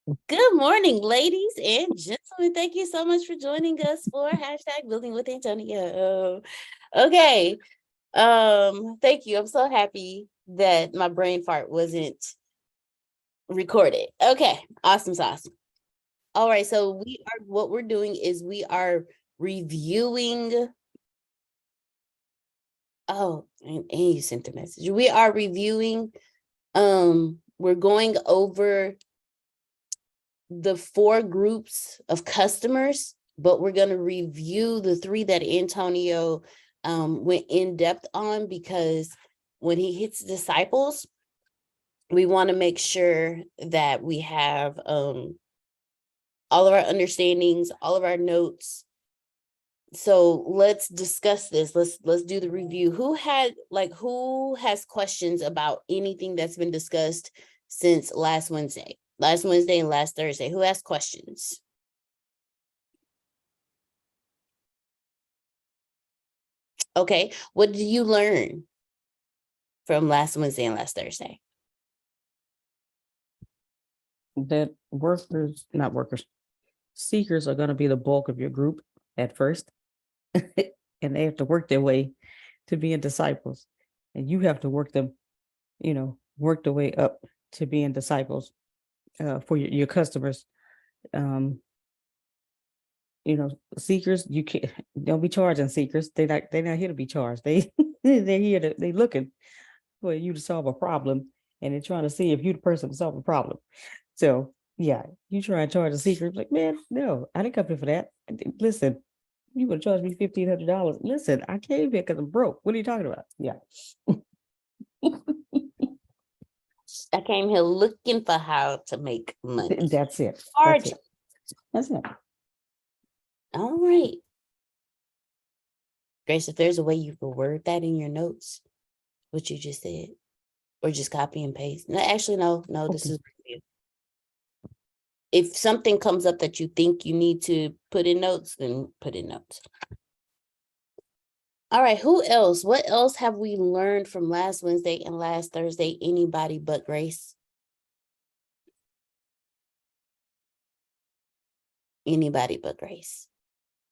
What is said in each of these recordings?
Good morning, ladies and gentlemen. Thank you so much for joining us for #Building with Antonio. Okay. Thank you. I'm so happy that my brain fart wasn't recorded. Okay, awesome sauce. All right, so what we're doing is we are reviewing. Oh, and you sent the message. We are reviewing, we're going over the 4 groups of customers, but we're going to review the 3 that Antonio went in depth on, because when he hits disciples, we want to make sure that we have all of our understandings, all of our notes. So let's discuss this. Let's do the review. Who has questions about anything that's been discussed since last Wednesday and last Thursday? Who has questions? Okay, what did you learn from last Wednesday and last Thursday? That seekers are going to be the bulk of your group at first, and they have to work their way to being disciples, and you have to work them, work their way up to being disciples for your customers. Seekers, you can't, don't be charging seekers. They're not here to be charged. They're here they looking for you to solve a problem, and they're trying to see if you're the person to solve a problem. So yeah, you try and charge a seeker, like, man, no, I didn't come here for that. Listen, you gonna charge me $1,500? Listen, I came here because I'm broke. What are you talking about? Yeah. I came here looking for how to make money. That's it. That's it. All right. Grace, if there's a way you could word that in your notes, what you just said, or just copy and paste. No, actually, no, this is review. If something comes up that you think you need to put in notes, then put in notes. All right, who else? What else have we learned from last Wednesday and last Thursday? Anybody but Grace? Anybody but Grace.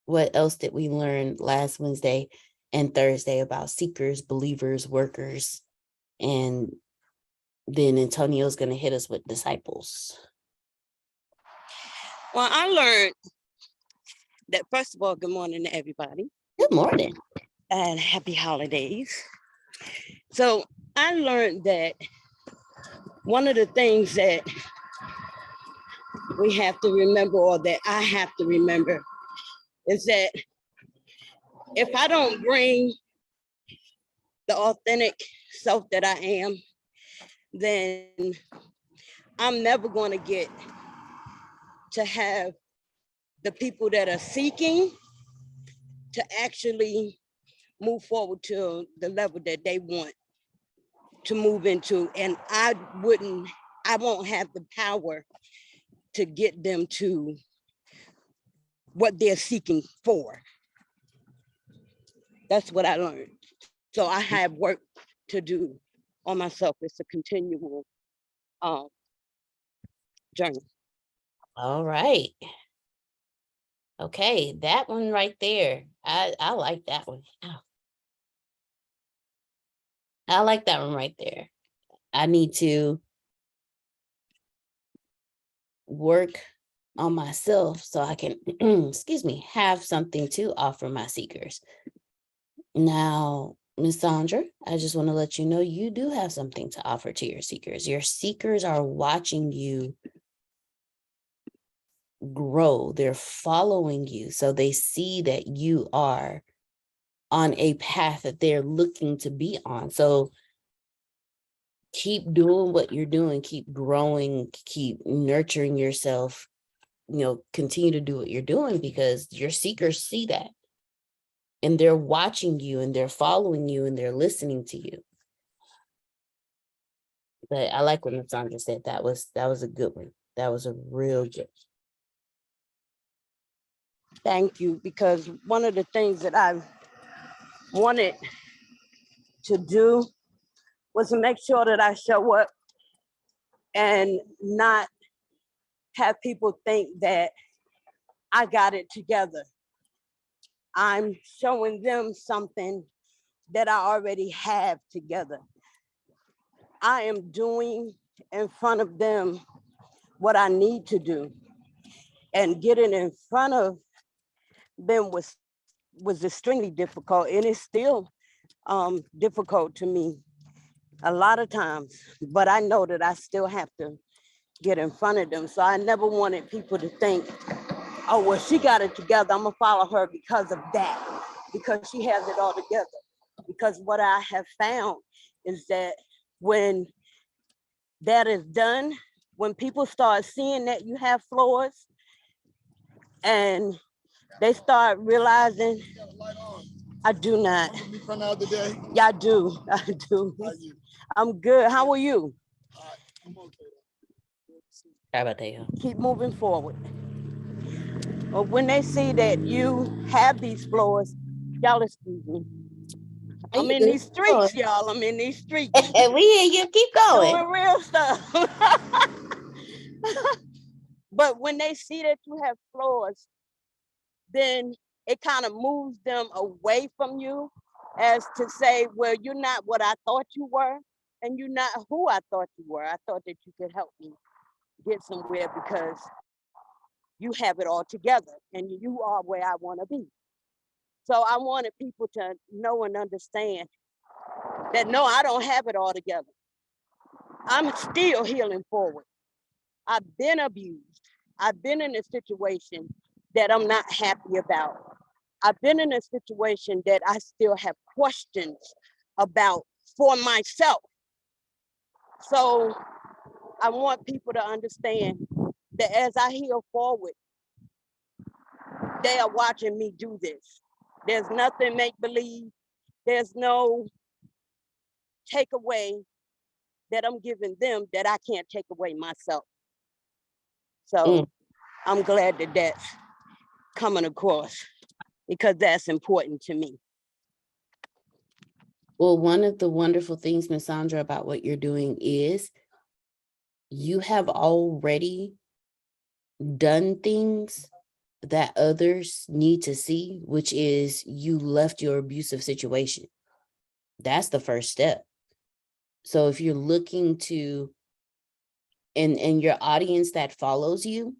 What else did we learn last Wednesday and Thursday about seekers, believers, workers? And then Antonio's going to hit us with disciples. Well, I learned that, first of all, good morning to everybody. Good morning. And happy holidays. So I learned that one of the things that we have to remember, or that I have to remember, is that if I don't bring the authentic self that I am, then I'm never going to get to have the people that are seeking to actually move forward to the level that they want to move into. And I won't have the power to get them to what they're seeking for. That's what I learned. So I have work to do on myself. It's a continual journey. All right. Okay, that one right there. I like that one. I like that one right there. I need to work on myself so I can, excuse me, have something to offer my seekers. Now, Ms. Sandra, I just want to let you know you do have something to offer to your seekers. Your seekers are watching you grow. They're following you. So they see that you are on a path that they're looking to be on. So keep doing what you're doing, keep growing, keep nurturing yourself, continue to do what you're doing, because your seekers see that. And they're watching you and they're following you and they're listening to you. But I like what Sandra said. That was a good one. That was a real good. Thank you, because one of the things that I wanted to do was to make sure that I show up and not have people think that I got it together. I'm showing them something that I already have together. I am doing in front of them what I need to do. And getting in front of them was extremely difficult, and it's still difficult to me a lot of times. But I know that I still have to get in front of them. So I never wanted people to think, oh, well, she got it together, I'm gonna follow her because of that, because she has it all together. Because what I have found is that when that is done, when people start seeing that you have flaws and they start realizing, I do not. You front out today? Yeah, I do. I do. How you? I'm good. How are you? I'm okay. How about that? Keep moving forward. But when they see that you have these flaws, y'all excuse me. Are I'm you in good? these streets, y'all. I'm in these streets We hear you. Keep going. doing real stuff. But when they see that you have flaws, then it kind of moves them away from you, as to say, well, you're not what I thought you were, and you're not who I thought you were. I thought that you could help me get somewhere because you have it all together and you are where I want to be. So I wanted people to know and understand that no, I don't have it all together. I'm still healing forward. I've been abused. I've been in a situation that I'm not happy about. I've been in a situation that I still have questions about for myself. So I want people to understand that as I heal forward, they are watching me do this. There's nothing make believe. There's no takeaway that I'm giving them that I can't take away myself. So I'm glad that that's coming across because that's important to me. Well, one of the wonderful things, Miss Sandra, about what you're doing is you have already done things that others need to see, which is you left your abusive situation. That's the first step. So if you're looking to, and your audience that follows you,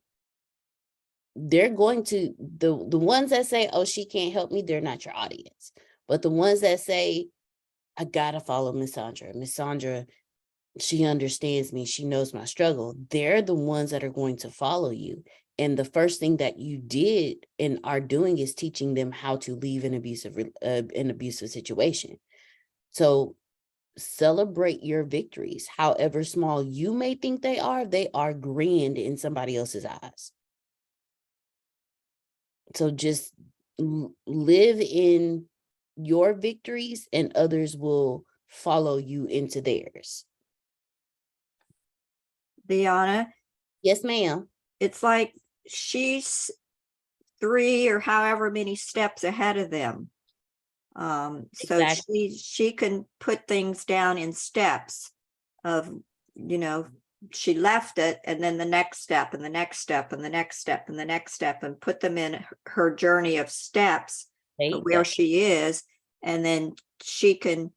they're going to, the ones that say, oh, she can't help me, they're not your audience. But the ones that say, I gotta follow Miss Sandra. Miss Sandra, she understands me. She knows my struggle. They're the ones that are going to follow you. And the first thing that you did and are doing is teaching them how to leave an abusive situation. So celebrate your victories, however small you may think they are grand in somebody else's eyes. So just live in your victories and others will follow you into theirs. Deanna, Yes, ma'am. it's like she's 3 or however many steps ahead of them. So Exactly. she can put things down in steps of, she left it and then the next step and the next step and the next step and the next step and put them in her journey of steps of where she is. And then she can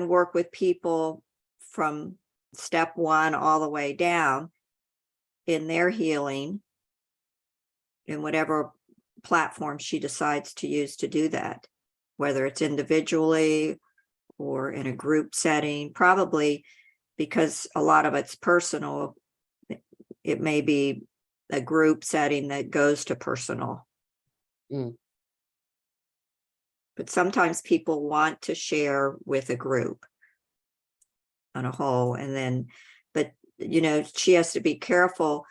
work with people from step 1 all the way down in their healing in whatever platform she decides to use to do that, whether it's individually or in a group setting. Probably because a lot of it's personal, it may be a group setting that goes to personal. But sometimes people want to share with a group on a whole, and then, but she has to be careful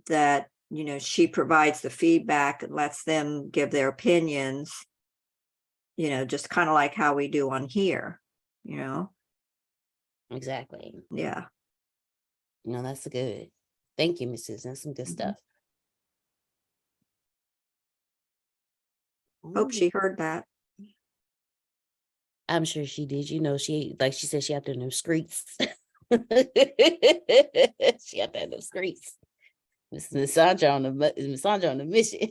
that she provides the feedback and lets them give their opinions, just kind of like how we do on here, Exactly. Yeah. No, that's good. Thank you, Miss Susan. That's some good stuff. Hope she heard that. I'm sure she did. She, like she said, she out there in them streets. She got that in the streets. Miss Sandra on the mission.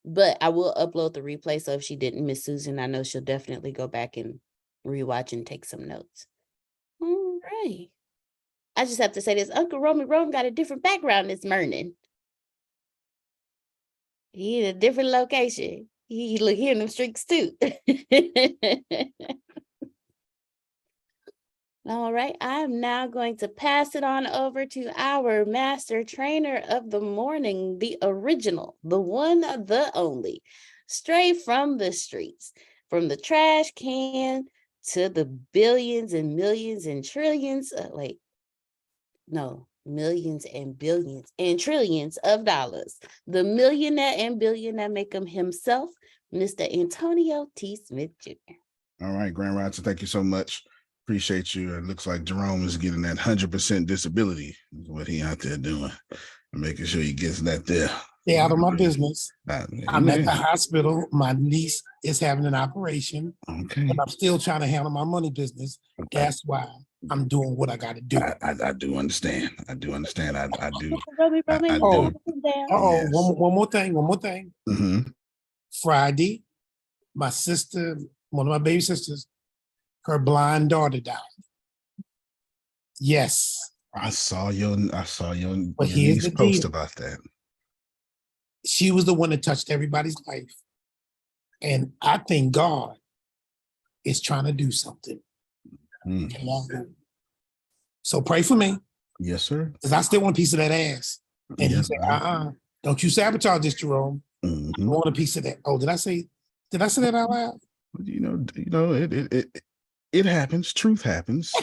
But I will upload the replay. So if she didn't, Miss Susan, I know she'll definitely go back and rewatch and take some notes. All right. I just have to say this. Uncle Romy Rome got a different background this morning. He in a different location. He look here in them streaks too. All right, I'm now going to pass it on over to our master trainer of the morning, the original, the one, the only, straight from the streets, from the trash can to the billions and millions and trillions. Millions and billions and trillions of dollars. The millionaire and billionaire maker himself, Mr. Antonio T. Smith Jr. All right, Grand Rising, thank you so much. Appreciate you. It looks like Jerome is getting that 100% disability. Is what he out there doing. Making sure he gets that there. Stay out of my business. I'm at the Man. hospital. My niece is having an operation, Okay. but I'm still trying to handle my money business. That's why I'm doing what I got to do. I do understand. I do understand. I do. Romy, I Romy, do. calm down. Oh, Yes. one more thing. Mhm. Friday, my sister, one of my baby sisters, her blind daughter died. Yes, I saw your But here's niece the post deal. about that. she was the one that touched everybody's life. And I think God is trying to do something. Mm. So pray for me, Yes, sir. because I still want a piece of that ass. And he Yes, said, ma'am. don't you sabotage this, Jerome. I Mhm. want a piece of that. Oh, did I say that out loud? It happens. Truth happens.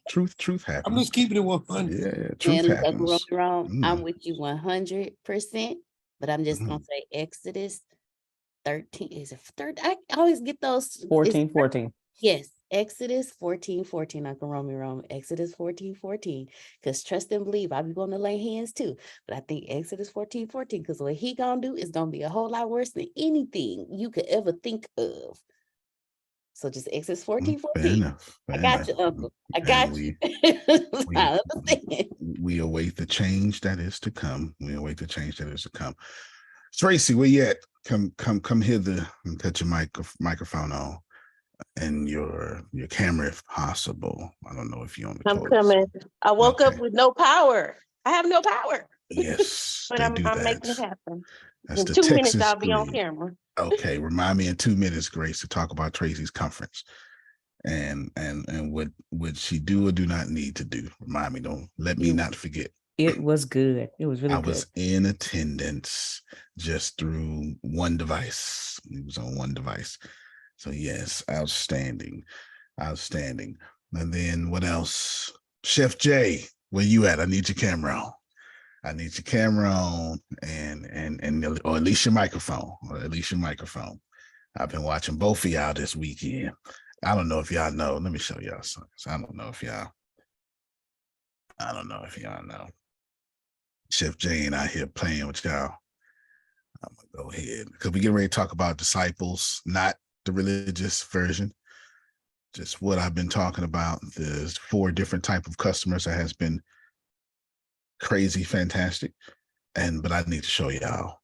Truth happens. I'm just keeping it 100. Yeah, truth And Uncle happens. Romy Rome, I'm Mm. with you 100%, but I'm just gonna Mhm. say Exodus 13. Is it 13? I always get those. 14. Yes, Exodus 14:14, Uncle Romy Rome. Exodus 14:14. Because trust and believe, I be going to lay hands too. But I think Exodus 14:14, because what he gonna do is gonna be a whole lot worse than anything you could ever think of. So just Exodus Fair 14:14. enough. I Fair got you, enough. Uncle. I And got we- you. we- I understand. We await the change that is to come. We await the change that is to come. Tracy, where you at? Come hither and cut your microphone on and your camera if possible. I don't know if you're on the I'm toilet. coming. I woke up Okay. with no power. I have no power, Yes, but they I'm do making it that. happen. That's In the 2 minutes, Texas I'll be on grid. camera. Okay, remind me in 2 minutes, Grace, to talk about Tracy's conference and what she do or do not need to do. Remind me, don't let me not forget. It was good. It was really I good. was in attendance just through one device. It was on one device. So yes, outstanding. And then what else? Chef Jay, where you at? I need your camera on. and or at least your microphone. I've been watching both of y'all this weekend. I don't know if y'all know. Let me show y'all something. I don't know if y'all know. Chef Jane out here playing with y'all. I'm gonna go ahead because we get ready to talk about disciples, not the religious version. Just what I've been talking about. There's 4 different type of customers that has been crazy, fantastic. But I need to show y'all.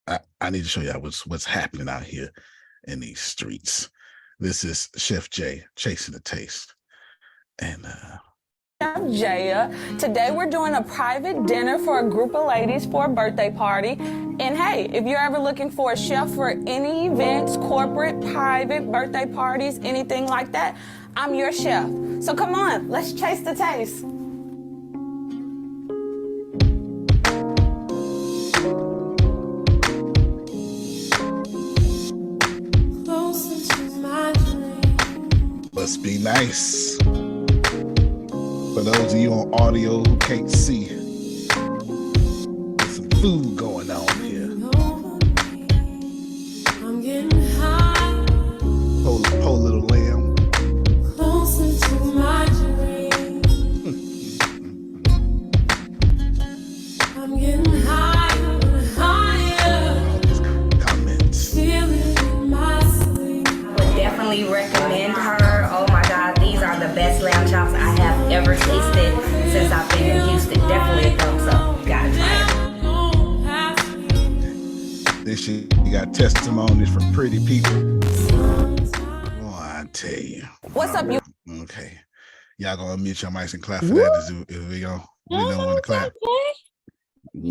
I need to show y'all what's happening out here in these streets. This is Chef Jay chasing the taste. And I'm Jaya. Today we're doing a private dinner for a group of ladies for a birthday party. And hey, if you're ever looking for a chef for any events, corporate, private, birthday parties, anything like that, I'm your chef. So come on, let's chase the taste. must be nice. For those of you on audio who can't see, there's some food going on here. Whole little lamb. I'm getting higher and higher. Comments. Would definitely recommend her. Oh my God, these are the best lamb chops I have She got testimonies from pretty people. Oh, I tell you. What's up, you? Okay. Y'all gonna unmute your mics and clap for that. Is we know when to clap.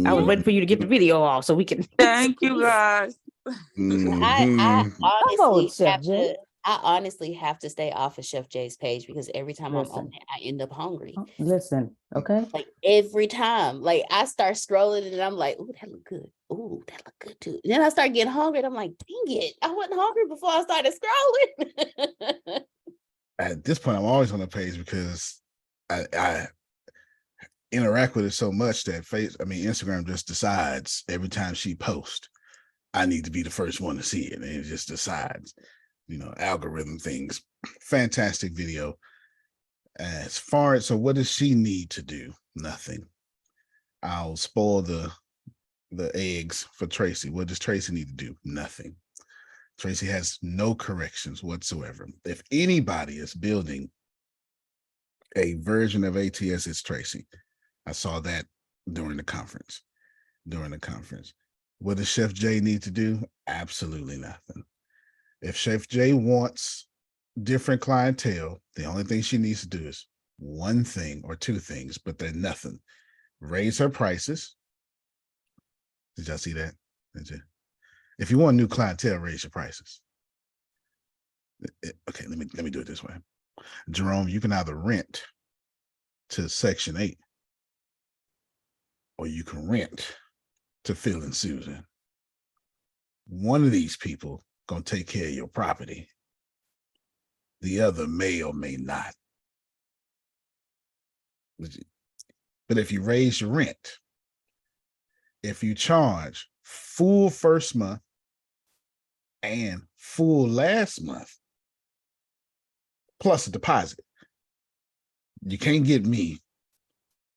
I was waiting for you to get the video off so we can. Thank you, guys. I Mhm. honestly Chef have Jay. to. I honestly have to stay off of Chef Jay's page because every time I'm on Listen. it, I end up hungry. Listen, okay? Like every time, like I start scrolling and I'm like, "Oh, that look good. Oh, that look good too." And then I start getting hungry and I'm like, "Dang it! I wasn't hungry before I started scrolling." At this point, I'm always on the page because I interact with it so much that Instagram just decides every time she posts, I need to be the first one to see it. And it just decides, algorithm things. Fantastic video. As far as, so what does she need to do? Nothing. I'll spoil the eggs for Tracy. What does Tracy need to do? Nothing. Tracy has no corrections whatsoever. If anybody is building a version of ATS, it's Tracy. I saw that during the conference. What does Chef Jay need to do? Absolutely nothing. If Chef Jay wants different clientele, the only thing she needs to do is one thing or two things, but they're nothing. Raise her prices. Did y'all see that? Did you? If you want new clientele, raise your prices. Okay, let me do it this way. Jerome, you can either rent to Section 8 or you can rent to Phil and Susan. One of these people gonna take care of your property. The other may or may not. But if you raise your rent, if you charge full first month and full last month, plus a deposit, you can't get me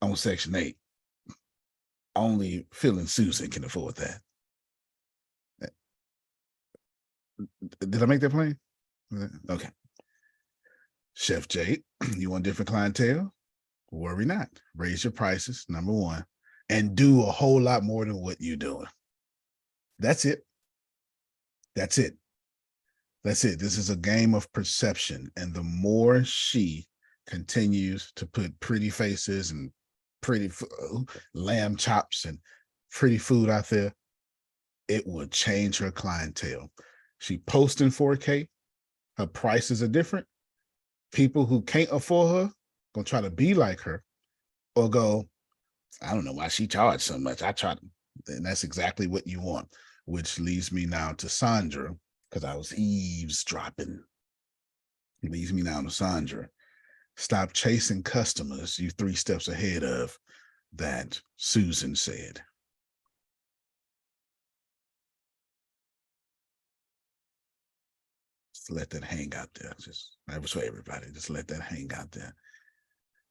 on Section 8. Only Phil and Susan can afford that. Did I make that plain? Okay. Chef Jay, you want different clientele? Worry not. Raise your prices, number one, and do a whole lot more than what you're doing. That's it. This is a game of perception. And the more she continues to put pretty faces and pretty lamb chops and pretty food out there, it will change her clientele. She posts in 4K. Her prices are different. People who can't afford her gonna try to be like her or go, I don't know why she charged so much. I tried. And that's exactly what you want, which leads me now to Sandra, because I was eavesdropping. It leads me now to Sandra. Stop chasing customers you 3 steps ahead of that Susan said. Just let that hang out there. That was for everybody. Just let that hang out there.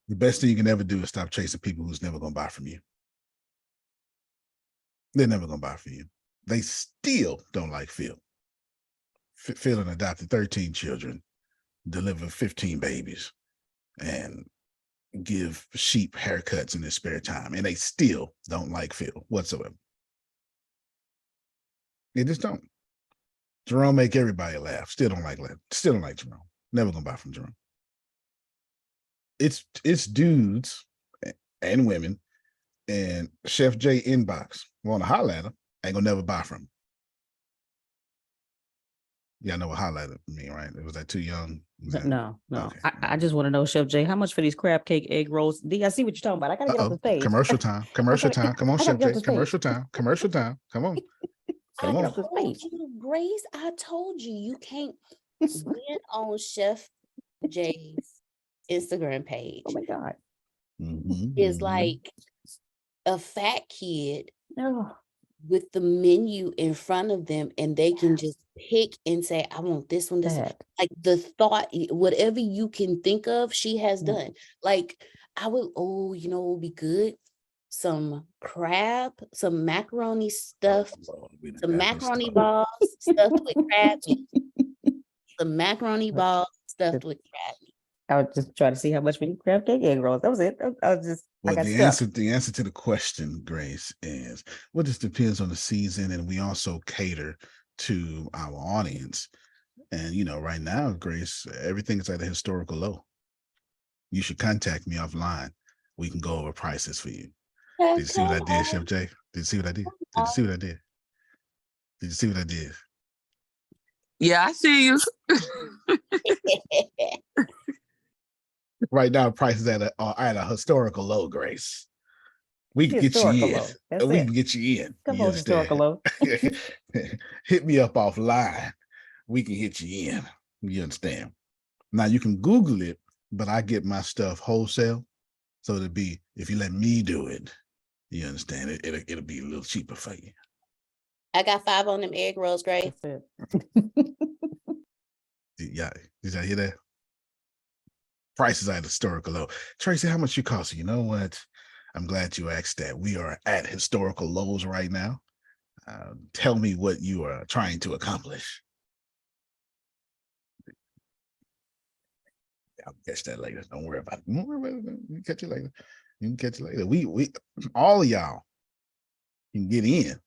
The best thing you can ever do is stop chasing people who's never going to buy from you. They're never going to buy from you. They still don't like Phil. Phil and adopted 13 children, deliver 15 babies, and give sheep haircuts in his spare time. And they still don't like Phil whatsoever. They just don't. Jerome make everybody laugh. Still don't like Jerome. Never gonna buy from Jerome. It's dudes and women and Chef Jay inbox want to holler at him. Ain't gonna never buy from him. Y'all know what holler at mean, right? Was that too young? No. Okay. I just want to know, Chef Jay, how much for these crab cake egg rolls? D, I see what you're talking about. I gotta get off the stage. Commercial time. Come on, Chef Jay. Commercial time. Come on. Come on. Grace, I told you, you can't get on Chef Jay's Instagram page. Oh my God. Is like a fat kid Oh. with the menu in front of them and they can just pick and say, I want this one, this one. Like the thought, whatever you can think of, she has done. Like I would, it would be good. Some crab, some macaroni stuffed, some macaroni balls stuffed with crab meat. Some macaroni balls stuffed with crab meat. I was just trying to see how much we can crab cake egg rolls. That was it. I was just, I Well, got the stuck. answer to the question, Grace, is well, this depends on the season, and we also cater to our audience. And right now, Grace, everything is at a historical low. You should contact me offline. We can go over prices for you. Did you see what I did, Chef Jay? Did you see what I did? Did you see what I did? Did you see what I did? Yeah, I see you. Right now, prices are at a historical low, Grace. We can get you Historical in. low. That's We it. can get you in. Come You on, historical understand? low. Hit me up offline. We can hit you in. You understand? Now you can Google it, but I get my stuff wholesale. So it'll be, if you let me do it, you understand, it'll be a little cheaper for you. I got 5 on them egg rolls, Grace. That's it. Yeah, did y'all hear that? Prices at historical low. Tracy, how much you cost? You know what? I'm glad you asked that. We are at historical lows right now. Tell me what you are trying to accomplish. I'll catch that later. Don't worry about it. Don't worry about it. You can catch it later. You can catch it later. We all of y'all can get in.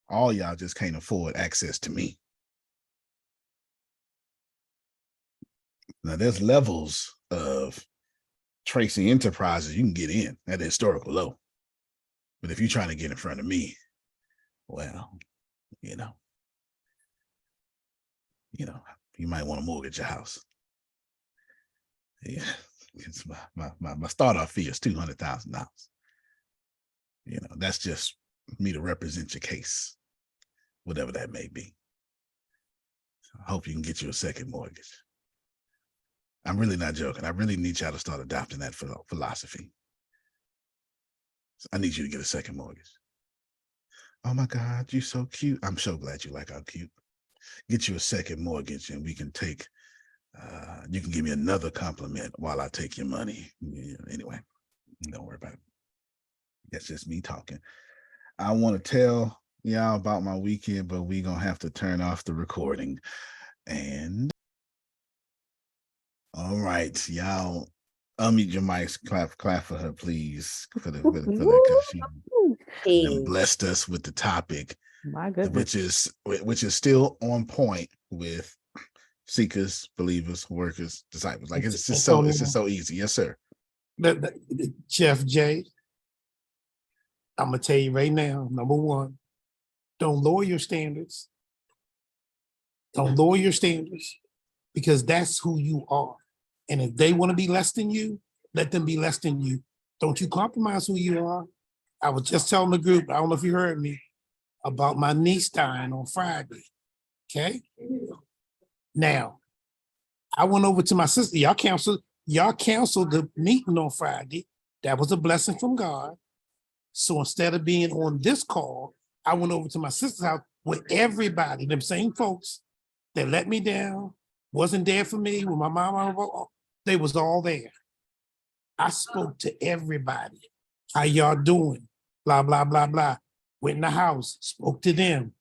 All y'all just can't afford access to me. Now there's levels of Tracy Enterprises you can get in at a historical low. But if you're trying to get in front of me, well, you might want to mortgage your house. Yeah, it's my start-off fee is $200,000. That's just me to represent your case, whatever that may be. So I hope you can get you a second mortgage. I'm really not joking. I really need y'all to start adopting that philosophy. I need you to get a second mortgage. Oh my God, you're so cute. I'm so glad you like how cute. Get you a second mortgage and we can take, you can give me another compliment while I take your money. Yeah, anyway, don't worry about it. That's just me talking. I want to tell y'all about my weekend, but we're going to have to turn off the recording. And all right, y'all unmute your mics, clap for her, please. For that, because she Hey, blessed us with the topic, My goodness. which is still on point with seekers, believers, workers, disciples. Like it's just so easy. Yes, sir. Chef Jay, I'm gonna tell you right now, number one, don't lower your standards. Don't lower your standards because that's who you are. And if they want to be less than you, let them be less than you. Don't you compromise who you are. I was just telling the group, I don't know if you heard me, about my niece dying on Friday. Okay. Now, I went over to my sister. Y'all canceled the meeting on Friday. That was a blessing from God. So instead of being on this call, I went over to my sister's house with everybody, them same folks that let me down, wasn't there for me when my mom, they was all there. I spoke to everybody. How y'all doing? Blah, blah, blah, blah. Went in the house, spoke to them.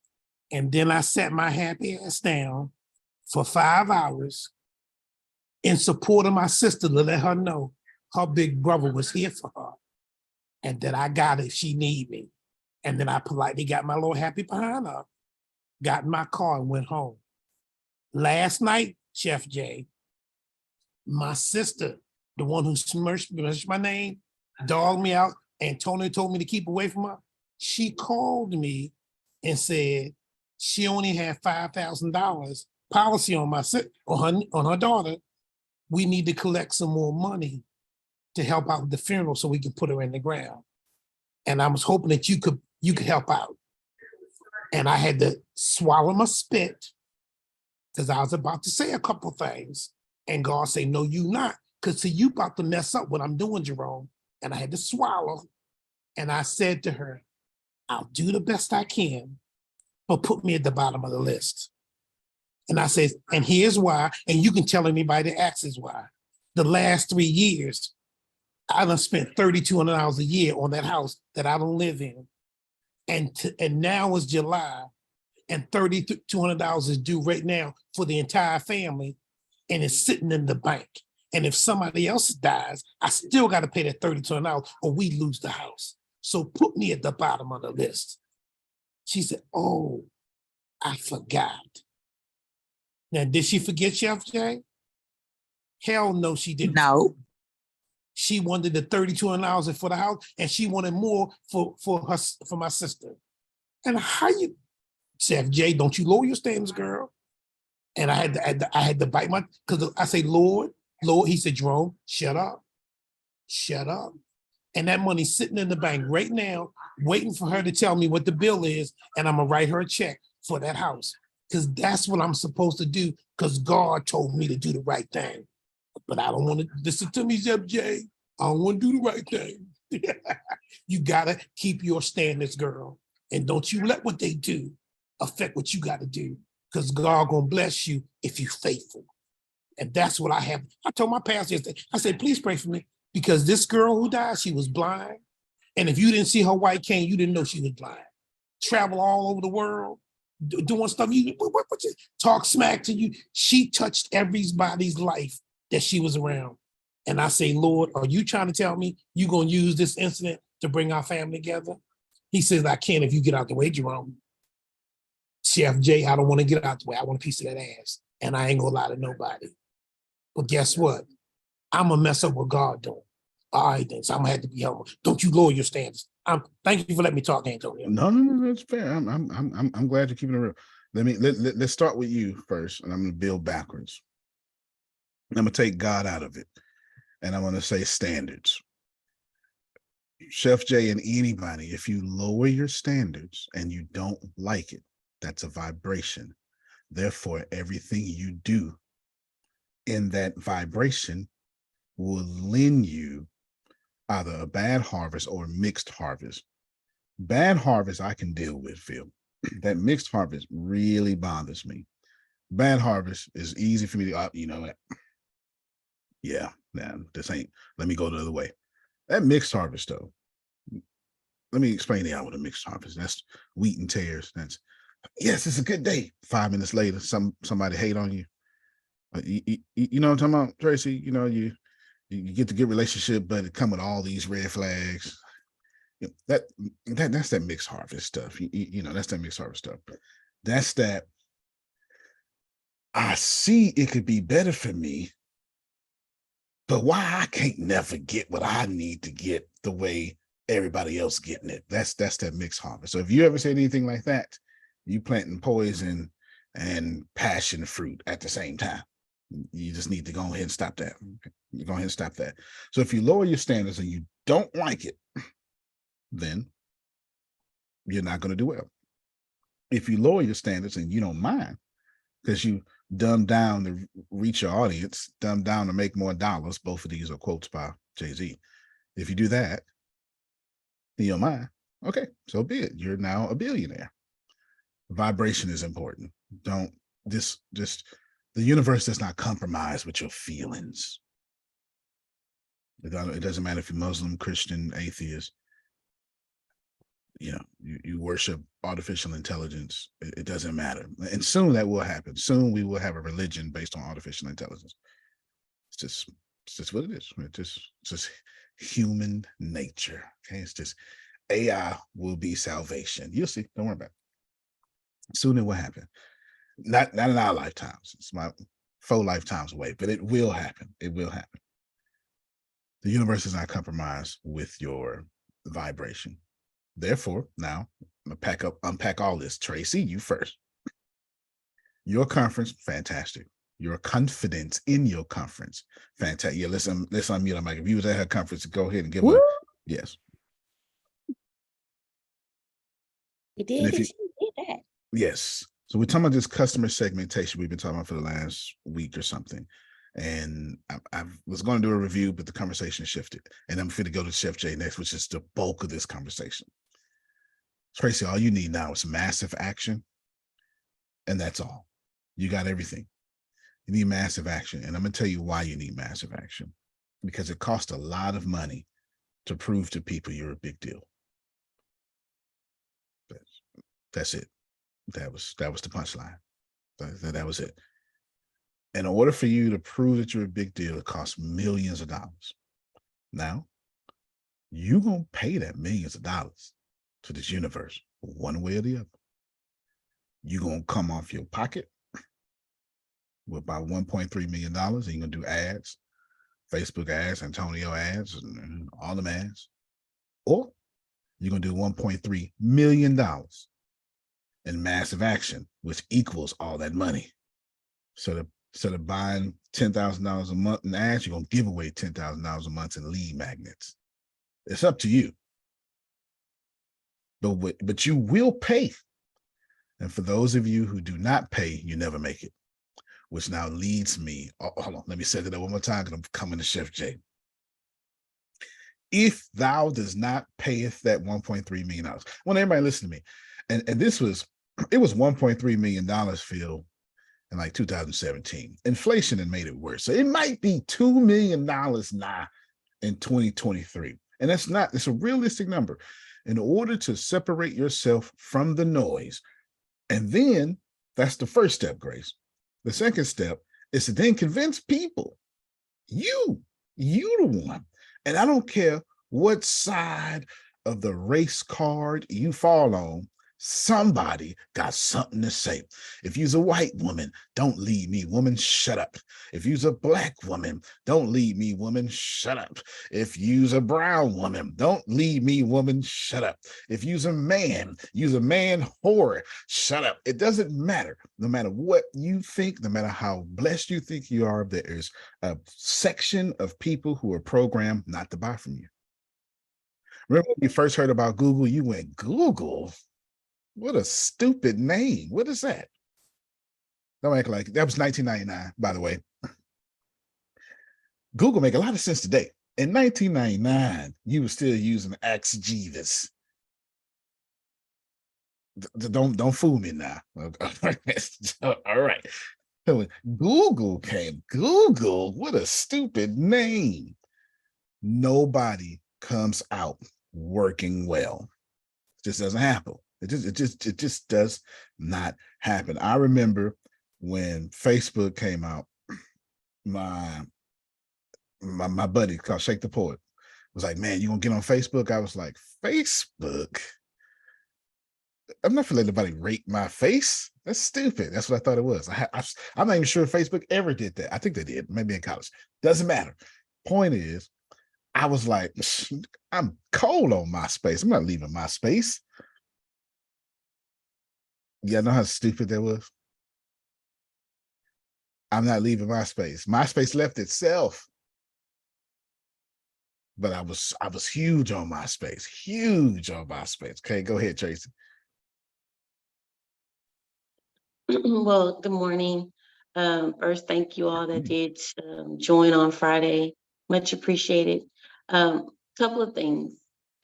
And then I sat my happy ass down for 5 hours in support of my sister to let her know her big brother was here for her and that I got it if she need me. And then I politely got my little happy behind her, got in my car and went home. Last night, Chef Jay, my sister, the one who smirched my name, dogged me out, and Tony told me to keep away from her. She called me and said she only had $5,000 policy on on her daughter. We need to collect some more money to help out with the funeral so we can put her in the ground. And I was hoping that you could help out. And I had to swallow my spit because I was about to say a couple things. And God said, no, you not. Because see, you about to mess up what I'm doing, Jerome. And I had to swallow. And I said to her, I'll do the best I can, but put me at the bottom of the list. And I said, and here's why, and you can tell anybody that asks why. The last 3 years, I done spent $3,200 a year on that house that I don't live in. And now it's July, and $3,200 is due right now for the entire family, and it's sitting in the bank. And if somebody else dies, I still got to pay that $32 or we lose the house. So put me at the bottom of the list. She said, oh, I forgot. Now, did she forget, Chef Jay? Hell no, she didn't. No. She wanted the $3,200 for the house, and she wanted more for my sister. And how you, Chef Jay, don't you lower your standards, girl? And I had to bite my, because I say, Lord, he said, Jerome, shut up. And that money's sitting in the bank right now, waiting for her to tell me what the bill is, and I'm gonna write her a check for that house. Because that's what I'm supposed to do, because God told me to do the right thing. But I don't want to listen to me, Zeb J. I don't want to do the right thing. You gotta keep your standards, girl. And don't you let what they do affect what you gotta do. Because God gonna bless you if you're faithful. And that's what I have. I told my pastor yesterday, I said, please pray for me. Because this girl who died, she was blind. And if you didn't see her white cane, you didn't know she was blind. Travel all over the world, doing stuff. What you talk smack to you. She touched everybody's life that she was around. And I say, Lord, are you trying to tell me you're going to use this incident to bring our family together? He says, I can if you get out the way, Jerome. Chef Jay, I don't want to get out the way. I want a piece of that ass. And I ain't going to lie to nobody. But guess what? I'm going to mess up what God doing. All right, then. So I'm going to have to be humble. Don't you lower your standards. Thank you for letting me talk, Antonio. No, that's fair. I'm glad you're keeping it real. Let's start with you first, and I'm going to build backwards. I'm going to take God out of it, and I'm going to say standards. Chef Jay and anybody, if you lower your standards and you don't like it, that's a vibration. Therefore, everything you do in that vibration will lend you either a bad harvest or a mixed harvest. Bad harvest I can deal with, Phil. That mixed harvest really bothers me. Bad harvest is easy for me to, you know, yeah, man, this ain't, let me go the other way. That mixed harvest though, let me explain to y'all what a mixed harvest. That's wheat and tares. That's, yes, it's a good day. 5 minutes later, somebody hate on you. You know what I'm talking about, Tracy? You know, you get the good relationship, but it come with all these red flags. You know, that's that mixed harvest stuff. You know, that's that mixed harvest stuff. That's that I see it could be better for me, but why I can't never get what I need to get the way everybody else getting it. That's that mixed harvest. So if you ever say anything like that, you planting poison and passion fruit at the same time. You just need to go ahead and stop that. You go ahead and stop that. So if you lower your standards and you don't like it, then you're not going to do well. If you lower your standards and you don't mind, because you dumb down to reach your audience, dumb down to make more dollars. Both of these are quotes by Jay-Z. If you do that, in your mind, okay, so be it. You're now a billionaire. Vibration is important. Don't just the universe does not compromise with your feelings. It doesn't matter if you're Muslim, Christian, atheist. You know, you worship artificial intelligence. It doesn't matter. And soon that will happen. Soon we will have a religion based on artificial intelligence. It's just what it is. It's just human nature. Okay, it's just AI will be salvation. You'll see. Don't worry about it. Soon it will happen. Not in our lifetimes. It's my 4 lifetimes away, but it will happen. It will happen. The universe is not compromised with your vibration. Therefore, now I'm gonna unpack all this. Tracy, you first. Your conference, fantastic. Your confidence in your conference, fantastic. Yeah, let's unmute her mic. If you was at her conference, go ahead and give her. Yes. You did. She did that. Yes. So we're talking about this customer segmentation we've been talking about for the last week or something. And I was going to do a review, but the conversation shifted. And I'm going to go to Chef Jay next, which is the bulk of this conversation. Tracy, all you need now is massive action. And that's all. You got everything. You need massive action. And I'm going to tell you why you need massive action. Because it costs a lot of money to prove to people you're a big deal. That's it. That was the punchline. That was it. In order for you to prove that you're a big deal, it costs millions of dollars. Now, you're going to pay that millions of dollars to this universe one way or the other. You're going to come off your pocket with about $1.3 million, and you're going to do ads, Facebook ads, Antonio ads, and all them ads. Or you're going to do $1.3 million in massive action, which equals all that money. So instead of buying $10,000 a month in ads, you're going to give away $10,000 a month in lead magnets. It's up to you. But you will pay. And for those of you who do not pay, you never make it. Which now leads me, hold on, let me set it up one more time because I'm coming to Chef Jay. If thou does not payeth that $1.3 million, I want everybody listen to me. And it was $1.3 million, Phil, in like 2017. Inflation had made it worse. So it might be $2 million now in 2023. And it's a realistic number. In order to separate yourself from the noise. And then that's the first step, Grace. The second step is to then convince people, you the one. And I don't care what side of the race card you fall on, somebody got something to say. If you's a white woman, don't lead me, woman, shut up. If you's a black woman, don't lead me, woman, shut up. If you's a brown woman, don't lead me, woman, shut up. If you's a man whore, shut up. It doesn't matter. No matter what you think, no matter how blessed you think you are, there is a section of people who are programmed not to buy from you. Remember when you first heard about Google, you went, Google? What a stupid name. What is that? Don't act like that was 1999, by the way. Google make a lot of sense today. In 1999, you were still using Ask Jeeves. Don't fool me now. All right. So when Google came, Google, what a stupid name. Nobody comes out working well. It just doesn't happen. It just does not happen. I remember when Facebook came out, my buddy called Shake the Poet was like, man, you gonna get on Facebook? I was like, Facebook? I'm not gonna let anybody rate my face. That's stupid. That's what I thought it was. I'm not even sure if Facebook ever did that. I think they did, maybe in college. Doesn't matter. Point is, I was like, I'm cold on MySpace. I'm not leaving MySpace. Yeah, know how stupid that was? I'm not leaving MySpace. MySpace left itself. But I was huge on MySpace. Huge on MySpace. Okay, go ahead, Tracy. Well, good morning. First, thank you all that did join on Friday. Much appreciated. Couple of things,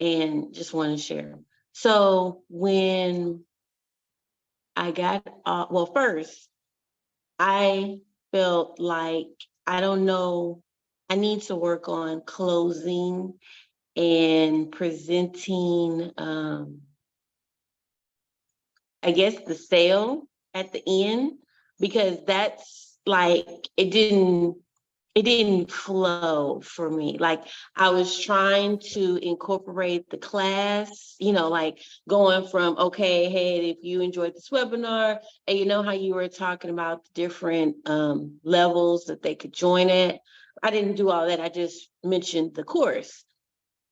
and just want to share. So when I got well, first, I felt like, I don't know, I need to work on closing and presenting, I guess, the sale at the end, because that's like, it didn't flow for me. Like, I was trying to incorporate the class, like going from, okay, hey, if you enjoyed this webinar, and you know how you were talking about the different levels that they could join at. I didn't do all that. I just mentioned the course.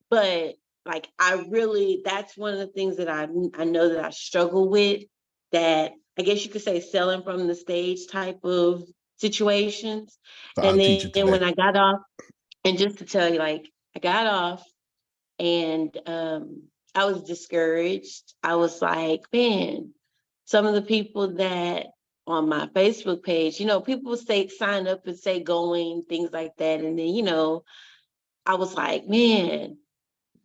But like, that's one of the things that I know that I struggle with, that I guess you could say selling from the stage type of situations. So And I'll teach it then today. when I got off, and just to tell you, like, I got off and I was discouraged. I was like, man, some of the people that on my Facebook page, people say sign up and say going, things like that. And then, I was like, man,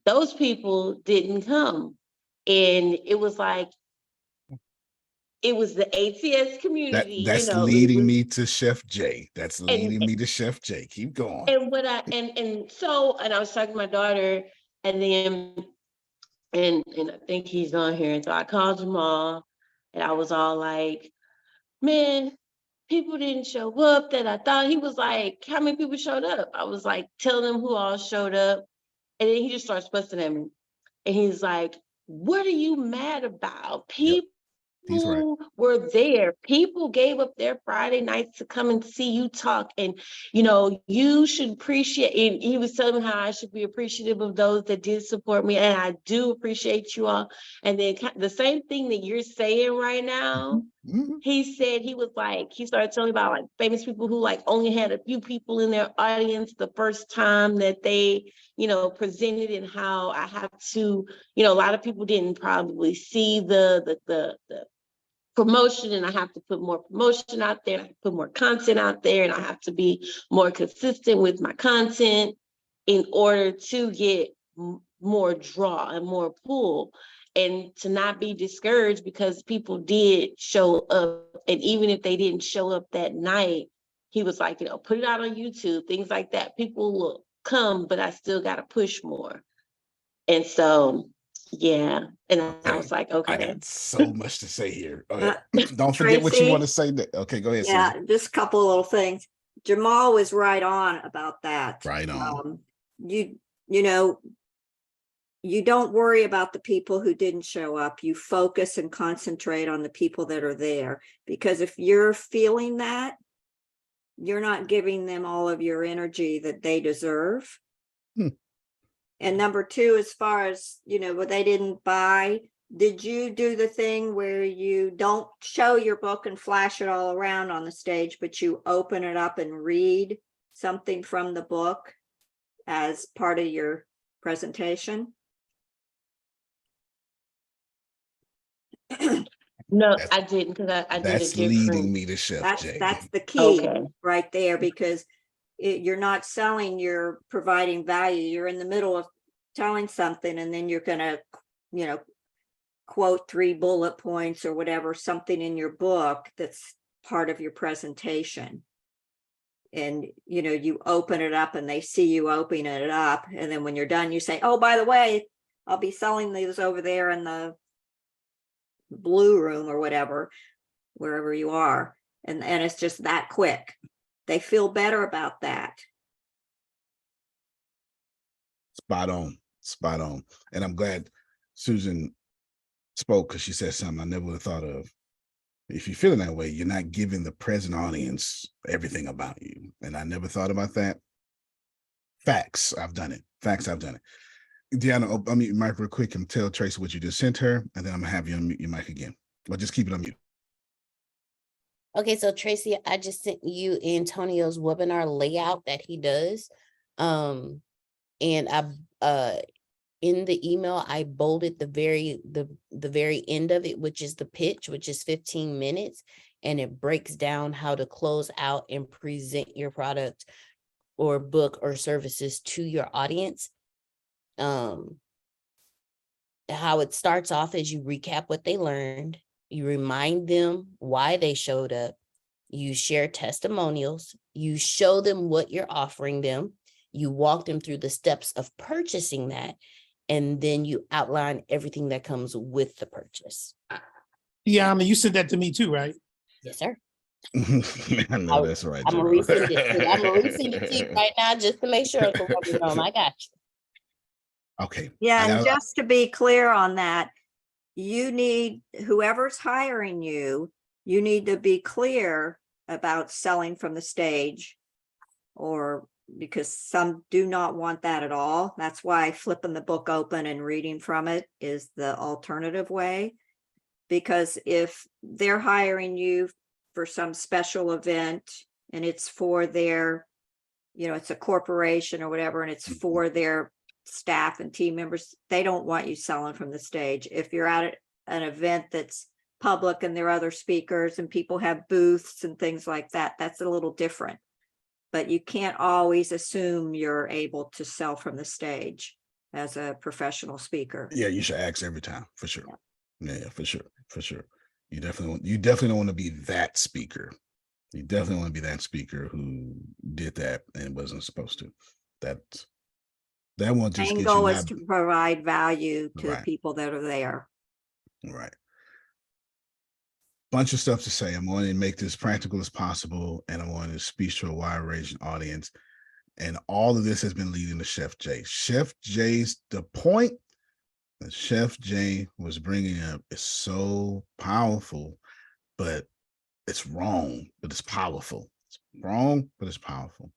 those people didn't come. And it was like, it was the ATS community, That's leading me to Chef Jay. That's leading me to Chef Jay. Keep going. And what I was talking to my daughter, and then and I think he's on here. And so I called Jamal, and I was all like, man, people didn't show up that I thought. He was like, how many people showed up? I was like, telling him who all showed up. And then he just starts fussing at me. And he's like, what are you mad about? People He's right. were there. People gave up their Friday nights to come and see you talk. And, you should appreciate, and he was telling me how I should be appreciative of those that did support me. And I do appreciate you all. And then the same thing that you're saying right now, he said, he started telling me about like famous people who like only had a few people in their audience the first time that they, presented, and how I have to, a lot of people didn't probably see the promotion, and I have to put more promotion out there, I put more content out there, and I have to be more consistent with my content in order to get more draw and more pull, and to not be discouraged because people did show up. And even if they didn't show up that night, he was like, put it out on YouTube, things like that. People will come, but I still got to push more. And so, yeah. And I was like, I okay. got so much to say here. Don't forget what you want to say. Okay, go ahead. Yeah, Susan. just a couple of little things. Jamal was right on about that. Right on. You don't worry about the people who didn't show up. You focus and concentrate on the people that are there, because if you're feeling that, you're not giving them all of your energy that they deserve. And number two, as far as, what they didn't buy, did you do the thing where you don't show your book and flash it all around on the stage, but you open it up and read something from the book as part of your presentation? No, I didn't, because I did it That's different. leading me to Chef Jay. That's the key. Okay. Right there, because you're not selling, you're providing value. You're in the middle of telling something, and then you're going to, quote 3 bullet points or whatever, something in your book that's part of your presentation. And, you open it up and they see you opening it up. And then when you're done, you say, oh, by the way, I'll be selling these over there in the blue room or whatever, wherever you are. And it's just that quick. They feel better about that. Spot on. And I'm glad Susan spoke, because she said something I never would have thought of. If you're feeling that way, you're not giving the present audience everything about you. And I never thought about that. Facts, I've done it. Deanna, unmute your mic real quick and tell Tracy what you just sent her, and then I'm gonna have you unmute your mic again. But just keep it on mute. Okay, so Tracy, I just sent you Antonio's webinar layout that he does. And I in the email, I bolded the very end of it, which is the pitch, which is 15 minutes, and it breaks down how to close out and present your product or book or services to your audience. How it starts off is you recap what they learned, you remind them why they showed up, you share testimonials, you show them what you're offering them, you walk them through the steps of purchasing that, and then you outline everything that comes with the purchase. Yeah, I mean, you sent that to me too, right? Yes, sir. I know that's right. I'm gonna resend it to you right now just to make sure. I got you. Okay. Yeah, and just to be clear on that, you need, whoever's hiring you, you need to be clear about selling from the stage, or because some do not want that at all. That's why flipping the book open and reading from it is the alternative way. Because if they're hiring you for some special event and it's for their, it's a corporation or whatever, and it's for their staff and team members, they don't want you selling from the stage. If you're at an event that's public and there are other speakers and people have booths and things like that, that's a little different. But you can't always assume you're able to sell from the stage as a professional speaker. Yeah, you should ask every time, for sure. Yeah, for sure. You definitely don't want to be that speaker. You definitely want to be that speaker who did that and wasn't supposed to. That won't just Main get goal you is to provide value to the Right. people that are there. Right. bunch of stuff to say. I'm going to make this practical as possible, and I want to speak to a wide range of audience. And all of this has been leading to Chef Jay. Chef Jay's, the point that Chef Jay was bringing up is so powerful, but it's wrong, but it's powerful. It's wrong, but it's powerful.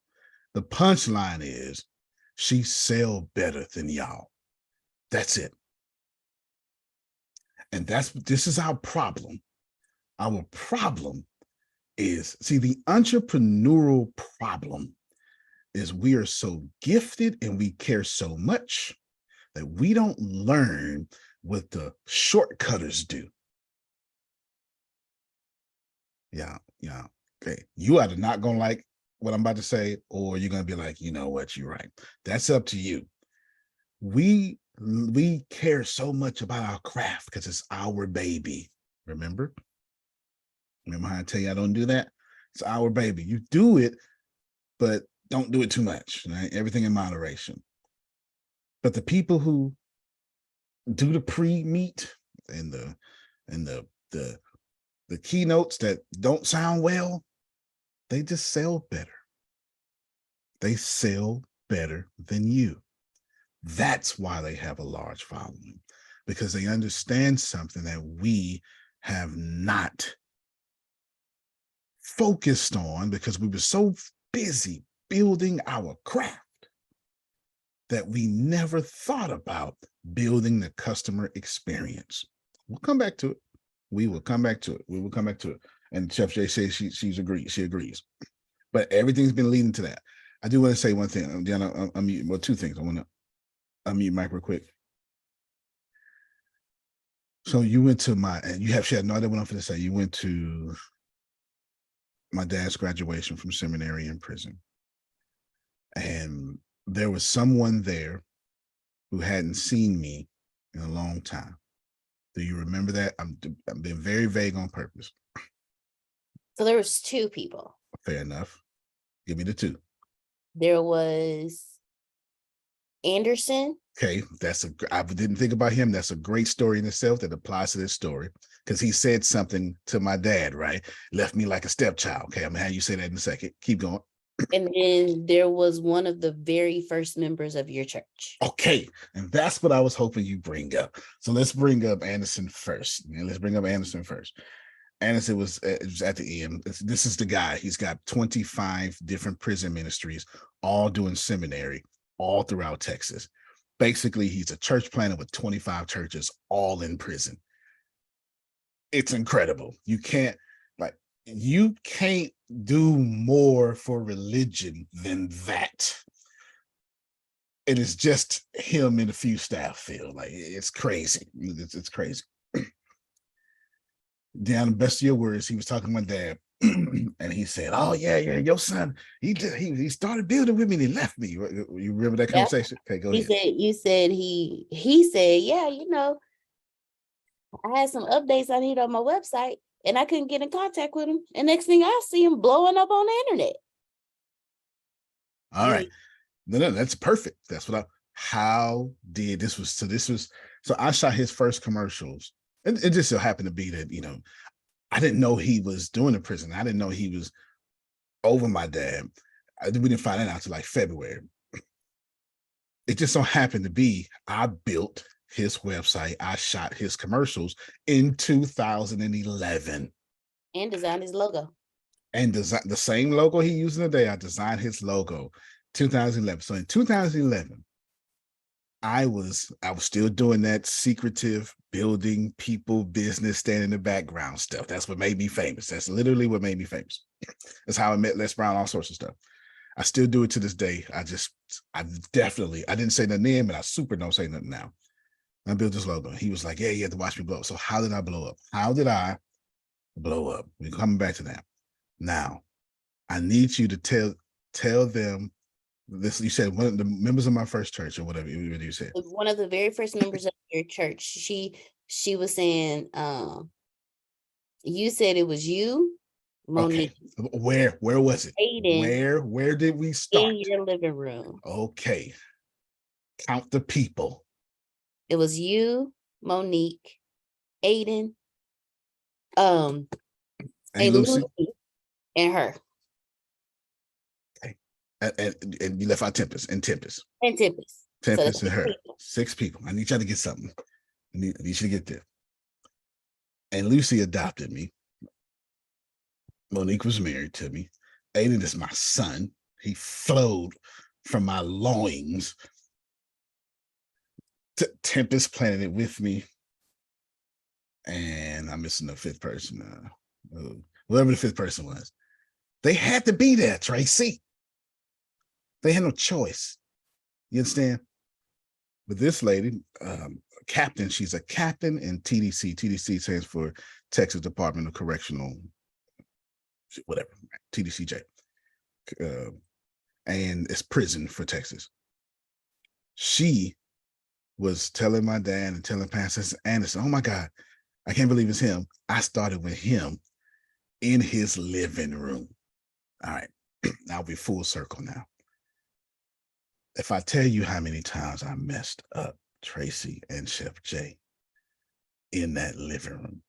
The punchline is she sell better than y'all. That's it. And this is our problem. Our problem is, see, the entrepreneurial problem is we are so gifted and we care so much that we don't learn what the shortcutters do. Yeah. Okay. You either not gonna like what I'm about to say, or you're gonna be like, you know what, you're right. That's up to you. We care so much about our craft because it's our baby. Remember how I tell you I don't do that? It's our baby. You do it, but don't do it too much, right? Everything in moderation. But the people who do the pre-meet and the keynotes that don't sound well, they just sell better. They sell better than you. That's why they have a large following, because they understand something that we have not focused on because we were so busy building our craft that we never thought about building the customer experience. We'll come back to it. We will come back to it. And Chef Jay says she agrees. But everything's been leading to that. I do want to say one thing. Diana, well, two things. I want to unmute Mike real quick. So you went to she had no idea what I'm going to say. You went to my dad's graduation from seminary in prison. And there was someone there who hadn't seen me in a long time. Do you remember that? I'm being very vague on purpose. So there was two people. Fair enough. Give me the two. There was Anderson. Okay, I didn't think about him. That's a great story in itself that applies to this story, because he said something to my dad, right? Left me like a stepchild. Okay, I'm gonna have you say that in a second. Keep going. And then there was one of the very first members of your church. Okay, and that's what I was hoping you bring up. So let's bring up Anderson first. Anderson was at the end. This is the guy. He's got 25 different prison ministries, all doing seminary, all throughout Texas. Basically, he's a church planter with 25 churches, all in prison. It's incredible. You can't do more for religion than that. And it's just him and a few staff feel like it's crazy. It's crazy. Down the best of your words, he was talking to my dad, and he said, "Oh yeah, your son, he started building with me and he left me." You remember that conversation? Yeah. Okay, go ahead. He said, yeah, I had some updates I need on my website and I couldn't get in contact with him. And next thing I see him blowing up on the internet. All right. No, that's perfect. That's what so I shot his first commercials. And it just so happened to be that, I didn't know he was doing the prison. I didn't know he was over my dad. We didn't find that out until like February. It just so happened to be, I built his website. I shot his commercials in 2011. And designed his logo. And the same logo he using today, I designed his logo 2011. So in 2011, I was still doing that secretive building people business, stand in the background stuff. That's what made me famous. That's literally what made me famous. That's how I met Les Brown, all sorts of stuff. I still do it to this day. I didn't say nothing then, but I super don't say nothing now. I built this logo. He was like, yeah, you have to watch me blow up. So how did I blow up? We're coming back to that. Now, I need you to tell them this. You said one of the members of my first church, or whatever you said. One of the very first members of your church. She was saying, you said it was you, Monique. Okay. Where was it? Aiden, where did we start? in your living room. Okay. Count the people. It was you, Monique, Aiden, A Hey, Lucy. Lucy and her And you left out Tempest and Tempest. and Tempest. So Tempest that's and her. 6 people. 6 people. I need y'all to get something. I need you to get this. And Lucy adopted me. Monique was married to me. Aiden is my son. He flowed from my loins. Tempest planted it with me. And I'm missing the 5th person. Whoever the 5th person was. They had to be there, Tracy. They had no choice. You understand? But this lady, captain, she's a captain in TDC. TDC stands for Texas Department of Correctional, whatever, TDCJ. And it's prison for Texas. She was telling my dad and telling Pastor Anderson, oh my God, I can't believe it's him. I started with him in his living room. All right, I'll be full circle now. If I tell you how many times I messed up Tracy and Chef Jay in that living room,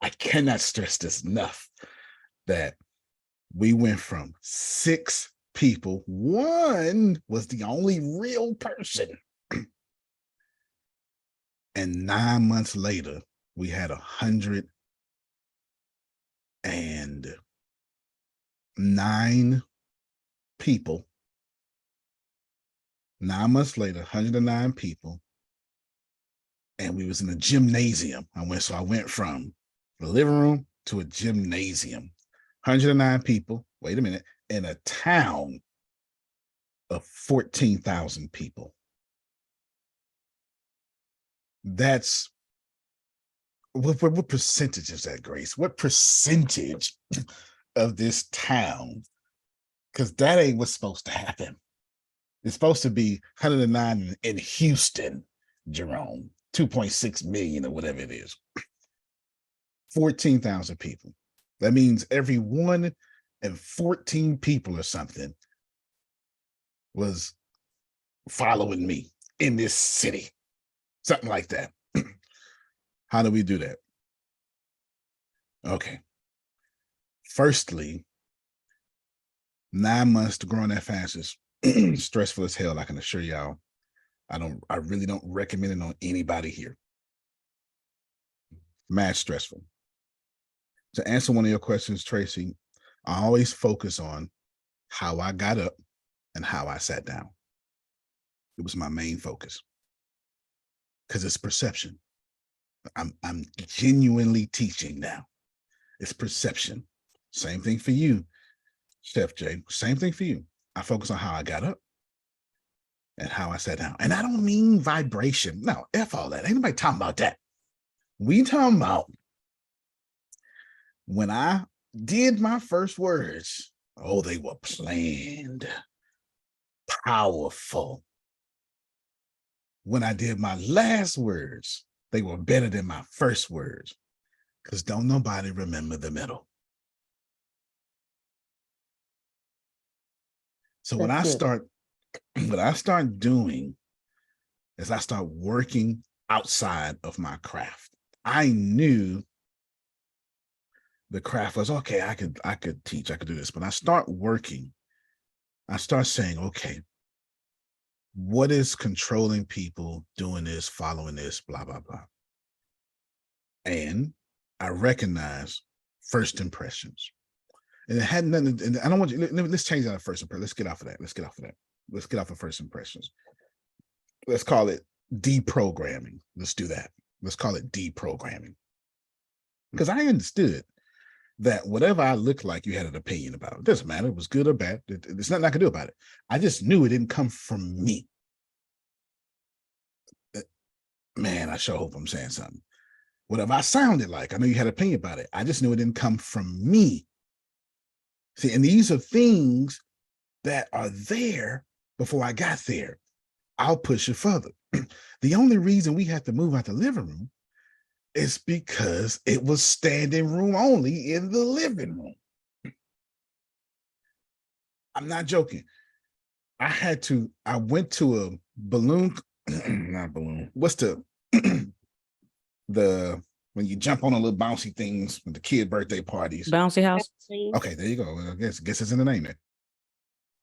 I cannot stress this enough that we went from 6 people. One was the only real person. And 9 months later, we had 109 people. 9 months later, 109 people. And we was in a gymnasium. I went from the living room to a gymnasium. 109 people, wait a minute, in a town of 14,000 people. That's what percentage is that, Grace? What percentage of this town? Because that ain't what's supposed to happen. It's supposed to be 109 in Houston, Jerome, 2.6 million or whatever it is. 14,000 people. That means every 1 in 14 people or something was following me in this city. Something like that. How do we do that? Okay. Firstly, 9 months to growing that fast is stressful as hell. I can assure y'all. I really don't recommend it on anybody here. Mad stressful. To answer one of your questions, Tracy, I always focus on how I got up and how I sat down. It was my main focus. Because it's perception. I'm genuinely teaching now. It's perception. Same thing for you, Chef Jay. Same thing for you. I focus on how I got up and how I sat down. And I don't mean vibration. No, F all that. Ain't nobody talking about that. We talking about when I did my first words, oh, they were planned, powerful. When I did my last words, they were better than my first words, because don't nobody remember the middle. So what I start doing is I start working outside of my craft. I knew the craft was okay. I could teach, I could do this, but I start working. I start saying, okay, what is controlling people doing this, following this, blah, blah, blah. And I recognize first impressions. And it had nothing, and I don't want you, let's change that first impression. Let's get off of that. Let's get off of first impressions. Let's call it deprogramming. Let's do that. Let's call it deprogramming. Because I understood that whatever I looked like, you had an opinion about. It doesn't matter. It was good or bad. There's nothing I could do about it. I just knew it didn't come from me. Man, I sure hope I'm saying something. Whatever I sounded like, I know you had an opinion about it. I just knew it didn't come from me. See, and these are things that are there before I got there. I'll push it further. The only reason we had to move out the living room is because it was standing room only in the living room. I'm not joking. I went to a balloon, not balloon, what's the when you jump on a little bouncy things with the kid birthday parties. Bouncy house. Okay, there you go. I guess it's in the name there.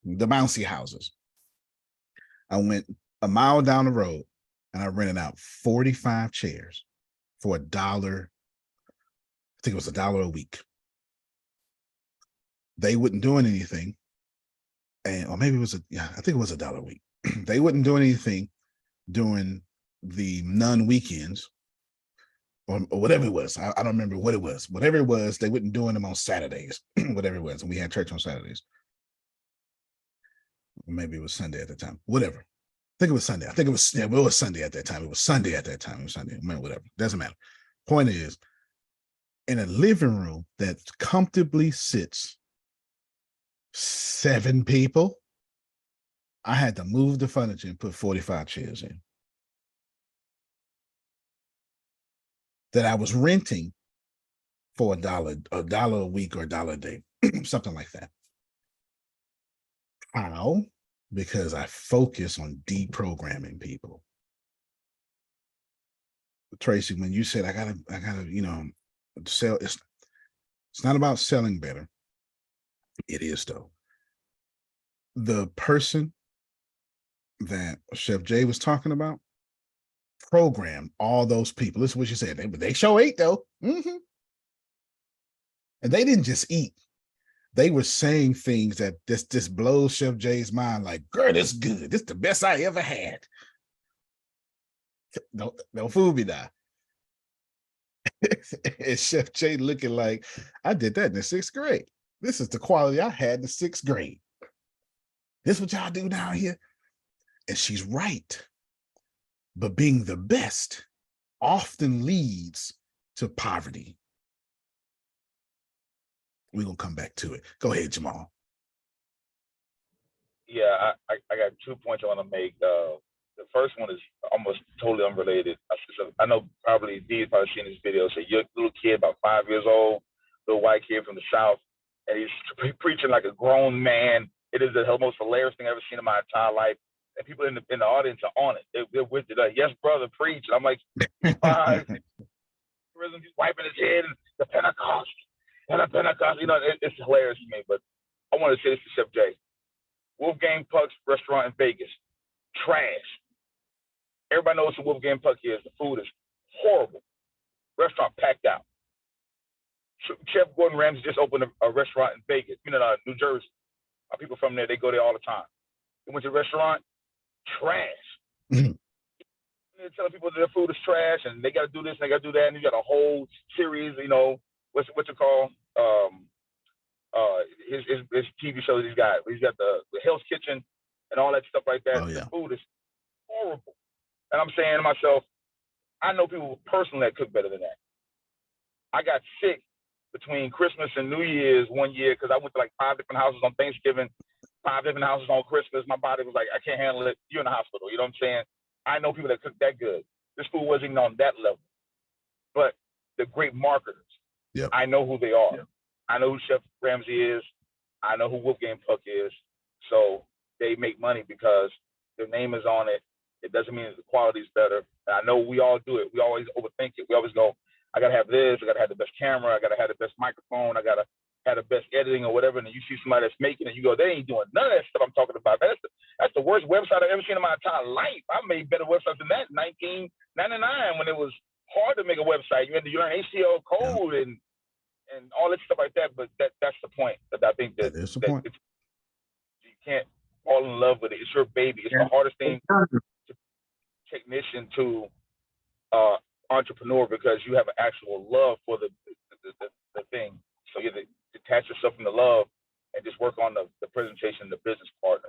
The bouncy houses. I went a mile down the road and I rented out 45 chairs for $1. I think it was $1 a week. They wasn't doing anything. Or maybe it was I think it was $1 a week. They wasn't doing anything during the non-weekends or whatever it was. I don't remember what it was. Whatever it was, they wasn't doing them on Saturdays, whatever it was. And we had church on Saturdays. Maybe it was Sunday at the time, whatever. I think it was Sunday. I think it was Sunday at that time. It was Sunday at that time. It was Sunday, whatever. Doesn't matter. Point is, in a living room that comfortably sits 7 people, I had to move the furniture and put 45 chairs in that I was renting for $1 a week or $1 a day, something like that. How? Because I focus on deprogramming people. Tracy, when you said I gotta, sell, it's not about selling better. It is though. The person that Chef Jay was talking about programmed all those people. Listen to what you said. They sure ate though. Mm-hmm. And they didn't just eat. They were saying things that just blows Chef Jay's mind. Like, girl, this good. This the best I ever had. No food be now. And Chef Jay looking like, I did that in the 6th grade. This is the quality I had in the 6th grade. This is what y'all do down here. And she's right. But being the best often leads to poverty. We're going to come back to it. Go ahead, Jamal. Yeah, I got 2 points I want to make. The first one is almost totally unrelated. I know probably Dee has probably seen this video. So you're a little kid, about 5 years old, little white kid from the South, and he's preaching like a grown man. It is the most hilarious thing I've ever seen in my entire life. And people in the audience are on it. They're with it. Like, yes, brother, preach. And I'm like, 5. He's wiping his head, and the Pentecost. And a Pentecost, it's hilarious to me. But I want to say this to Chef Jay. Wolfgang Puck's restaurant in Vegas, trash. Everybody knows what Wolfgang Puck is. The food is horrible. Restaurant packed out. Chef Gordon Ramsay just opened a restaurant in Vegas, New Jersey. Our people from there, they go there all the time. They went to the restaurant, trash. Mm-hmm. They're telling people that their food is trash and they got to do this and they got to do that. And you got a whole series, what's it called? His TV shows he's got. He's got the Hell's Kitchen and all that stuff like that. Oh, yeah. The food is horrible. And I'm saying to myself, I know people personally that cook better than that. I got sick between Christmas and New Year's one year because I went to like 5 different houses on Thanksgiving, 5 different houses on Christmas. My body was like, I can't handle it. You're in the hospital. You know what I'm saying? I know people that cook that good. This food wasn't even on that level. But the great marketers, yep. I know who they are. Yep. I know who Chef Ramsay is. I know who Wolfgang Puck is. So they make money because their name is on it. It doesn't mean that the quality is better. And I know we all do it. We always overthink it. We always go, I got to have this. I got to have the best camera. I got to have the best microphone. I got to have the best editing or whatever. And then you see somebody that's making it, you go, they ain't doing none of that stuff I'm talking about. That's the worst website I've ever seen in my entire life. I made better websites than that in 1999 when it was hard to make a website. You had to learn HTML code and all that stuff like that. But that's the point. That I think that is the point. You can't fall in love with it. It's your baby. It's the hardest thing to technician to entrepreneur because you have an actual love for the thing. So you have to detach yourself from the love and just work on the presentation, the business part.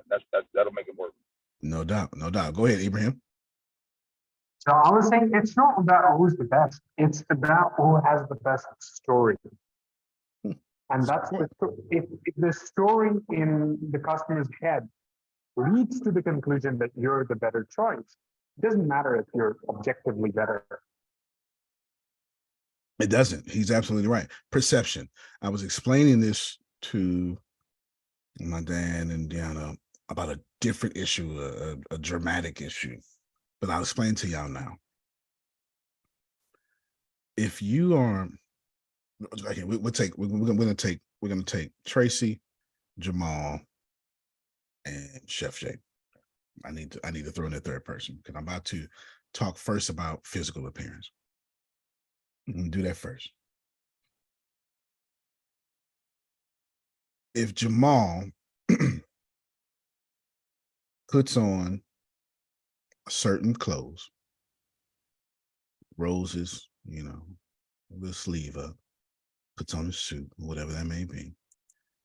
That'll make it work. No doubt. Go ahead, Ibrahim. So I was saying it's not about who's the best. It's about who has the best story. And that's if the story in the customer's head leads to the conclusion that you're the better choice, it doesn't matter if you're objectively better. It doesn't. He's absolutely right. Perception. I was explaining this to my dad and Deanna about a different issue, a dramatic issue, but I'll explain to y'all now. if you are, okay, we're gonna take Tracy, Jamal, and Chef Jay. I need to throw in a third person because I'm about to talk first about physical appearance. Do that first. If Jamal puts on certain clothes, roses, with a sleeve up, puts on a suit, whatever that may be,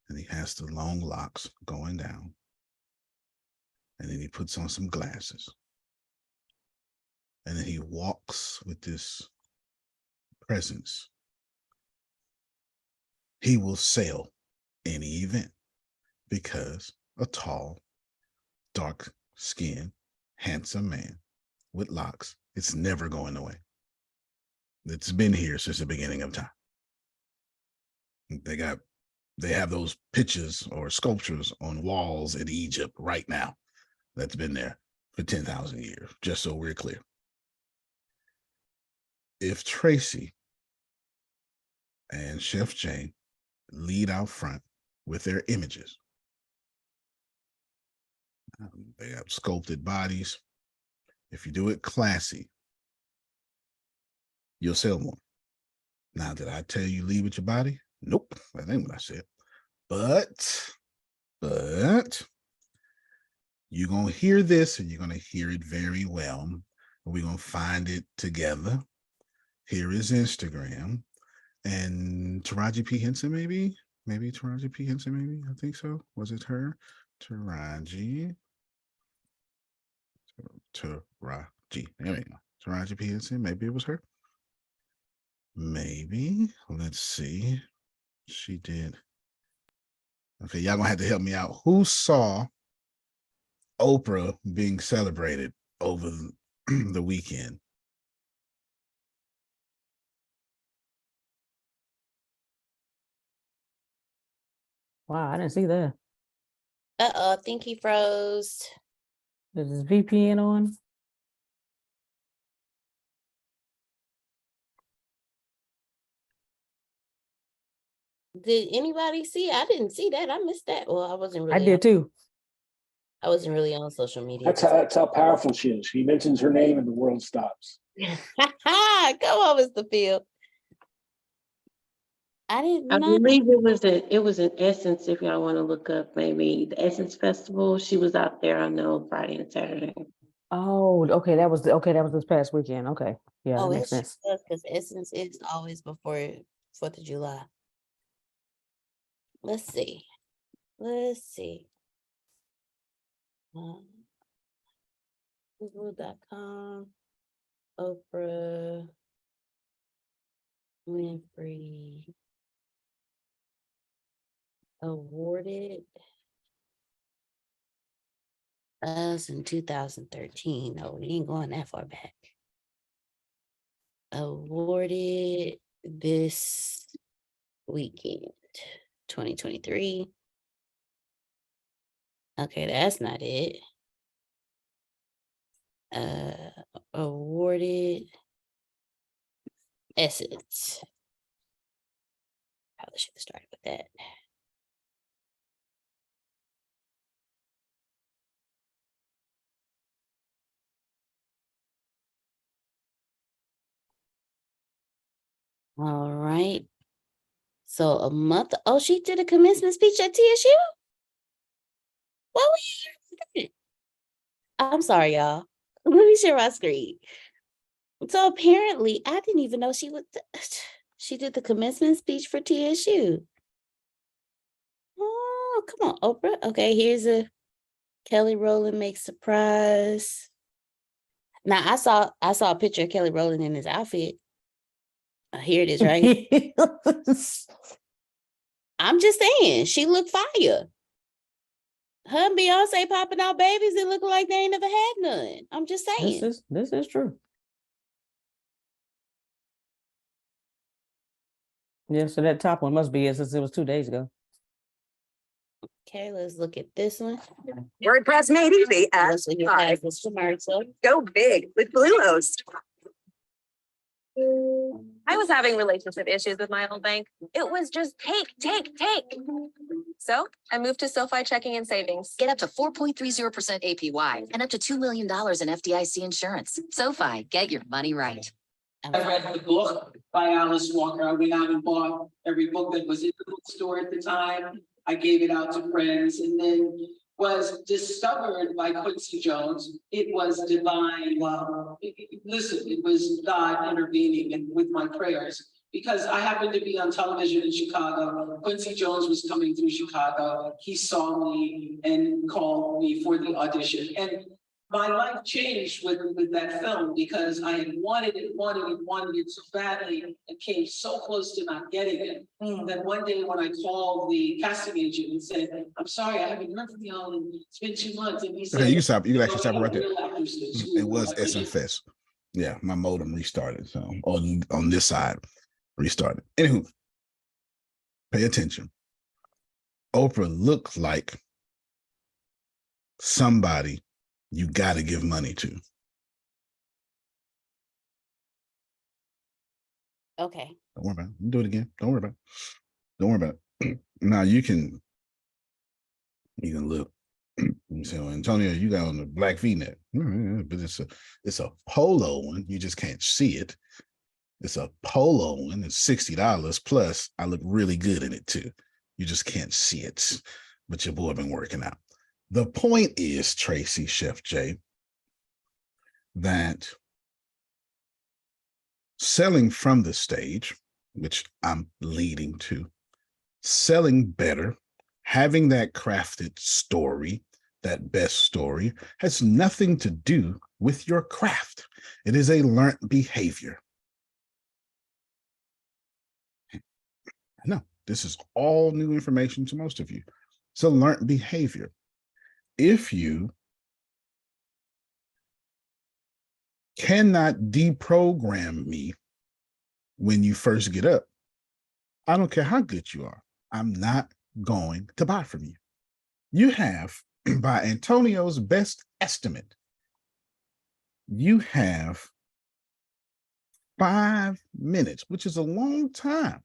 and he has the long locks going down, and then he puts on some glasses, and then he walks with this presence, he will sell any event because a tall, dark-skinned, handsome man with locks, it's never going away. It's been here since the beginning of time. They have those pictures or sculptures on walls in Egypt right now that's been there for 10,000 years, just so we're clear. If Tracy and Chef Jane lead out front with their images, they have sculpted bodies. If you do it classy, you'll sell more. Now, did I tell you lead with your body? Nope, that ain't what I said. But you're going to hear this and you're going to hear it very well. We're going to find it together. Here is Instagram. And Taraji P. Henson, maybe Taraji P. Henson, maybe. I think so. Was it her? Taraji. There we go. Taraji P. Henson. Maybe it was her. Maybe. Let's see. She did. Okay, y'all gonna have to help me out. Who saw Oprah being celebrated over the weekend? Wow, I didn't see that. I think he froze. Is his VPN on? Did anybody see? I didn't see that. I missed that. Well, I wasn't really. I did too. I wasn't really on social media. That's how powerful she is. She mentions her name and the world stops. Come on, Mr. Phil. I didn't I know. believe it was an Essence, if y'all want to look up maybe the Essence Festival. She was out there, I know, Friday and Saturday. Oh, okay. That was this past weekend. Okay. Yeah, that makes sense. Because Essence is always before 4th of July. Let's see. Google.com. Oprah Winfrey awarded us in 2013. No, we ain't going that far back. Awarded this weekend, 2023. Okay, that's not it. Awarded Essence. Probably should have started with that. All right. So a month. Oh, she did a commencement speech at TSU? What was you? I'm sorry, y'all. Let me share my screen. So apparently, I didn't even know she did the commencement speech for TSU. Oh, come on, Oprah. Okay, here's a Kelly Rowland makes surprise. Now I saw a picture of Kelly Rowland in his outfit. Here it is, right? I'm just saying, she looked fire. Her and Beyonce popping out babies, it look like they ain't never had none. I'm just saying. This is true. Yeah, so that top one must be it since it was 2 days ago. Okay, let's look at this one. WordPress made easy at This commercial. Go big with Bluehost. I was having relationship issues with my old bank. It was just take, take, take. So I moved to SoFi Checking and Savings. Get up to 4.30% APY and up to $2 million in FDIC insurance. SoFi, get your money right. I read the book by Alice Walker. I went out and bought every book that was in the bookstore at the time. I gave it out to friends, and then was discovered by Quincy Jones. It was divine. Listen, it was God intervening with my prayers, because I happened to be on television in Chicago. Quincy Jones was coming through Chicago. He saw me and called me for the audition. And my life changed with that film, because I had wanted it so badly and came so close to not getting it. That one day when I called the casting agent and said, "I'm sorry, I haven't heard from y'all, and it's been 2 months." And he said, Okay, you can stop. You can actually stop it right there. "Real actors to It was SFS. Yeah, my modem restarted. So on this side, restarted. Anywho, pay attention. Oprah looked like somebody you got to give money to. Okay. Don't worry about it. Do it again. Don't worry about it. Don't worry about it. Now you can look. You say, well, Antonio, you got on the black V-neck, but it's a polo one. You just can't see it. It's a polo one. It's $60 plus. I look really good in it too. You just can't see it. But your boy been working out. The point is, Tracy, Chef J, that selling from the stage, which I'm leading to, selling better, having that crafted story, that best story, has nothing to do with your craft. It is a learned behavior. No, this is all new information to most of you. It's a learned behavior. If you cannot deprogram me when you first get up, I don't care how good you are, I'm not going to buy from you. You have, by Antonio's best estimate, you have 5 minutes, which is a long time,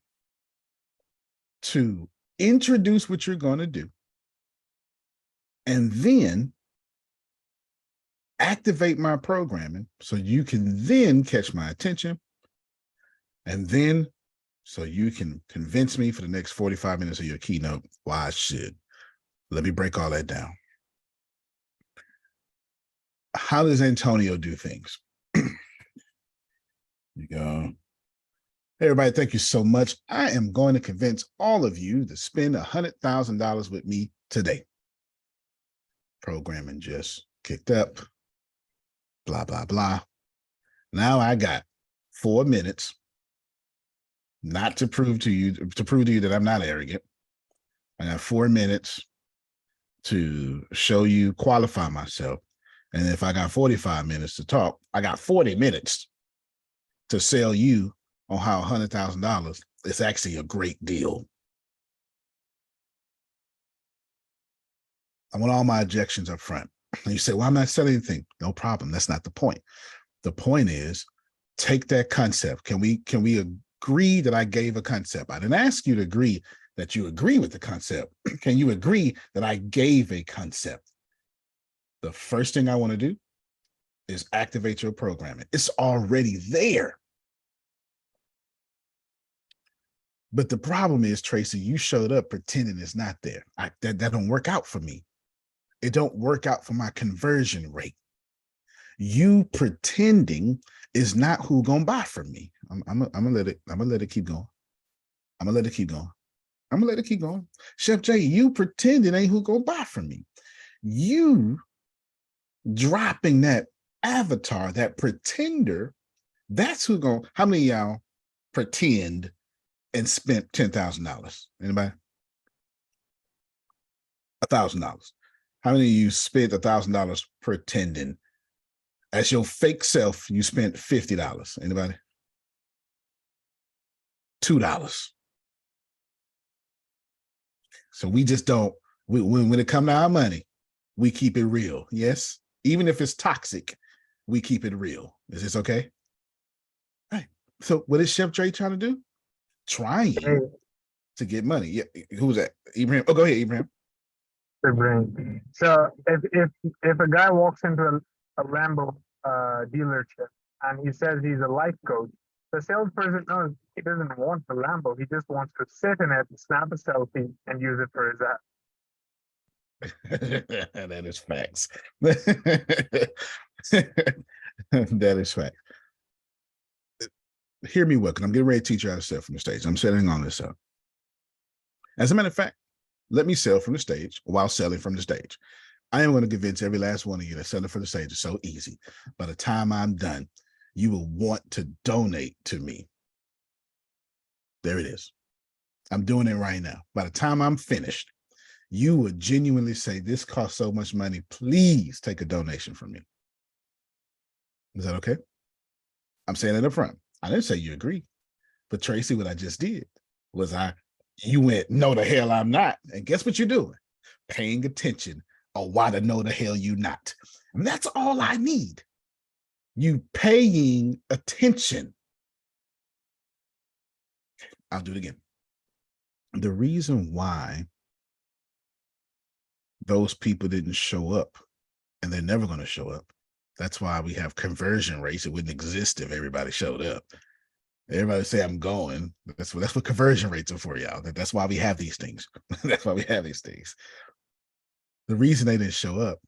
to introduce what you're going to do, and then activate my programming so you can then catch my attention, and then so you can convince me for the next 45 minutes of your keynote why I should. Let me break all that down. How does Antonio do things? You go, hey, everybody, thank you so much. I am going to convince all of you to spend $100,000 with me today. Programming just kicked up, blah, blah, blah. Now I got 4 minutes, not to prove to you that I'm not arrogant. I got 4 minutes to show you, qualify myself. And if I got 45 minutes to talk, I got 40 minutes to sell you on how $100,000 is actually a great deal. I want all my objections up front. And you say, well, I'm not selling anything. No problem. That's not the point. The point is, take that concept. Can we agree that I gave a concept? I didn't ask you to agree that you agree with the concept. Can you agree that I gave a concept? The first thing I want to do is activate your programming. It's already there. But the problem is, Tracy, you showed up pretending it's not there. That don't work out for me. It don't work out for my conversion rate. You pretending is not who gonna buy from me. I'm gonna let it keep going. I'm gonna let it keep going. I'm gonna let it keep going. Chef J, you pretending ain't who gonna buy from me. You dropping that avatar, that pretender, that's who gonna, how many of y'all pretend and spent $10,000? Anybody? $1,000. How many of you spent $1,000 pretending? As your fake self, you spent $50. Anybody? $2. So we just don't, when it comes to our money, we keep it real. Yes. Even if it's toxic, we keep it real. Is this okay? All right, So what is Chef Dre trying to do? Trying to get money. Yeah, who was that? Ibrahim. Oh, go ahead, Ibrahim. The brain. So if a guy walks into a Lambo dealership and he says he's a life coach, the salesperson knows he doesn't want the Lambo. He just wants to sit in it, snap a selfie, and use it for his app. That is facts. That is fact. Hear me well, because I'm getting ready to teach you how to sell from the stage. I'm setting on this up. As a matter of fact, let me sell from the stage while selling from the stage. I am going to convince every last one of you that selling from the stage is so easy. By the time I'm done, you will want to donate to me. There it is. I'm doing it right now. By the time I'm finished, you would genuinely say, this costs so much money. Please take a donation from me. Is that okay? I'm saying it up front. I didn't say you agree. But Tracy, what I just did was you went, no, the hell I'm not. And guess what you're doing? Paying attention on why to know the hell you not. And that's all I need. You paying attention. I'll do it again. The reason why those people didn't show up, and they're never going to show up, that's why we have conversion rates. It wouldn't exist if everybody showed up. Everybody say I'm going. That's what conversion rates are for, y'all. That's why we have these things. That's why we have these things. The reason they didn't show up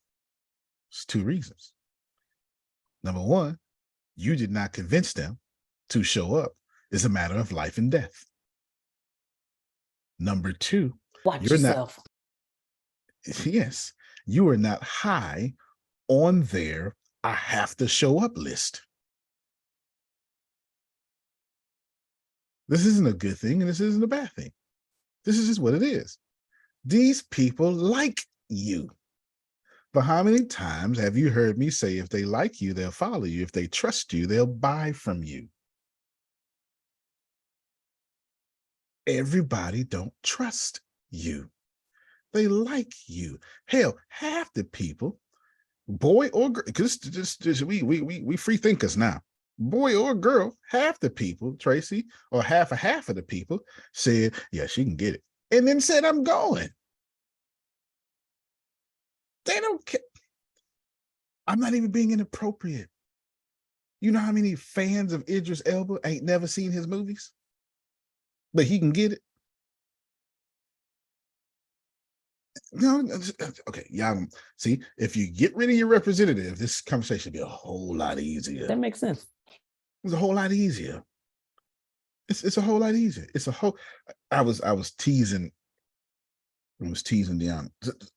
is two reasons. Number one, you did not convince them to show up. It's a matter of life and death. Number two, Watch yourself. Yes, you are not high on their I have to show up list. This isn't a good thing, and this isn't a bad thing. This is just what it is. These people like you. But how many times have you heard me say, if they like you, they'll follow you. If they trust you, they'll buy from you. Everybody don't trust you. They like you. Hell, half the people, boy or girl, because we free thinkers now. Boy or girl, half the people, Tracy, or half of the people said, yeah, she can get it. And then said, I'm going. They don't care. I'm not even being inappropriate. You know how many fans of Idris Elba ain't never seen his movies? But he can get it. No, okay, y'all see, if you get rid of your representative, this conversation would be a whole lot easier. That makes sense. It's a whole lot easier. It's a whole lot easier. It's a whole. I was teasing. I was teasing Deanna.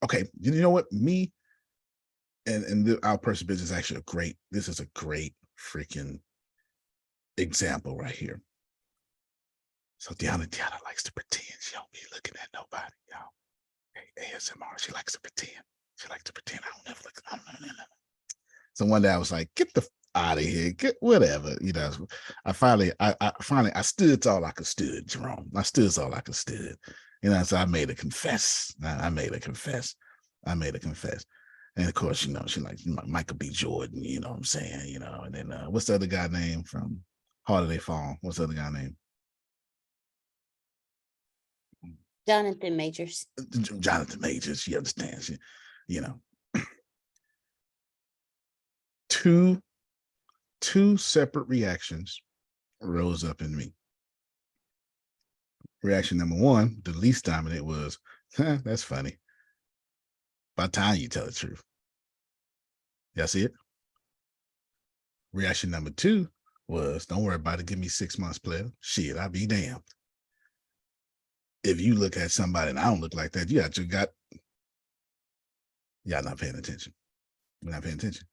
Okay, you know what? Me and our personal business is actually this is a great freaking example right here. So Deanna likes to pretend she don't be looking at nobody, y'all. Hey, ASMR, she likes to pretend. She likes to pretend. I don't ever look. No. So one day I was like, get the out of here, get whatever, you know. I finally stood all I could stood, Jerome. I stood all I could stood, you know. So I made her confess. I made her confess. And of course, you know, she like Michael B. Jordan, you know what I'm saying, you know. And then what's the other guy name from Harder They Fall? What's the other guy name? Jonathan Majors. Jonathan Majors. She understands, you know. Two separate reactions rose up in me. Reaction number one, the least dominant, was, that's funny. By the time you tell the truth. Y'all see it? Reaction number two was, don't worry about it. Give me 6 months, player. Shit, I'll be damned. If you look at somebody and I don't look like that, y'all not paying attention. You're not paying attention.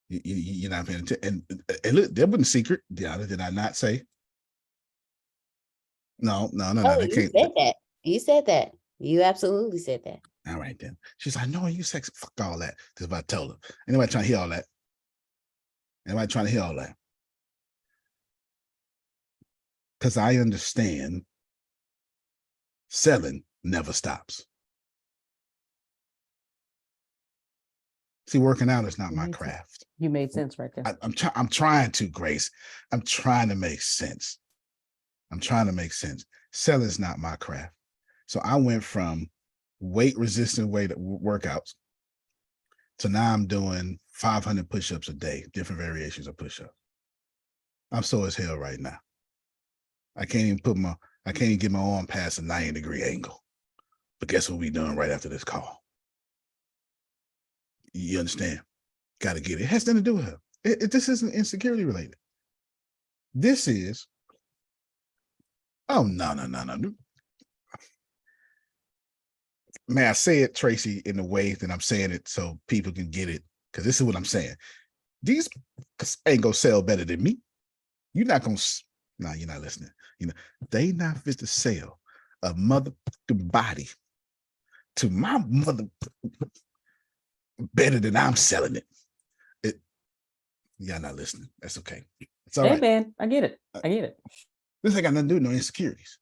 You're not paying attention. And look, that wasn't a secret. Did I not say? No. Oh, you said that. You said that. You absolutely said that. All right, then. She's like, no, you sexy. Fuck all that. That's what I told her. Anybody trying to hear all that? Because I understand selling never stops. See, working out is not You my made sense. craft. You made sense right there. I'm trying to, Grace. I'm trying to make sense. I'm trying to make sense. Selling is not my craft. So I went from weight resistant workouts to now I'm doing 500 push-ups a day, different variations of push-ups. I'm sore as hell right now. I can't even get my arm past a 90-degree angle. But guess what we're doing right after this call? You understand? Got to get it. It has nothing to do with her. This isn't insecurity related. This is, oh, no. May I say it, Tracy, in the way that I'm saying it so people can get it? Because this is what I'm saying. These ain't gonna sell better than me. You're not gonna, no, you're not listening. You know, they not fit to sell a mother body to my mother better than I'm selling it. Y'all not listening. That's okay. It's all Hey, right. man, I get it. I get it. This ain't got nothing to do with no insecurities.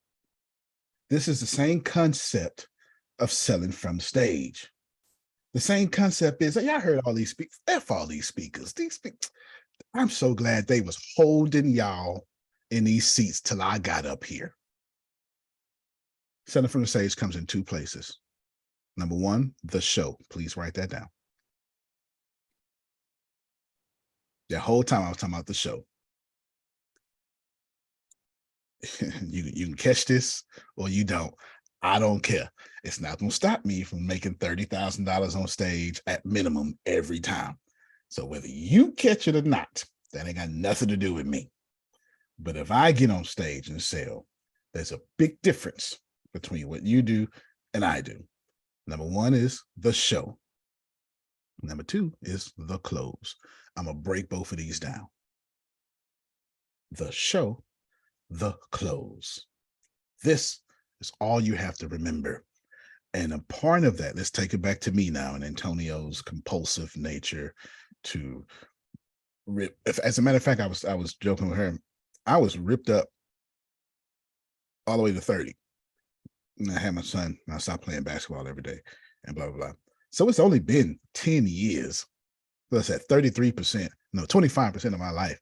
This is the same concept of selling from the stage. The same concept is, y'all heard all these speakers. F all these speakers. I'm so glad they was holding y'all in these seats till I got up here. Selling from the stage comes in two places. Number one, the show. Please write that down. The whole time I was talking about the show. You can catch this or you don't. I don't care. It's not going to stop me from making $30,000 on stage at minimum every time. So whether you catch it or not, that ain't got nothing to do with me. But if I get on stage and sell, there's a big difference between what you do and I do. Number one is the show. Number two is the close. I'm going to break both of these down. The show, the close. This is all you have to remember. And a part of that, let's take it back to me now and Antonio's compulsive nature to rip. As a matter of fact, I was joking with her. I was ripped up all the way to 30. And I had my son, and I stopped playing basketball every day and blah, blah, blah. So it's only been 10 years. That's at 33%, no, 25% of my life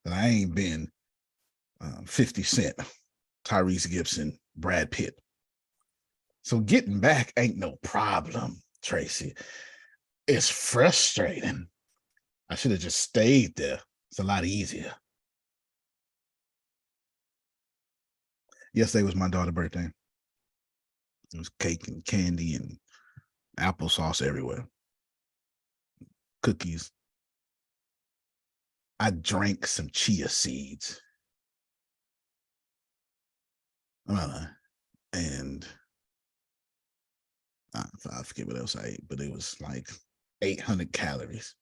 that I ain't been 50 Cent, Tyrese Gibson, Brad Pitt. So getting back ain't no problem, Tracy. It's frustrating. I should have just stayed there. It's a lot easier. Yesterday was my daughter's birthday. It was cake and candy and applesauce everywhere. Cookies. I drank some chia seeds. And I forget what else I ate, but it was like 800 calories.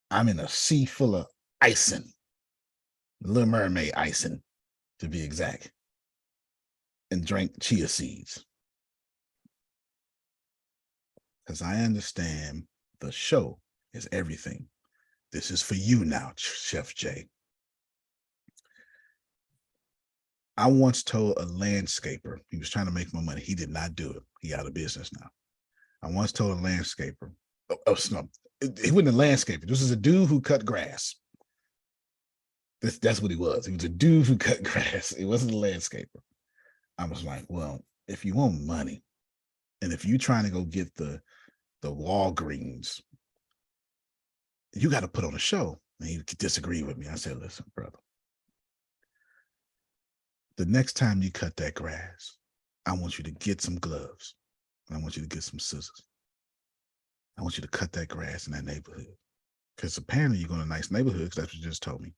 I'm in a sea full of icing, Little Mermaid icing, to be exact, and drank chia seeds. Because I understand the show is everything. This is for you now, Chef Jay. I once told a landscaper, he was trying to make more money. He did not do it. He out of business now. I once told a landscaper, no, he wasn't a landscaper. This is a dude who cut grass. That's what he was. He was a dude who cut grass. It wasn't a landscaper. I was like, well, if you want money, and if you're trying to go get the Walgreens, you got to put on a show. And he disagreed with me. I said, listen, brother, the next time you cut that grass, I want you to get some gloves. And I want you to get some scissors. I want you to cut that grass in that neighborhood. Because apparently you're going to a nice neighborhood, because that's what you just told me.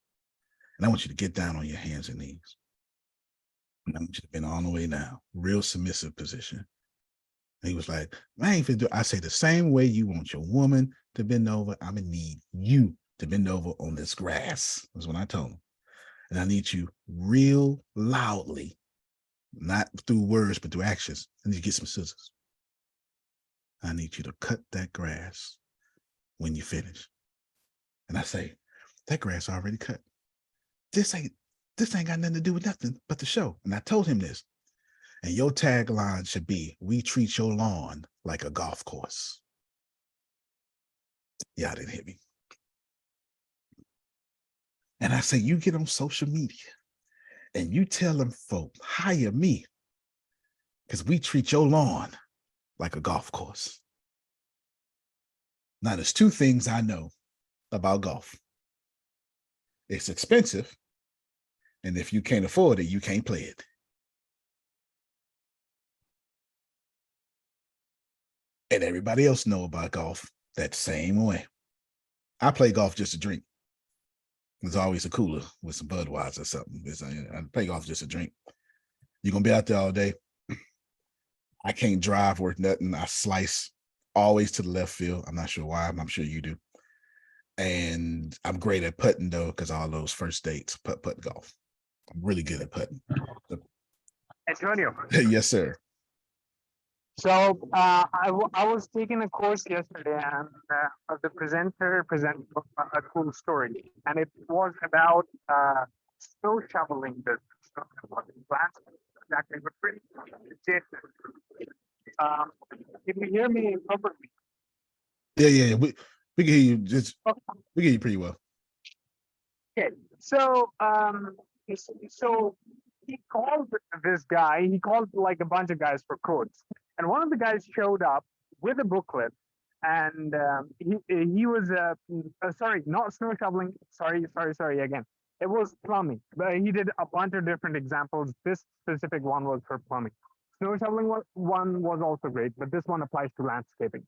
And I want you to get down on your hands and knees. And I want you to bend all the way down. Real submissive position. And he was like, I ain't finna do it. I say the same way you want your woman to bend over, I'm going to need you to bend over on this grass. That's what I told him. And I need you real loudly, not through words, but through actions. I need you to get some scissors. I need you to cut that grass when you finish. And I say, that grass already cut. This ain't got nothing to do with nothing but the show. And I told him this. And your tagline should be, we treat your lawn like a golf course. Y'all didn't hit me. And I say, you get on social media and you tell them folk, hire me, because we treat your lawn like a golf course. Now, there's two things I know about golf. It's expensive, and if you can't afford it, you can't play it. And everybody else know about golf that same way. I play golf just to drink. There's always a cooler with some Budweiser or something. I play golf just to drink. You're going to be out there all day. I can't drive worth nothing. I slice always to the left field. I'm not sure why. I'm sure you do. And I'm great at putting, though, because all those first dates, putt golf. I'm really good at putting. Antonio. Yes, sir. So I was taking a course yesterday, and the presenter presented a cool story, and it was about snow shoveling business. Exactly, but pretty adjacent. Can you hear me properly? Yeah. We can hear you. We can hear you pretty well. Okay, so so he called this guy. He called like a bunch of guys for quotes, and one of the guys showed up with a booklet, and he was sorry, not snow shoveling. Sorry again. It was plumbing, but he did a bunch of different examples. This specific one was for plumbing. Snow shoveling one was also great, but this one applies to landscaping.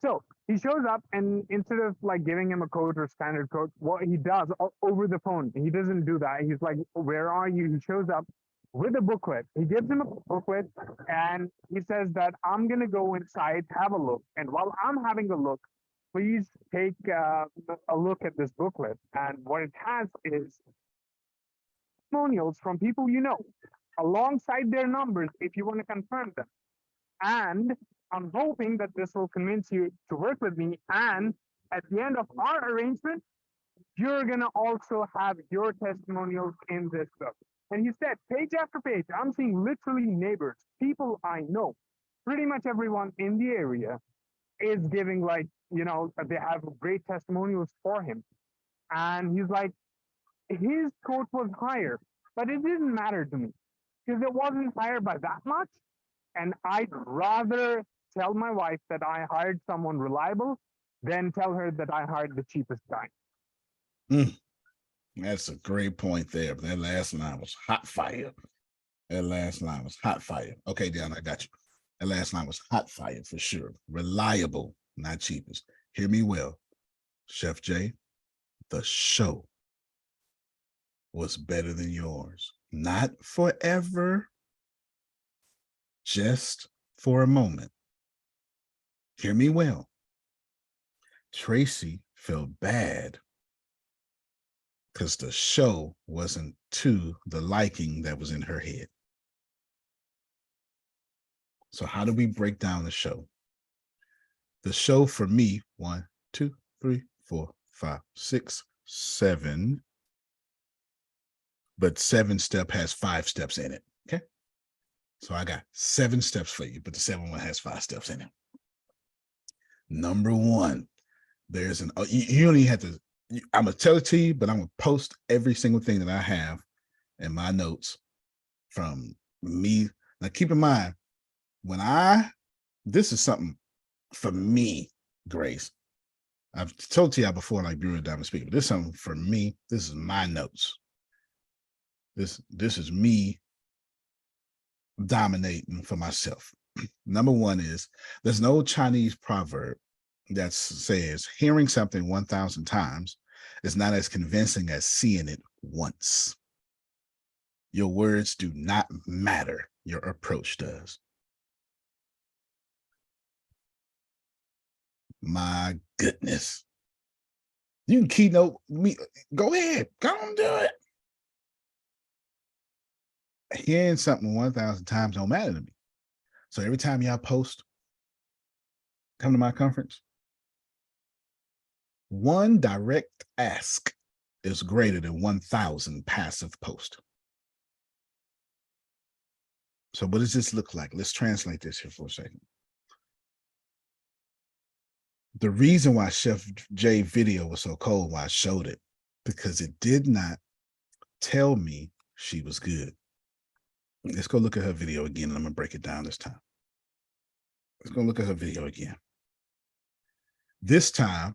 So he shows up, and instead of like giving him a code or standard code, what he does over the phone, he doesn't do that. He's like, "Where are you?" He shows up with a booklet. He gives him a booklet, and he says that I'm gonna go inside, have a look, and while I'm having a look, please take a look at this booklet. And what it has is testimonials from people you know, alongside their numbers if you want to confirm them. And I'm hoping that this will convince you to work with me. And at the end of our arrangement, you're going to also have your testimonials in this book. And he said, page after page, I'm seeing literally neighbors, people I know, pretty much everyone in the area is giving like, you know, they have great testimonials for him. And he's like, his quote was higher, but it didn't matter to me because it wasn't higher by that much. And I'd rather tell my wife that I hired someone reliable than tell her that I hired the cheapest guy. That's a great point there. That last line was hot fire. Okay, Dion, I got you. That last line was hot fire for sure. Reliable, not cheapest. Hear me well, Chef Jay. The show was better than yours. Not forever, just for a moment. Hear me well. Tracy felt bad because the show wasn't to the liking that was in her head. So how do we break down the show? The show for me, 1, 2, 3, 4, 5, 6, 7. But 7-step has 5 steps in it. Okay. So I got 7 steps for you, but the 7th one has 5 steps in it. Number 1, there's you only have to, I'm going to tell it to you, but I'm going to post every single thing that I have in my notes from me. Now, keep in mind, this is something for me, Grace. I've told you before, like Bureau Diamond Speaker, but this is something for me. This is my notes. This is me dominating for myself. Number 1 is there's an old Chinese proverb that says hearing something 1,000 times is not as convincing as seeing it once. Your words do not matter. Your approach does. My goodness. You can keynote me. Go ahead. Go on, do it. Hearing something 1,000 times don't matter to me. So every time y'all post, come to my conference, 1 direct ask is greater than 1,000 passive posts. So what does this look like? Let's translate this here for a second. The reason why Chef J video was so cold when I showed it, because it did not tell me she was good. Let's go look at her video again, and I'm gonna break it down this time. Let's go look at her video again. This time,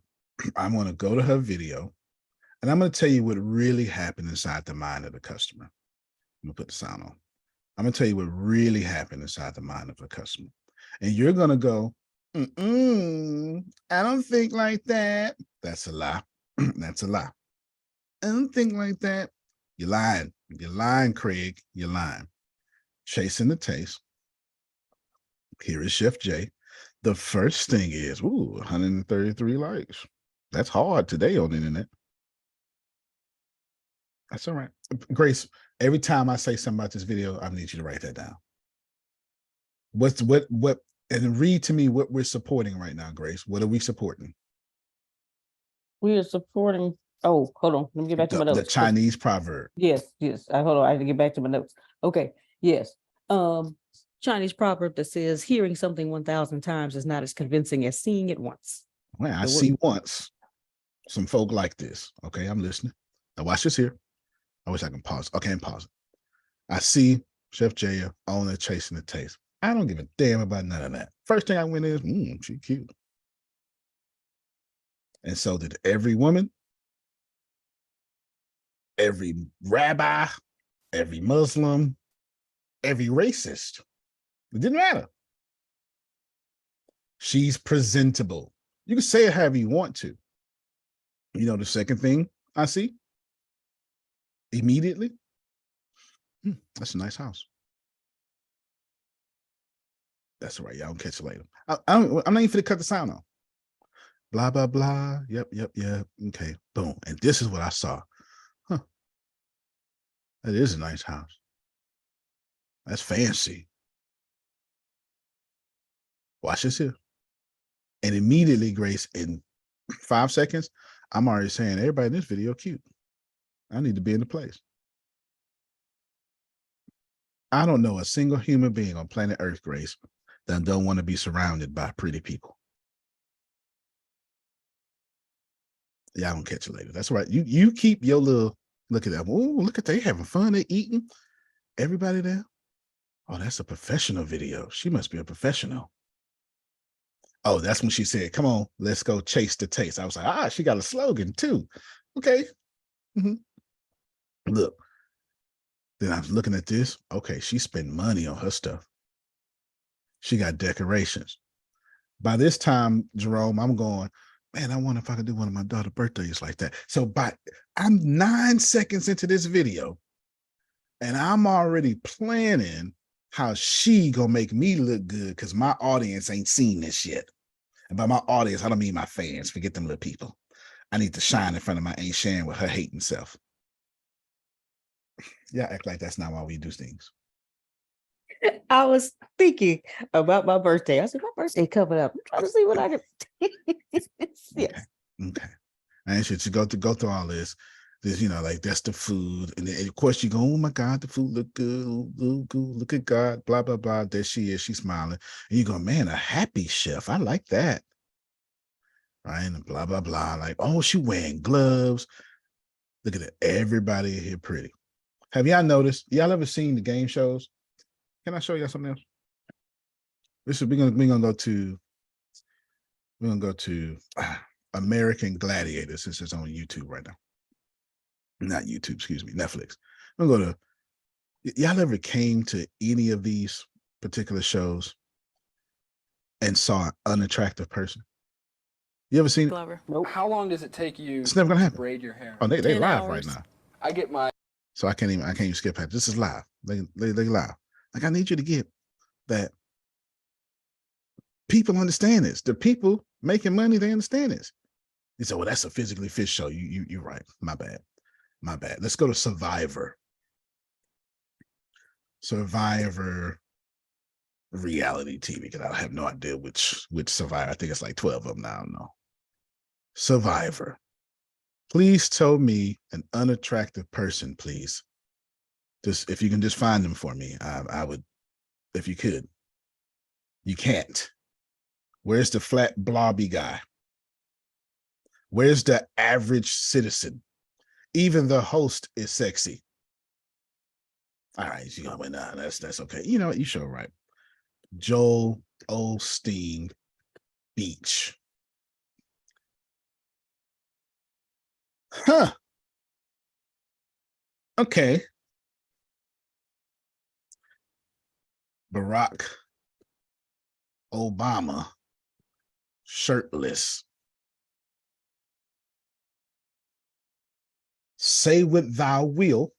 I'm gonna go to her video, and I'm gonna tell you what really happened inside the mind of the customer. I'm gonna put the sound on. I'm gonna tell you what really happened inside the mind of the customer. And you're gonna go, I don't think like that. That's a lie. That's a lie. I don't think like that. You're lying. You're lying, Craig. You're lying. Chasing the taste. Here is Chef J. The first thing is, 133 likes. That's hard today on the internet. That's all right. Grace, every time I say something about this video, I need you to write that down. And read to me what we're supporting right now, Grace. What are we supporting? We are supporting. Oh, hold on. Let me get back to my notes. The Chinese proverb. Yes. Hold on. I have to get back to my notes. Okay. Yes. Chinese proverb that says hearing something 1,000 times is not as convincing as seeing it once. Well, I see once some folk like this. Okay, I'm listening. Now watch this here. I wish I can pause. Okay, I'm pausing. I see Chef J on there chasing the taste. I don't give a damn about none of that. First thing I went is, she cute. And so did every woman, every rabbi, every Muslim, every racist. It didn't matter. She's presentable. You can say it however you want to. You know, the second thing I see immediately, that's a nice house. That's all right. Y'all can catch it later. I'm not even finna cut the sound off. Blah, blah, blah. Yep. Okay, boom. And this is what I saw. That is a nice house. That's fancy. Watch this here. And immediately, Grace, in 5 seconds, I'm already saying everybody in this video cute. I need to be in the place. I don't know a single human being on planet Earth, Grace, that don't want to be surrounded by pretty people. Yeah, I don't catch it later. That's right. You keep your little look at that. Oh, look at they having fun. They eating. Everybody there. Oh, that's a professional video. She must be a professional. Oh, that's when she said, come on, let's go chase the taste. I was like, she got a slogan too. Okay. Look. Then I was looking at this. Okay, she spent money on her stuff. She got decorations. By this time, Jerome, I'm going, man, I wonder if I could do one of my daughter's birthdays like that. So I'm 9 seconds into this video, and I'm already planning how she gonna make me look good because my audience ain't seen this yet. And by my audience, I don't mean my fans. Forget them little people. I need to shine in front of my Aunt Sharon with her hating self. Yeah, act like that's not why we do things. I was thinking about my birthday. I said, my birthday coming up. I'm trying to see what I can. Yes. Okay. And should go through all this. This, like that's the food. And then, of course, you go, oh my God, the food look good. Look at God, blah, blah, blah. There she is. She's smiling. And you go, man, a happy chef. I like that. Right. And blah, blah, blah. Like, oh, she wearing gloves. Look at it. Everybody here pretty. Have y'all noticed? Y'all ever seen the game shows? Can I show y'all something else? We're gonna go to American Gladiator, since it's on YouTube right now. Not YouTube, excuse me, Netflix. I'm gonna go to. Y'all ever came to any of these particular shows and saw an unattractive person? You ever seen it? Nope. How long does it take you It's never gonna happen. to braid your hair? Oh, they live right now. I get my. So I can't even skip past. This is live. They live. Like, I need you to get that. People understand this. The people making money, they understand this. You say, well, that's a physically fit show. You're right. My bad. Let's go to Survivor. Survivor reality TV, because I have no idea which Survivor. I think it's like 12 of them now. I don't know. Survivor. Please tell me an unattractive person, please. Just if you can just find them for me, I would, if you could. You can't. Where's the flat blobby guy? Where's the average citizen? Even the host is sexy. All right, you know, nah, that's okay. You know what? You sure right. Joel Osteen Beach. Huh. Okay. Barack Obama shirtless. Say what thou will,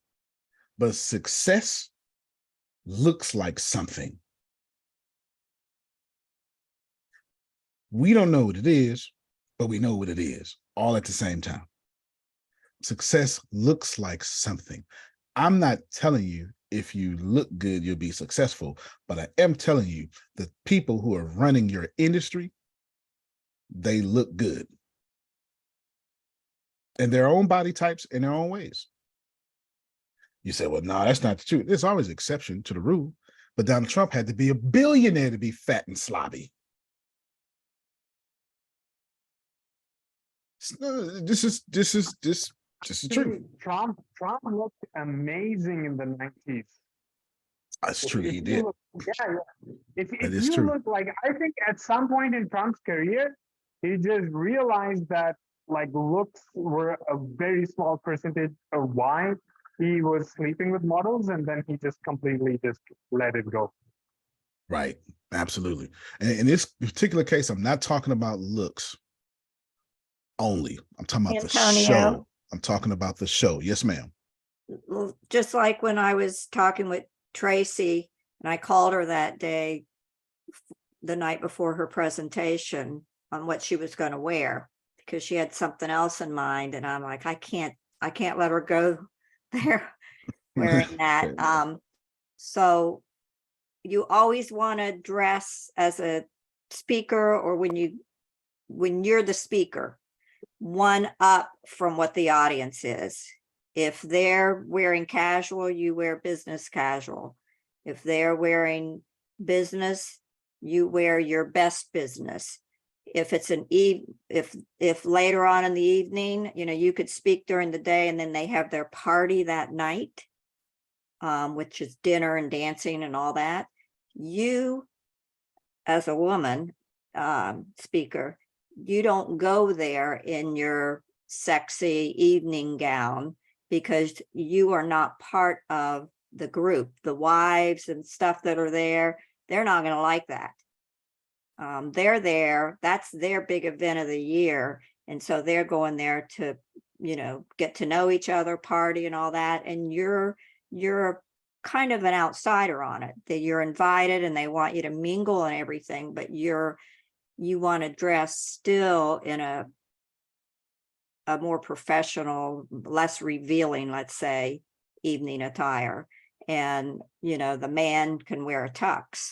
but success looks like something. We don't know what it is, but we know what it is all at the same time. Success looks like something. I'm not telling you if you look good, you'll be successful, but I am telling you the people who are running your industry, they look good in their own body types, in their own ways. You say, well, no, that's not the truth. There's always exception to the rule, but Donald Trump had to be a billionaire to be fat and slobby. This is the truth. Trump looked amazing in the 90s. That's true. He did. Yeah. If is you true. look like, I think at some point in Trump's career, he just realized that like looks were a very small percentage of why he was sleeping with models, and then he just completely just let it go. Right. Absolutely. And in this particular case, I'm not talking about looks only. I'm talking about the Antonio. show. I'm talking about the show. Yes, ma'am. Well, just like when I was talking with Tracy and I called her that day, the night before her presentation, on what she was going to wear, because she had something else in mind. And I'm like, I can't let her go there wearing that. So you always want to dress as a speaker, or when you're the speaker, one up from what the audience is. If they're wearing casual, you wear business casual. If they're wearing business, you wear your best business. If it's if later on in the evening, you could speak during the day and then they have their party that night, which is dinner and dancing and all that. You, as a woman speaker, you don't go there in your sexy evening gown, because you are not part of the group. The wives and stuff that are there, they're not going to like that. They're there, that's their big event of the year. And so they're going there to, get to know each other, party and all that. And you're kind of an outsider on it, that you're invited and they want you to mingle and everything, but you want to dress still in a more professional, less revealing, let's say, evening attire. And, the man can wear a tux.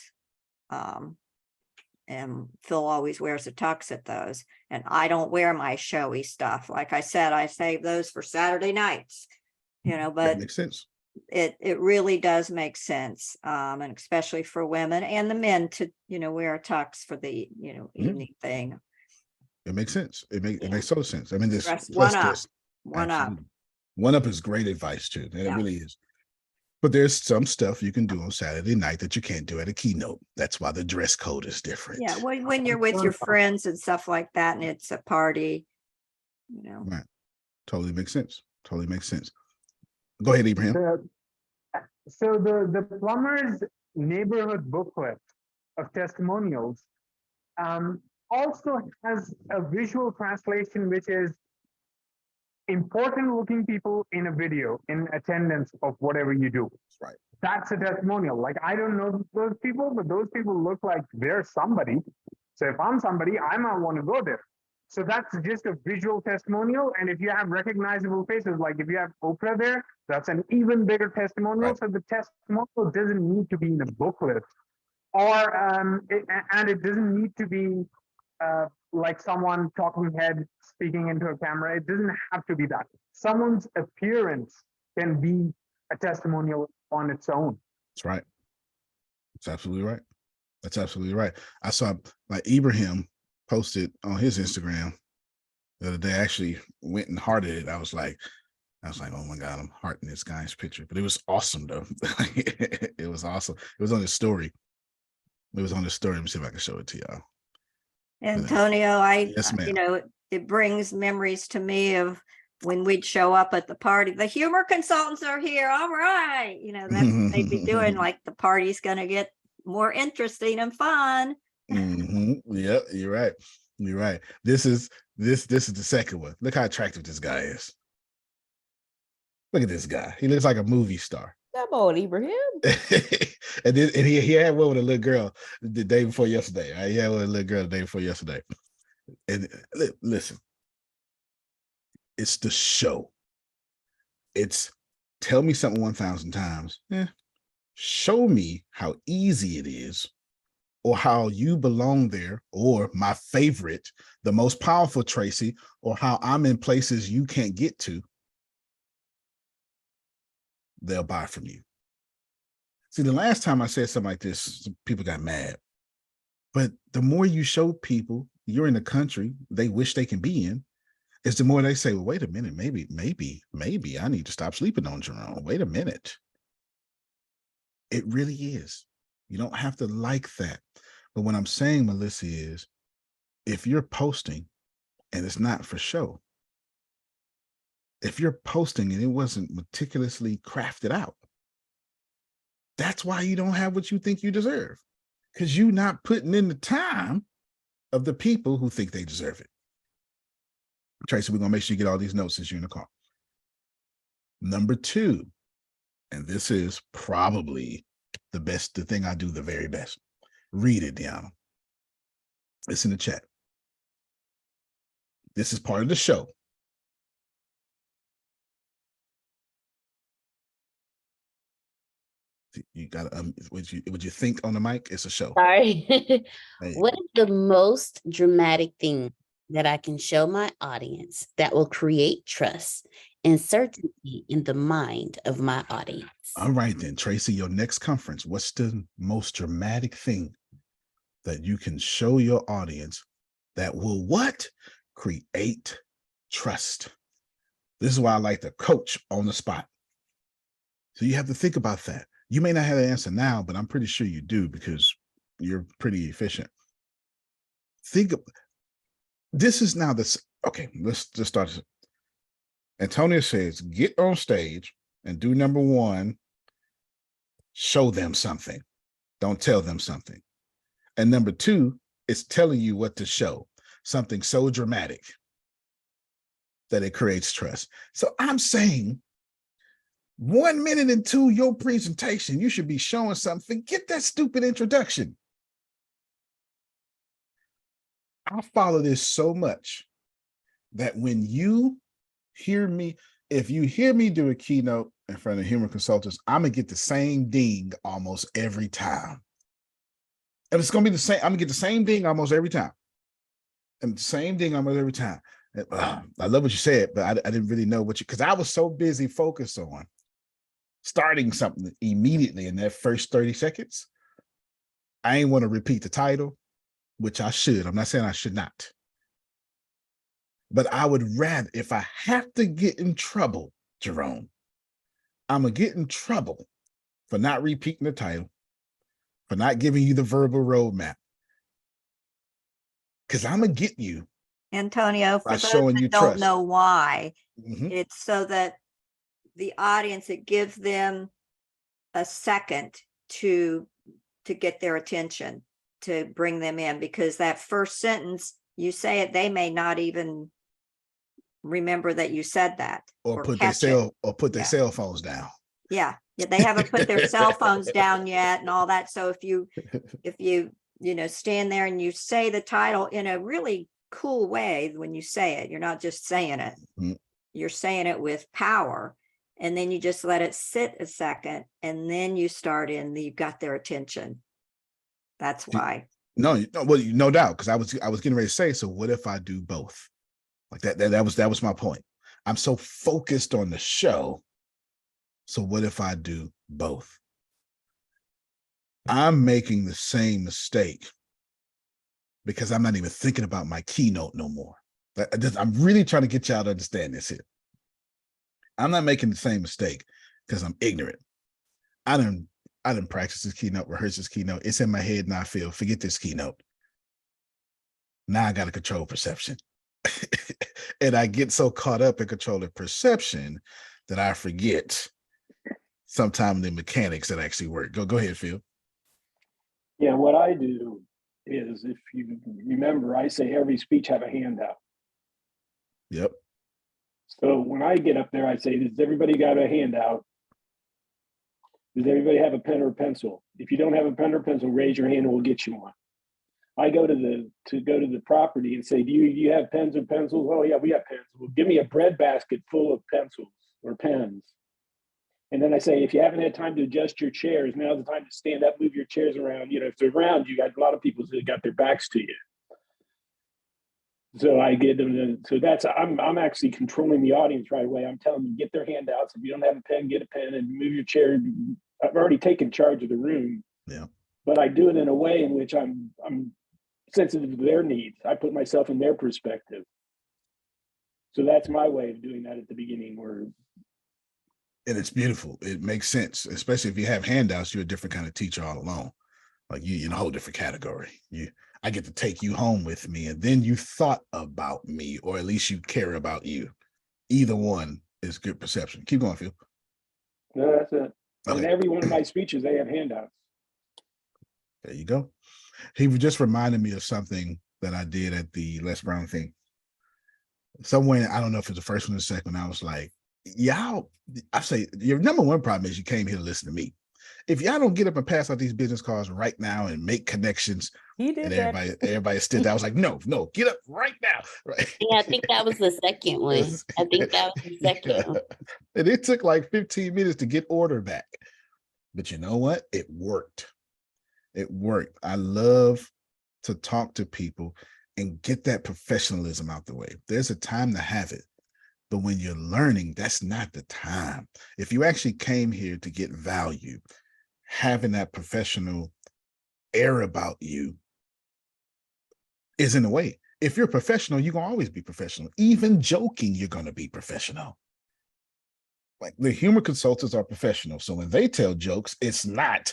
And Phil always wears a tux at those. And I don't wear my showy stuff. Like I said, I save those for Saturday nights, but that makes sense. It really does make sense. And especially for women and the men to, wear a tux for the, evening thing. It makes sense. It makes total sense. I mean, this One up. One up is great advice too. And Yeah. it really is. But there's some stuff you can do on Saturday night that you can't do at a keynote. That's why the dress code is different. Yeah, when you're with your friends and stuff like that, and it's a party, Right. Totally makes sense. Totally makes sense. Go ahead, Ibrahim. So the plumber's neighborhood booklet of testimonials also has a visual translation, which is important looking people in a video in attendance of whatever you do. Right. That's a testimonial. Like, I don't know those people, but those people look like they're somebody. So if I'm somebody, I might want to go there. So that's just a visual testimonial. And if you have recognizable faces, like if you have Oprah there, that's an even bigger testimonial. Right. So the testimonial doesn't need to be in a booklet, or it doesn't need to be like someone talking head speaking into a camera. It doesn't have to be that. Someone's appearance can be a testimonial on its own. That's right. That's absolutely right. That's absolutely right. I saw like Ibrahim posted on his Instagram the other day. I actually went and hearted it. I was like, oh my God, I'm hearting this guy's picture. But it was awesome though. It was awesome. It was on his story. Let me see if I can show it to y'all. Antonio, Yes, ma'am. you know, it brings memories to me of when we'd show up at the party. The humor consultants are here. All right. You know, that's what they'd be doing. Like the party's going to get more interesting and fun. Yeah, you're right. You're right. This is the second one. Look how attractive this guy is. Look at this guy. He looks like a movie star. Come on, Ibrahim. And he had one with a little girl the day before yesterday. Right? He had one with a little girl the day before yesterday. And listen, it's the show. It's tell me something 1,000 times. Show me how easy it is, or how you belong there, or my favorite, the most powerful, Tracy, or how I'm in places you can't get to. They'll buy from you. See, the last time I said something like this, people got mad. But the more you show people you're in a country they wish they can be in, is the more they say, well, wait a minute, maybe I need to stop sleeping on Jerome. Wait a minute. It really is. You don't have to like that. But what I'm saying, Melissa, is if you're posting and it's not for show, if you're posting and it wasn't meticulously crafted out, that's why you don't have what you think you deserve, because you're not putting in the time of the people who think they deserve it. Tracy, we're going to make sure you get all these notes as you're in the car. Number 2, and this is probably the thing I do the very best. Read it, Deanna. It's in the chat. This is part of the show. You gotta would you think on the mic? It's a show. Sorry. What is the most dramatic thing that I can show my audience that will create trust and certainty in the mind of my audience? All right then, Tracy, your next conference, what's the most dramatic thing that you can show your audience that will what? Create trust. This is why I like to coach on the spot. So you have to think about that. You may not have the answer now, but I'm pretty sure you do because you're pretty efficient. Think of this is now this. Okay, let's just start. Antonio says, get on stage and do number 1. Show them something. Don't tell them something. And number 2 is telling you what to show. Something so dramatic that it creates trust. So I'm saying 1 minute into your presentation, you should be showing something. Forget that stupid introduction. I follow this so much that when you hear me, if you hear me do a keynote in front of human consultants, I'm going to get the same ding almost every time. And it's going to be the same. I'm going to get the same ding almost every time. And the same ding almost every time. I love what you said, but I didn't really know what because I was so busy focused on starting something immediately in that first 30 seconds. I ain't want to repeat the title, which I should. I'm not saying I should not. But I would rather, if I have to get in trouble, Jerome, I'm going to get in trouble for not repeating the title, for not giving you the verbal roadmap. Because I'm going to get you. Antonio, for by those showing that you don't trust. know why, Mhm. it's so that the audience, it gives them a second to get their attention, to bring them in, because that first sentence, you say it, they may not even remember that you said that. Or put their catch it. cell phones down. Yeah, they haven't put their cell phones down yet and all that. So if you stand there and you say the title in a really cool way, when you say it, you're not just saying it, you're saying it with power, and then you just let it sit a second, and then you start you've got their attention. That's why. No, no doubt, because I was getting ready to say, so what if I do both? Like that was my point. I'm so focused on the show. So what if I do both? I'm making the same mistake because I'm not even thinking about my keynote no more. I'm really trying to get y'all to understand this here. I'm not making the same mistake because I'm ignorant. I didn't practice this keynote, rehearse this keynote. It's in my head and I feel, forget this keynote. Now I got to control perception. And I get so caught up in controlling perception that I forget sometimes the mechanics that actually work. Go ahead, Phil. Yeah, what I do is, if you remember, I say every speech have a handout. Yep. So when I get up there, I say, does everybody got a handout? Does everybody have a pen or pencil? If you don't have a pen or pencil, raise your hand and we'll get you one. I go to the property and say, do you have pens and pencils? Oh yeah, we have pens. Well, give me a bread basket full of pencils or pens. And then I say, if you haven't had time to adjust your chairs, now's the time to stand up, move your chairs around. You know, if they're around, you got a lot of people that got their backs to you. So I get them to, so that's, I'm actually controlling the audience right away. I'm telling them, get their handouts. If you don't have a pen, get a pen and move your chair. I've already taken charge of the room. Yeah. But I do it in a way in which I'm sensitive to their needs. I put myself in their perspective. So that's my way of doing that at the beginning, where and it's beautiful. It makes sense, especially if you have handouts. You're a different kind of teacher all along. Like you're in a whole different category. I get to take you home with me, and then you thought about me, or at least you care about you. Either one is good perception. Keep going, Phil. No, that's it. Okay. In every one of my speeches, they have handouts. There you go. He just reminded me of something that I did at the Les Brown thing. Somewhere, I don't know if it's the first one or the second, I was like, y'all, I say, your number one problem is you came here to listen to me. If y'all don't get up and pass out these business cards right now and make connections, He did and that. everybody stood there. I was like, no, get up right now. Right. Yeah, I think that was the second one. I think that was the second one. And it took like 15 minutes to get order back. But you know what? It worked. It worked. I love to talk to people and get that professionalism out the way. There's a time to have it. But when you're learning, that's not the time. If you actually came here to get value, having that professional air about you is in the way. If you're professional, you're going to always be professional. Even joking, you're going to be professional. Like the humor consultants are professional. So when they tell jokes, it's not,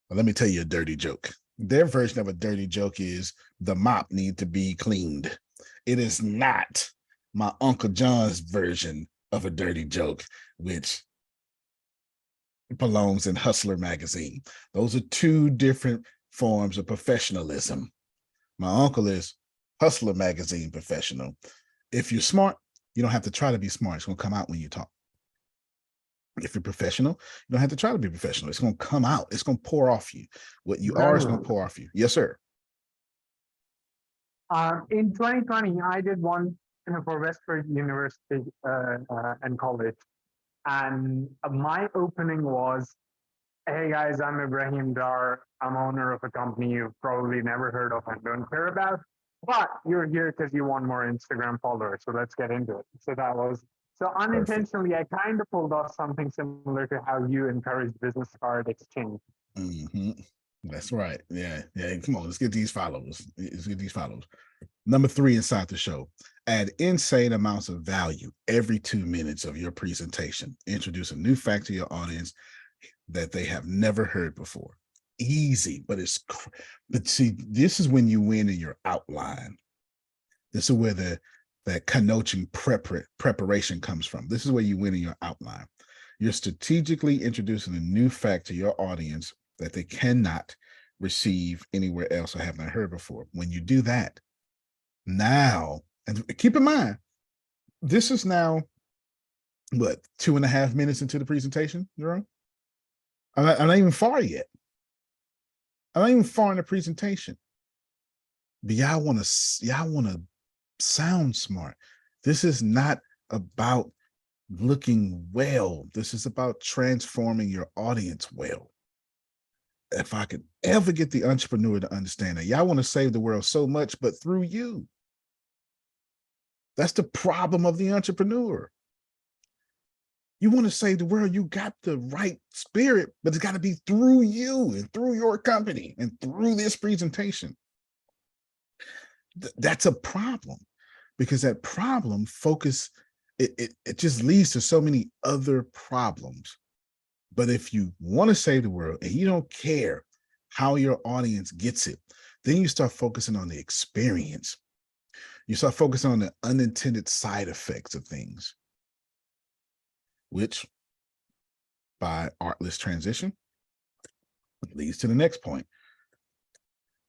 well, let me tell you a dirty joke. Their version of a dirty joke is the mop need to be cleaned. It is not my Uncle John's version of a dirty joke, which belongs in Hustler magazine. Those are two different forms of professionalism. My uncle is Hustler magazine professional. If you're smart, you don't have to try to be smart. It's going to come out when you talk. If you're professional, you don't have to try to be professional. It's going to come out. It's going to pour off you. What you are is going to pour off you. Yes, sir. In 2020, I did one for Westford University and college. And my opening was, hey guys, I'm Ibrahim Dar. I'm owner of a company you've probably never heard of and don't care about, but you're here because you want more Instagram followers. So let's get into it. So that was, so unintentionally, I kind of pulled off something similar to how you encourage business card exchange. Mm-hmm. That's right. Yeah. Come on, let's get these followers. Number 3 inside the show. Add insane amounts of value every 2 minutes of your presentation. Introduce a new fact to your audience that they have never heard before. Easy, but see, this is when you win in your outline. This is where that connoting preparation comes from. This is where you win in your outline. You're strategically introducing a new fact to your audience that they cannot receive anywhere else or have not heard before. When you do that, now, and keep in mind, this is now, what, 2.5 minutes into the presentation, Jerome? I'm not even far yet. I'm not even far in the presentation. But y'all want to sound smart. This is not about looking well. This is about transforming your audience well. If I could ever get the entrepreneur to understand that, y'all want to save the world so much, but through you. That's the problem of the entrepreneur. You want to save the world, you got the right spirit, but it's got to be through you and through your company and through this presentation. That's a problem because that problem focus, it just leads to so many other problems. But if you want to save the world and you don't care how your audience gets it, then you start focusing on the experience. You start focusing on the unintended side effects of things, which by artless transition leads to the next point.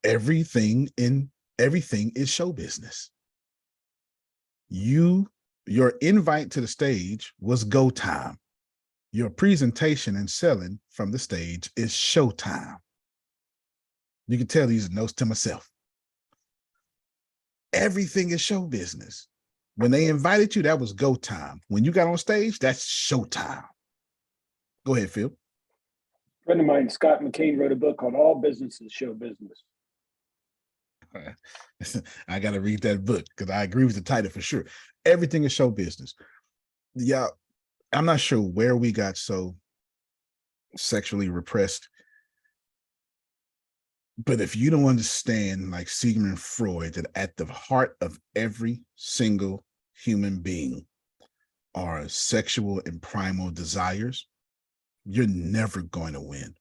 Everything is show business. Your invite to the stage was go time. Your presentation and selling from the stage is showtime. You can tell these are notes to myself. Everything is show business. When they invited you, that was go time. When you got on stage, that's showtime. Go ahead, Phil. A friend of mine, Scott McCain, wrote a book called All Business is Show Business. I got to read that book because I agree with the title for sure. Everything is show business. Yeah, I'm not sure where we got so sexually repressed, but if you don't understand, like Sigmund Freud, that at the heart of every single human being are sexual and primal desires, you're never going to win.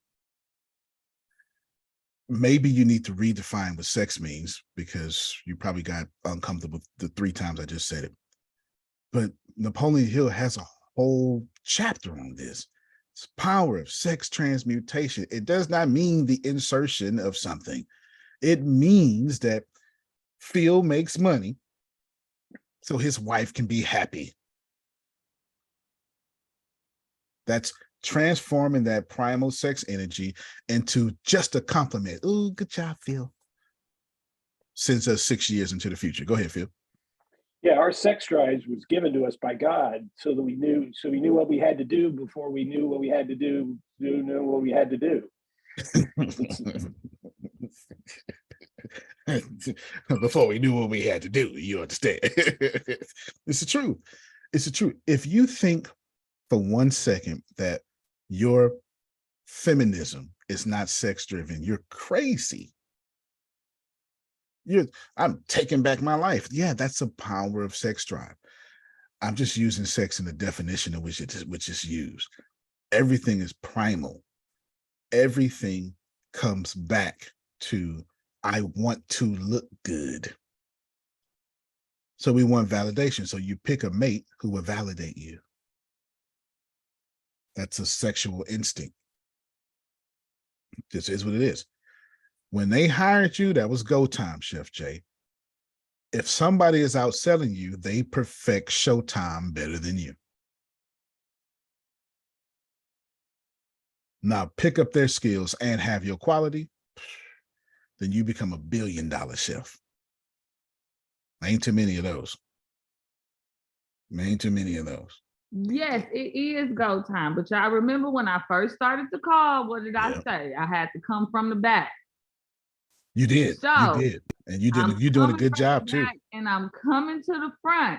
Maybe you need to redefine what sex means because you probably got uncomfortable the 3 times I just said it. But Napoleon Hill has a whole chapter on this. It's power of sex transmutation. It does not mean the insertion of something. It means that Phil makes money so his wife can be happy. That's transforming that primal sex energy into just a compliment. Oh, good job, Phil. Sends us 6 years into the future. Go ahead, Phil. Yeah, our sex drives was given to us by God so that we knew what we had to do before we knew what we had to do, know what we had to do. Before we knew what we had to do, you understand? It's the truth. It's the truth. If you think for 1 second that your feminism is not sex driven, you're crazy. I'm taking back my life. Yeah, that's the power of sex drive. I'm just using sex in the definition of which it's used. Everything is primal. Everything comes back to, I want to look good. So we want validation. So you pick a mate who will validate you. That's a sexual instinct. This is what it is. When they hired you, that was go time, Chef Jay. If somebody is outselling you, they perfect showtime better than you. Now pick up their skills and have your quality, then you become $1 billion chef. Ain't too many of those. Ain't too many of those. Yes, it is go time. But y'all remember when I first started the call, what did I say? I had to come from the back. You did. So, you did. And you're doing a good job too. And I'm coming to the front.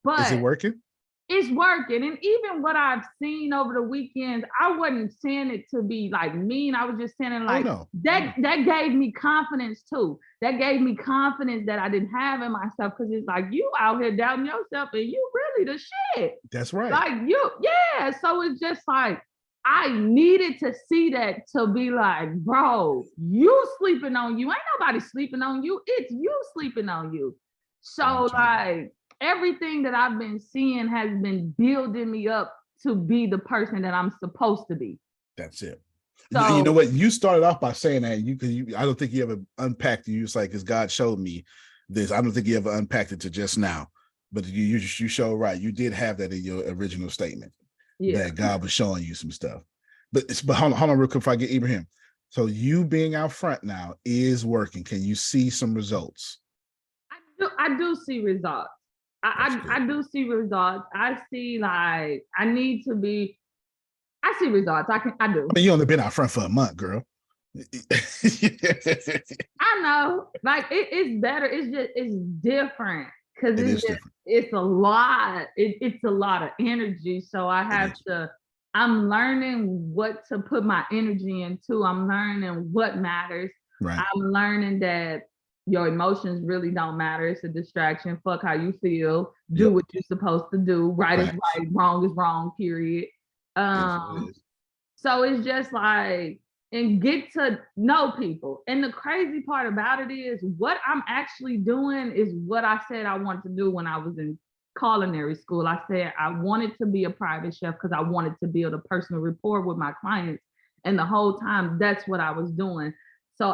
But is it working? It's working. And even what I've seen over the weekends, I wasn't saying it to be like mean. I was just saying it like that gave me confidence too. That gave me confidence that I didn't have in myself, because it's like you out here doubting yourself and you really the shit. That's right. Like yeah. So it's just like I needed to see that to be like, bro, you sleeping on you. Ain't nobody sleeping on you. It's you sleeping on you. So like everything that I've been seeing has been building me up to be the person that I'm supposed to be. That's it. So, you know what? You started off by saying that I don't think you ever unpacked it. You was like, because God showed me this. I don't think you ever unpacked it to just now, but you show right. You did have that in your original statement. Yeah. That God was showing you some stuff. But hold on real quick before I get Ibrahim. So you being out front now is working. Can you see some results? I do see results. I do see results. I see like I see results. I do. I mean, you only been out front for a month, girl. I know. Like it's better. It's different because it's a lot. It's a lot of energy. So I'm learning what to put my energy into. I'm learning what matters. Right. I'm learning that Your emotions really don't matter. It's a distraction. Fuck how you feel. Do Yep. what you're supposed to do. Right is Facts. right, wrong is wrong, period. It is. So it's just like, and get to know people. And the crazy part about it is what I'm actually doing is what I said I wanted to do when I was in culinary school. I said I wanted to be a private chef because I wanted to build a personal rapport with my clients. And the whole time, that's what I was doing. So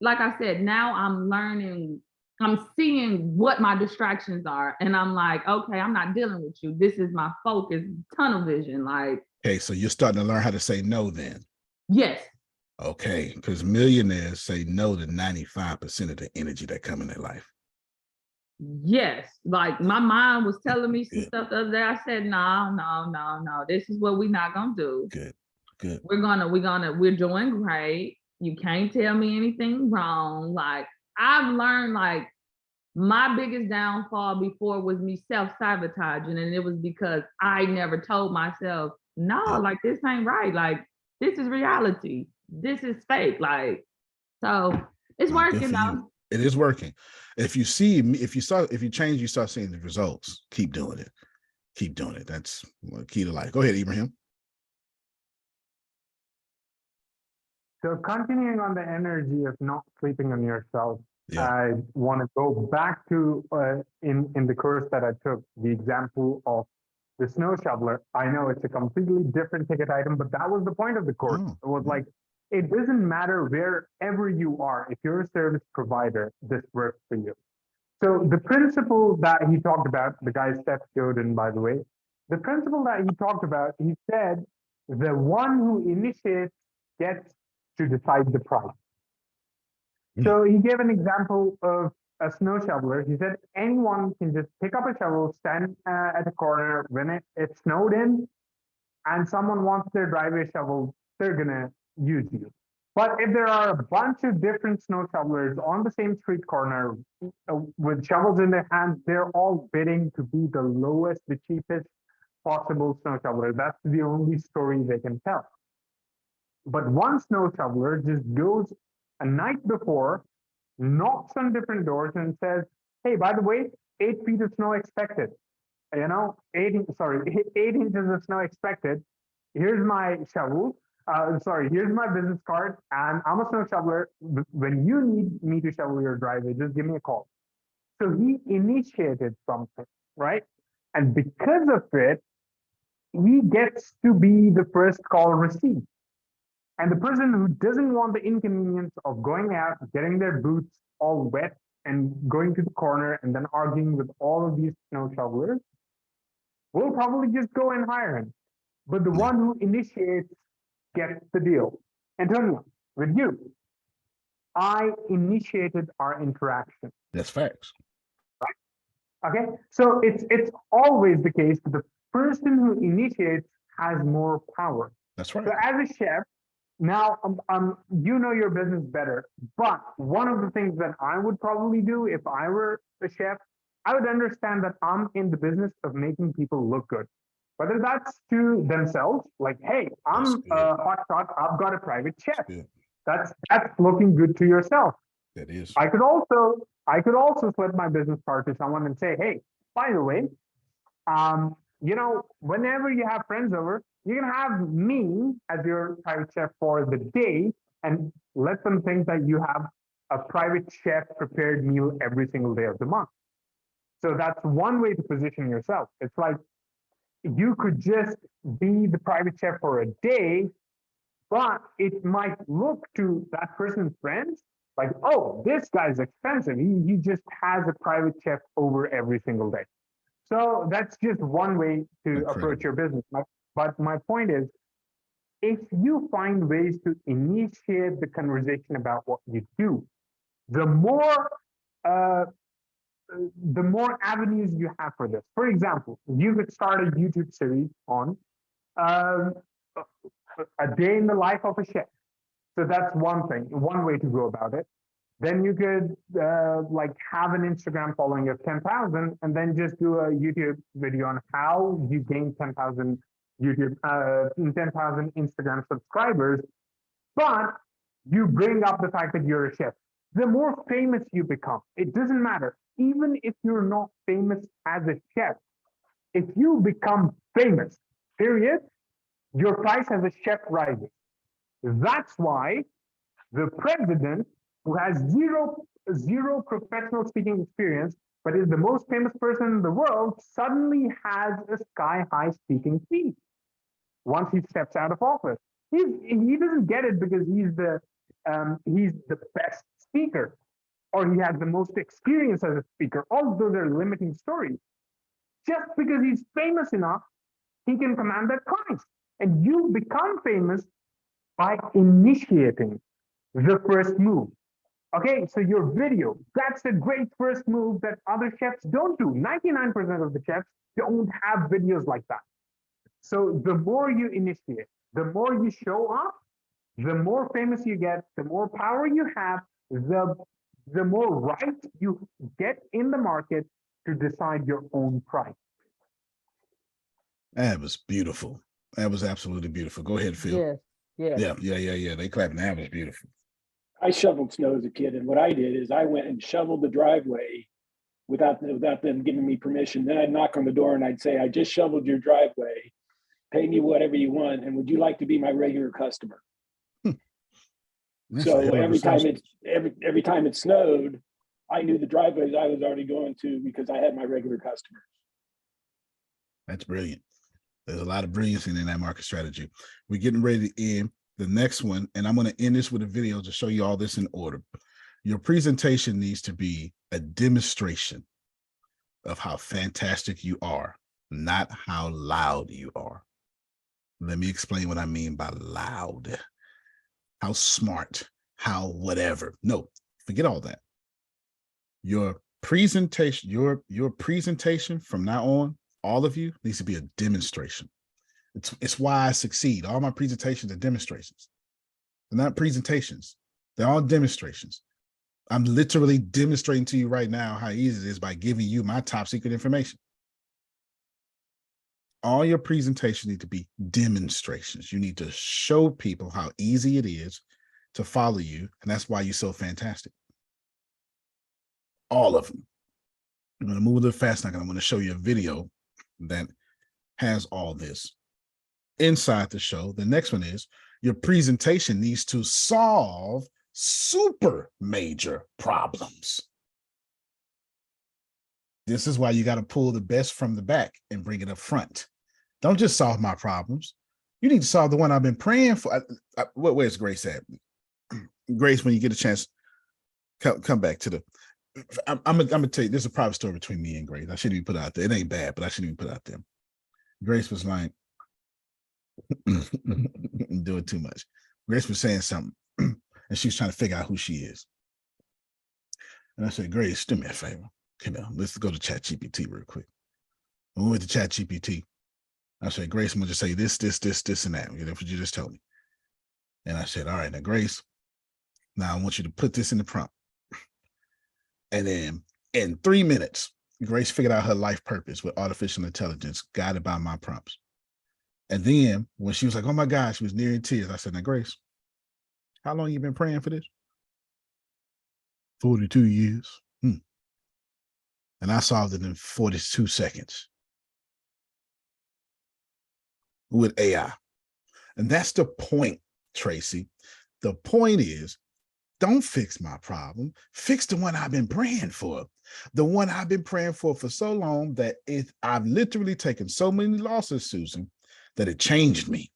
like I said, now I'm learning, I'm seeing what my distractions are. And I'm like, okay, I'm not dealing with you. This is my focus, tunnel vision. Like, Okay, so you're starting to learn how to say no then. yes. Okay, because millionaires say no to 95% of the energy that come in their life. Yes. Like my mom was telling me some stuff the other day. I said, no. This is what we're not gonna do. Good. We're doing great. You can't tell me anything wrong. Like I've learned, like my biggest downfall before was me self-sabotaging. And it was because I never told myself, no, like this ain't right. Like this is reality. This is fake. Like, so it's working though. It is working. If you change, you start seeing the results. Keep doing it. Keep doing it. That's key to life. Go ahead, Ibrahim. So continuing on the energy of not sleeping on yourself, Yeah. I want to go back to in the course that I took, the example of the snow shoveler. I know it's a completely different ticket item, but that was the point of the course. It was like, it doesn't matter wherever you are. If you're a service provider, this works for you. So the principle that he talked about, the guy Seth Godin, by the way, the principle that he talked about, he said, the one who initiates gets to decide the price. So he gave an example of a snow shoveler. He said anyone can just pick up a shovel, stand at a corner when it snowed in, and someone wants their driveway shovel, they're gonna use you. But if there are a bunch of different snow shovelers on the same street corner with shovels in their hands, they're all bidding to be the lowest, the cheapest possible snow shoveler. That's the only story they can tell. But one snow shoveler just goes a night before, knocks on different doors and says, hey, by the way, 8 feet of snow expected. 8 inches of snow expected. Here's my shovel. Here's my business card, and I'm a snow shoveler. When you need me to shovel your driveway, just give me a call. So he initiated something, right? And because of it, he gets to be the first call received. And the person who doesn't want the inconvenience of going out, getting their boots all wet and going to the corner and then arguing with all of these snow shovelers will probably just go and hire him. But the one who initiates gets the deal. Antonio, with you, I initiated our interaction. That's facts. Right? Okay, so it's always the case that the person who initiates has more power. That's right. So as a chef, now, you know your business better, but one of the things that I would probably do if I were a chef, I would understand that I'm in the business of making people look good. Whether that's to themselves, like, hey, I'm a hot shot, I've got a private chef. That's looking good to yourself. That is. I could also slip my business card to someone and say, hey, by the way, whenever you have friends over, you can have me as your private chef for the day and let them think that you have a private chef prepared meal every single day of the month. So that's one way to position yourself. It's like you could just be the private chef for a day, but it might look to that person's friends like, oh, this guy's expensive. He just has a private chef over every single day. So that's just one way to approach your business. But my point is, if you find ways to initiate the conversation about what you do, the more avenues you have for this. For example, you could start a YouTube series on a day in the life of a chef. So that's one thing, one way to go about it. Then you could have an Instagram following of 10,000 and then just do a YouTube video on how you gain 10,000 Instagram subscribers. But you bring up the fact that you're a chef. the more famous you become. It doesn't matter. Even if you're not famous as a chef, if you become famous, period, your price as a chef rises. That's why the president, who has zero professional speaking experience, but is the most famous person in the world, suddenly has a sky-high speaking fee once he steps out of office. He doesn't get it because he's the best speaker, or he has the most experience as a speaker. All of those are limiting stories. Just because he's famous enough, he can command that price. And you become famous by initiating the first move. Okay, so your video, that's a great first move that other chefs don't do. 99% of the chefs don't have videos like that. So the more you initiate, the more you show up, the more famous you get, the more power you have, the more right you get in the market to decide your own price. That was beautiful. That was absolutely beautiful. Go ahead, Phil. Yes. Yeah. They clapping. That was beautiful. I shoveled snow as a kid, and what I did is I went and shoveled the driveway without them giving me permission. Then I'd knock on the door and I'd say, "I just shoveled your driveway. Pay me whatever you want, and would you like to be my regular customer?" So every time it snowed, I knew the driveways I was already going to because I had my regular customers. That's brilliant. There's a lot of brilliance in that market strategy. We're getting ready to end the next one, and I'm going to end this with a video to show you all this in order. Your presentation needs to be a demonstration of how fantastic you are, not how loud you are. Let me explain what I mean by loud. How smart, how whatever. No, forget all that. Your presentation, your presentation from now on, all of you, needs to be a demonstration. It's why I succeed. All my presentations are demonstrations. They're not presentations. They're all demonstrations. I'm literally demonstrating to you right now how easy it is by giving you my top secret information. All your presentations need to be demonstrations. You need to show people how easy it is to follow you, and that's why you're so fantastic. All of them. I'm going to move a little fast now because I'm going to show you a video that has all this inside the show. The next one is your presentation needs to solve super major problems. This is why you got to pull the best from the back and bring it up front. Don't just solve my problems. You need to solve the one I've been praying for. Where's Grace at? Grace, when you get a chance, come back to the. I'm gonna tell you, there's a private story between me and Grace. I shouldn't even put it out there. It ain't bad, but I shouldn't even put it out there. Grace was like, doing too much. Grace was saying something, and she was trying to figure out who she is. And I said, Grace, do me a favor. Come on, let's go to ChatGPT real quick. When we went to ChatGPT, I said, Grace, I'm gonna just say this, and that. That's what you just told me. And I said, all right, now Grace, now I want you to put this in the prompt. And then in 3 minutes, Grace figured out her life purpose with artificial intelligence, guided by my prompts. And then when she was like, oh my gosh, she was near in tears. I said, now Grace, how long you been praying for this? 42 years. And I solved it in 42 seconds with AI. And that's the point, Tracy. The point is, don't fix my problem. Fix the one I've been praying for. The one I've been praying for so long that I've literally taken so many losses, Susan, that it changed me.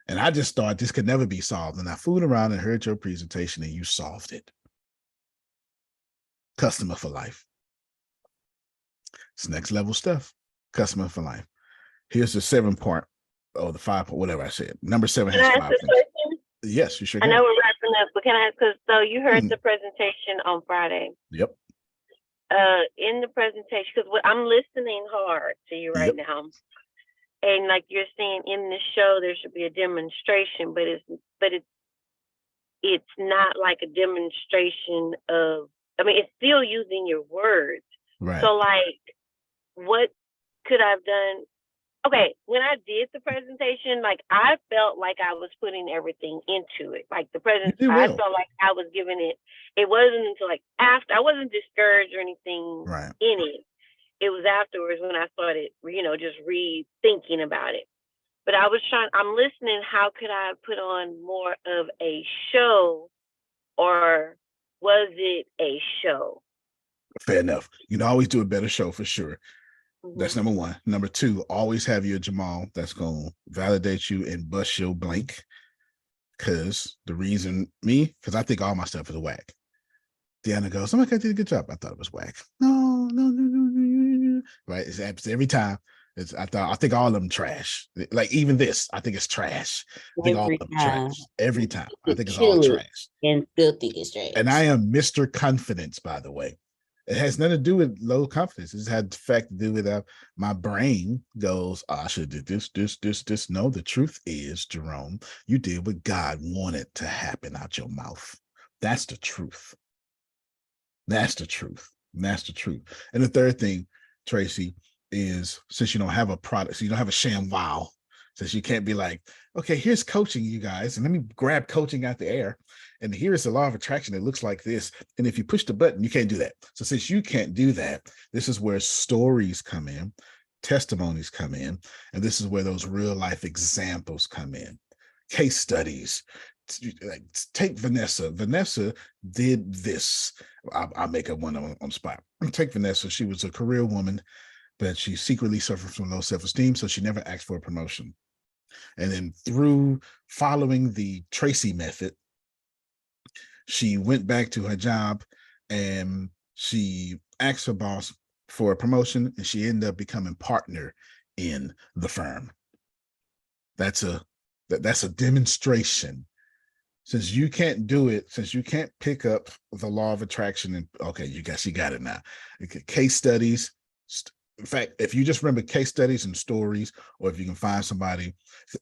And I just thought this could never be solved. And I fooled around and heard your presentation and you solved it. Customer for life. It's next level stuff. Customer for life. Here's the 7-part or the 5-part, whatever I said. Number 7 has 5 things. Yes, you sure I can. know we're wrapping up, but can I ask, so you heard the presentation on Friday. Yep. In the presentation, because I'm listening hard to you right now. And like you're saying in the show, there should be a demonstration, but it's not like a demonstration of, I mean, it's still using your words. Right. So like, what could I've done? Okay, when I did the presentation, like I felt like I was putting everything into it. Like the present, You do I well. felt like I was giving it. It wasn't until like after I wasn't discouraged or anything Right. in it. It was afterwards when I started, just rethinking about it. But I'm listening. How could I put on more of a show, or was it a show? Fair enough. You can always do a better show for sure. That's Mhm. number one. Number two, always have your Jamal that's going to validate you and bust your blank. Because because I think all my stuff is whack. Deanna goes, oh my God, I did a good job. I thought it was whack. No. Right. It happens every time. I think all of them trash. Like even this, I think it's trash. I think all of them trash. Every time. I think it's all trash. And still think it's trash. And I am Mr. Confidence, by the way. It has nothing to do with low confidence. It's had the fact to do with my brain goes, I should do this. No, the truth is, Jerome, you did what God wanted to happen out your mouth. That's the truth. That's the truth. That's the truth. And the third thing, Tracy, is since you don't have a product, so you don't have a sham wow, since you can't be like, okay, here's coaching, you guys, and let me grab coaching out the air. And here is the law of attraction that looks like this. And if you push the button, you can't do that. So since you can't do that, this is where stories come in, testimonies come in, and this is where those real life examples come in, case studies. Like, take Vanessa. Vanessa did this. I'll make up one on spot. Take Vanessa. She was a career woman, but she secretly suffered from low self-esteem, so she never asked for a promotion. And then through following the Tracy method, she went back to her job and she asked her boss for a promotion, and she ended up becoming partner in the firm. That's a demonstration. Since you can't do it, since you can't pick up the law of attraction, and okay, you got it now. Case studies. In fact, if you just remember case studies and stories, or if you can find somebody,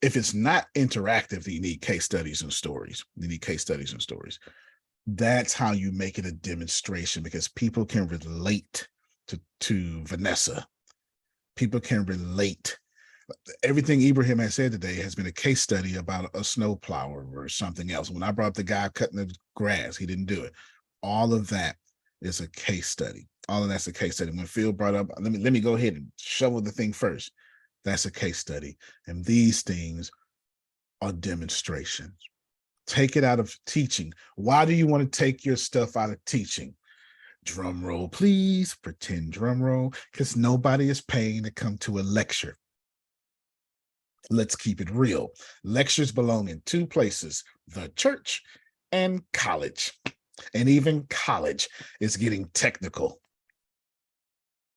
if it's not interactive, you need case studies and stories. You need case studies and stories. That's how you make it a demonstration, because people can relate to Vanessa. People can relate. Everything Ibrahim has said today has been a case study about a snowplower or something else. When I brought up the guy cutting the grass, he didn't do it. All of that is a case study. All of that's a case study. When Phil brought up, let me go ahead and shovel the thing first. That's a case study. And these things are demonstrations. Take it out of teaching. Why do you want to take your stuff out of teaching? Drum roll, please. Pretend drum roll, because nobody is paying to come to a lecture. Let's keep it real. Lectures belong in two places, the church and college. And even college is getting technical.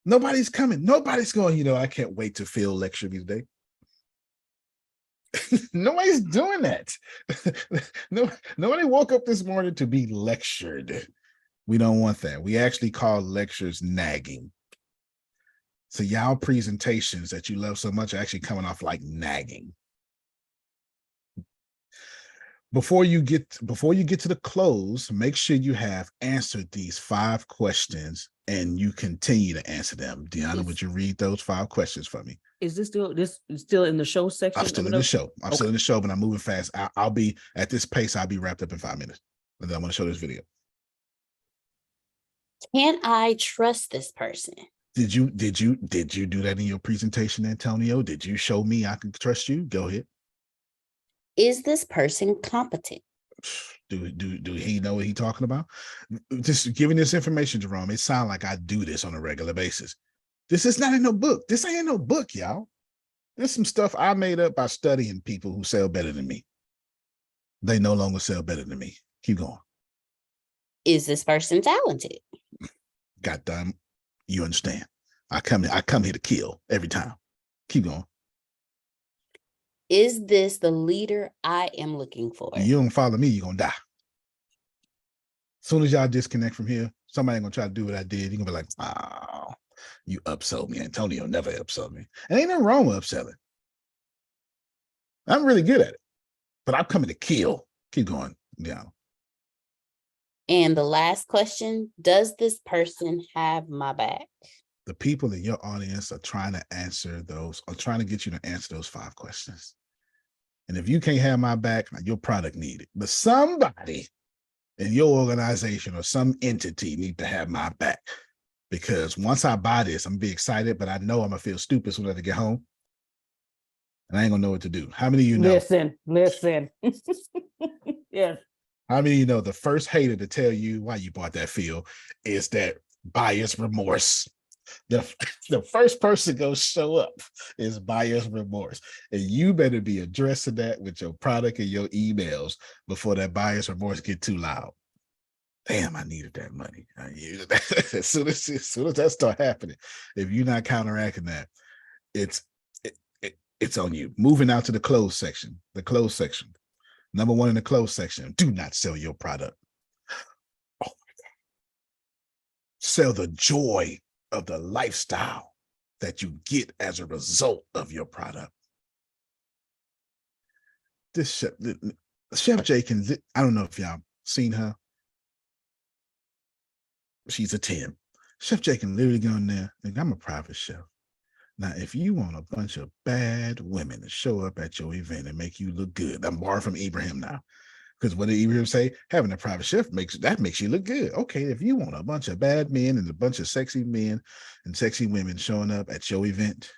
Nobody's coming. Nobody's going, I can't wait to Phil lecture me today. Nobody's doing that. Nobody woke up this morning to be lectured. We don't want that. We actually call lectures nagging. So y'all presentations that you love so much are actually coming off like nagging. Before you get to the close, make sure you have answered these 5 questions and you continue to answer them. Deanna, would you read those 5 questions for me? Is this still in the show section? I'm still in the show. I'm still in the show, but I'm moving fast. I'll be at this pace. I'll be wrapped up in 5 minutes. And then I'm going to show this video. Can I trust this person? Did you do that in your presentation, Antonio? Did you show me I can trust you? Go ahead. Is this person competent? Do he know what he's talking about? Just giving this information, Jerome, it sounds like I do this on a regular basis. This is not in no book. This ain't no book, y'all. There's some stuff I made up by studying people who sell better than me. They no longer sell better than me. Keep going. Is this person talented? Goddamn, you understand. I come here to kill every time. Keep going. Is this the leader I am looking for? You don't follow me, you're gonna die. As soon as y'all disconnect from here, somebody gonna try to do what I did. You're gonna be like, oh, you upsold me. Antonio never upsold me. And ain't nothing wrong with upselling. I'm really good at it, but I'm coming to kill. Keep going down. And the last question, does this person have my back? The people in your audience are trying to answer those, or trying to get you to answer those 5 questions. And if you can't have my back, your product need it. But somebody in your organization or some entity need to have my back. Because once I buy this, I'm gonna be excited, but I know I'm gonna feel stupid as soon as I get home. And I ain't gonna know what to do. How many of you know? Listen. Yes. How many of you know the first hater to tell you why you bought that field is that buyer's remorse? The first person to go show up is buyer's remorse. And you better be addressing that with your product and your emails before that buyer's remorse get too loud. Damn, I needed that money. As soon as that start happening, if you're not counteracting that, it's on you. Moving out to the closed section. The closed section. Number 1 in the closed section, do not sell your product. Oh my God. Sell the joy of the lifestyle that you get as a result of your product. This Chef J can, I don't know if y'all seen her. She's a 10. Chef J can literally go in there, and I'm a private chef. Now, if you want a bunch of bad women to show up at your event and make you look good, I'm borrowing from Ibrahim now. Because what did Ibrahim say? Having a private chef makes you look good. Okay, if you want a bunch of bad men and a bunch of sexy men and sexy women showing up at your event,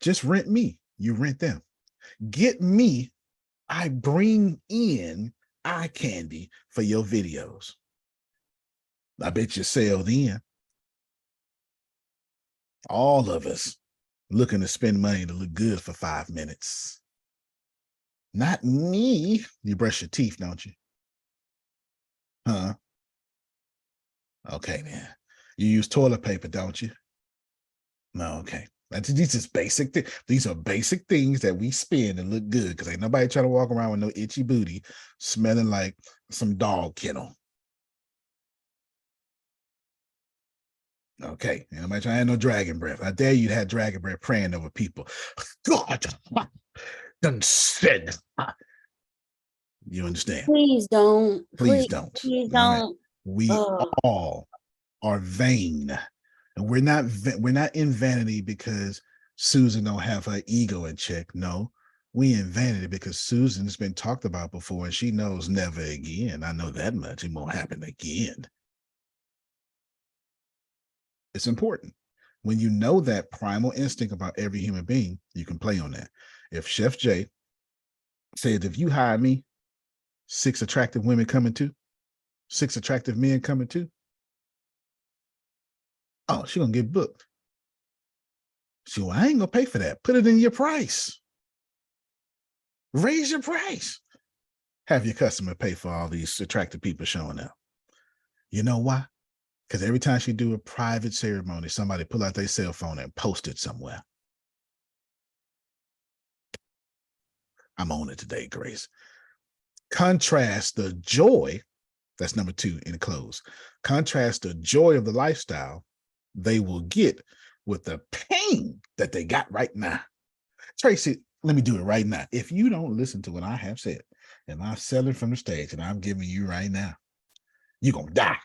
just rent me. You rent them. Get me. I bring in eye candy for your videos. I bet you sell then. All of us looking to spend money to look good for 5 minutes. Not me. You brush your teeth, don't you? Huh? Okay, man. You use toilet paper, don't you? No, okay. These are basic things that we spend and look good, because ain't nobody trying to walk around with no itchy booty smelling like some dog kennel. Okay, ain't nobody trying to have no dragon breath. I dare you to have dragon breath praying over people. God, done said. You understand? Please don't. Please don't. Please All right? don't. We Oh. all are vain, and we're not in vanity because Susan don't have her ego in check. No, we in vanity because Susan's been talked about before, and she knows never again. I know that much. It won't happen again. It's important. When you know that primal instinct about every human being, you can play on that. If Chef J said, if you hire me, 6 attractive women coming too, 6 attractive men coming too, oh, she gonna get booked. So I ain't gonna pay for that. Put it in your price. Raise your price. Have your customer pay for all these attractive people showing up. You know why? Because every time she do a private ceremony, somebody pull out their cell phone and post it somewhere. I'm on it today, Grace. Contrast the joy, that's number 2 in the close. Contrast the joy of the lifestyle they will get with the pain that they got right now. Tracy, let me do it right now. If you don't listen to what I have said, and I'm selling from the stage, and I'm giving you right now, you're going to die.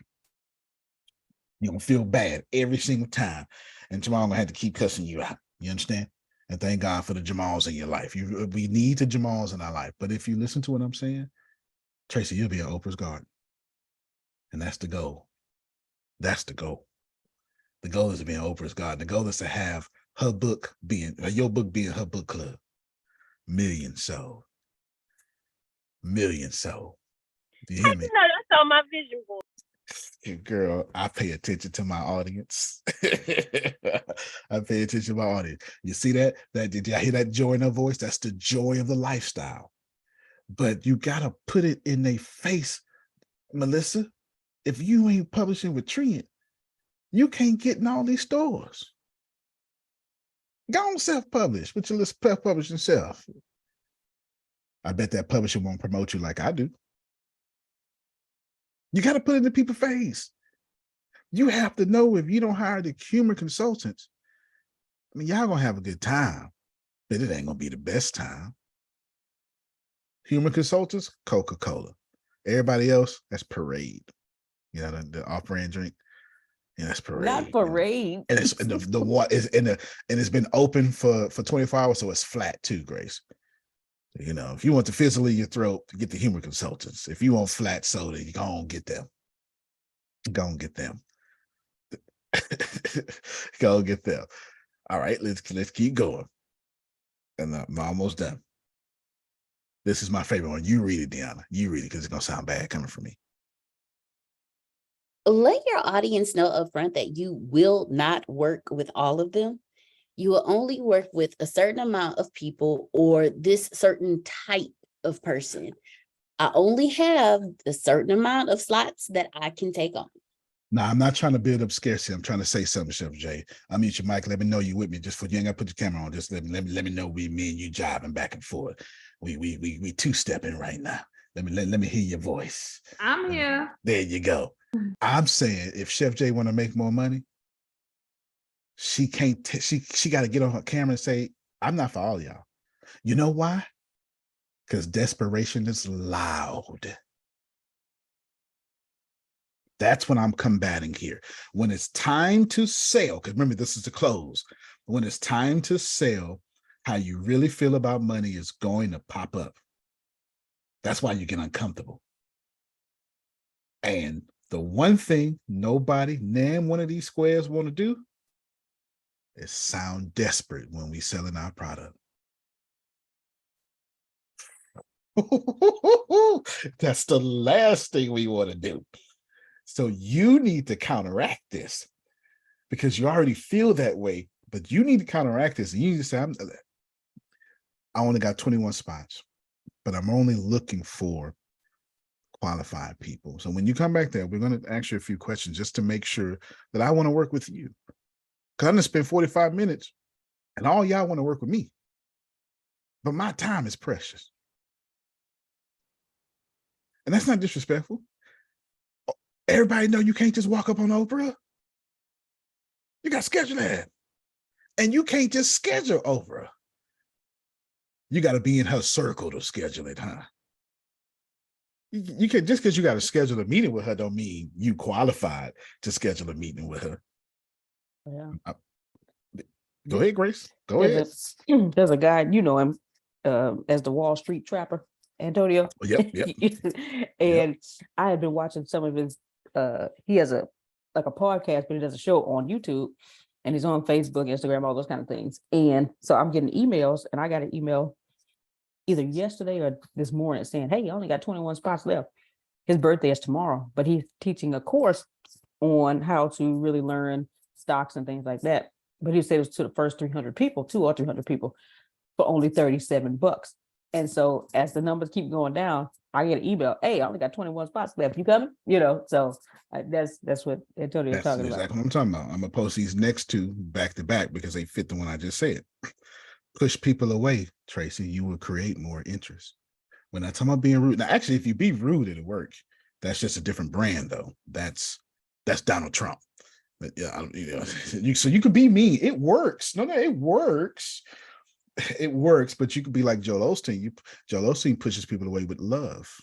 You're going to feel bad every single time. And tomorrow I'm going to have to keep cussing you out. You understand? And thank God for the Jamals in your life. We need the Jamals in our life. But if you listen to what I'm saying, Tracy, you'll be at Oprah's garden. And that's the goal. That's the goal. The goal is to be in Oprah's garden. The goal is to have your book being her book club. Millions sold. Millions sold. Do you hear me? No, that's on my vision board. Girl, I pay attention to my audience. I pay attention to my audience. You see that? Did y'all hear that joy in her voice? That's the joy of the lifestyle. But you gotta put it in their face, Melissa. If you ain't publishing with Trient, you can't get in all these stores. Go on self-publish, put your little self-publishing self. I bet that publisher won't promote you like I do. You got to put it in people's face. You have to know, if you don't hire the humor consultants, I mean, y'all gonna have a good time, but it ain't gonna be the best time. Humor consultants, Coca-Cola. Everybody else, that's Parade. You know, the off-brand drink. Yeah, that's parade. Not parade. And it's the water is and it's been open for 24 hours, so it's flat too, Grace. You know, if you want to fizzle in your throat, get the humor consultants. If you want flat soda, you go on get them. Go and get them. Go get them. All right, let's keep going. And I'm almost done. This is my favorite one. You read it, Deanna. You read it because it's gonna sound bad coming from me. Let your audience know upfront that you will not work with all of them. You will only work with a certain amount of people or this certain type of person. I only have a certain amount of slots that I can take on. Now, I'm not trying to build up scarcity. I'm trying to say something, Chef Jay. I'll mute your mic. Let me know you with me. Just for you ain't gotta put your camera on. Just let me know me and you jiving back and forth. We two-stepping right now. Let me hear your voice. I'm here. There you go. I'm saying if Chef Jay want to make more money, she can't. She got to get on her camera and say, "I'm not for all y'all." You know why? Because desperation is loud. That's when I'm combating here. When it's time to sell, because remember, this is the close. When it's time to sell, how you really feel about money is going to pop up. That's why you get uncomfortable. And the one thing nobody, name one of these squares want to do is sound desperate when we selling our product. That's the last thing we want to do. So you need to counteract this because you already feel that way, but you need to counteract this. And you need to say, I only got 21 spots, but I'm only looking for qualified people. So when you come back there, we're going to ask you a few questions just to make sure that I want to work with you. Because I'm going to spend 45 minutes and all y'all want to work with me. But my time is precious. And that's not disrespectful. Everybody know you can't just walk up on Oprah. You got to schedule that. And you can't just schedule Oprah. You got to be in her circle to schedule it, huh? You can just because you got to schedule a meeting with her don't mean you qualified to schedule a meeting with her. Yeah. Go ahead, Grace. Go ahead. There's a guy, you know him as the Wall Street Trapper, Antonio. Yep. And I had been watching some of his. He has a podcast, but he does a show on YouTube, and he's on Facebook, Instagram, all those kind of things. And so I'm getting emails, and I got an email either yesterday or this morning saying, "Hey, you only got 21 spots left." His birthday is tomorrow, but he's teaching a course on how to really learn stocks and things like that. But he said it was to the first 300 people, 200 or 300 people, for only $37. And so as the numbers keep going down, I get an email, "Hey, I only got 21 spots left. You coming?" You know, so that's what Antonio was talking about. Exactly what I'm talking about. I'm gonna post these next two back to back because they fit the one I just said. Push people away, Tracy. You will create more interest. When I talk about being rude, now actually, if you be rude, it'll work. That's just a different brand, though. That's Donald Trump. But yeah, so you could be mean. It works. No, it works. It works, but you could be like Joel Osteen. Joel Osteen pushes people away with love.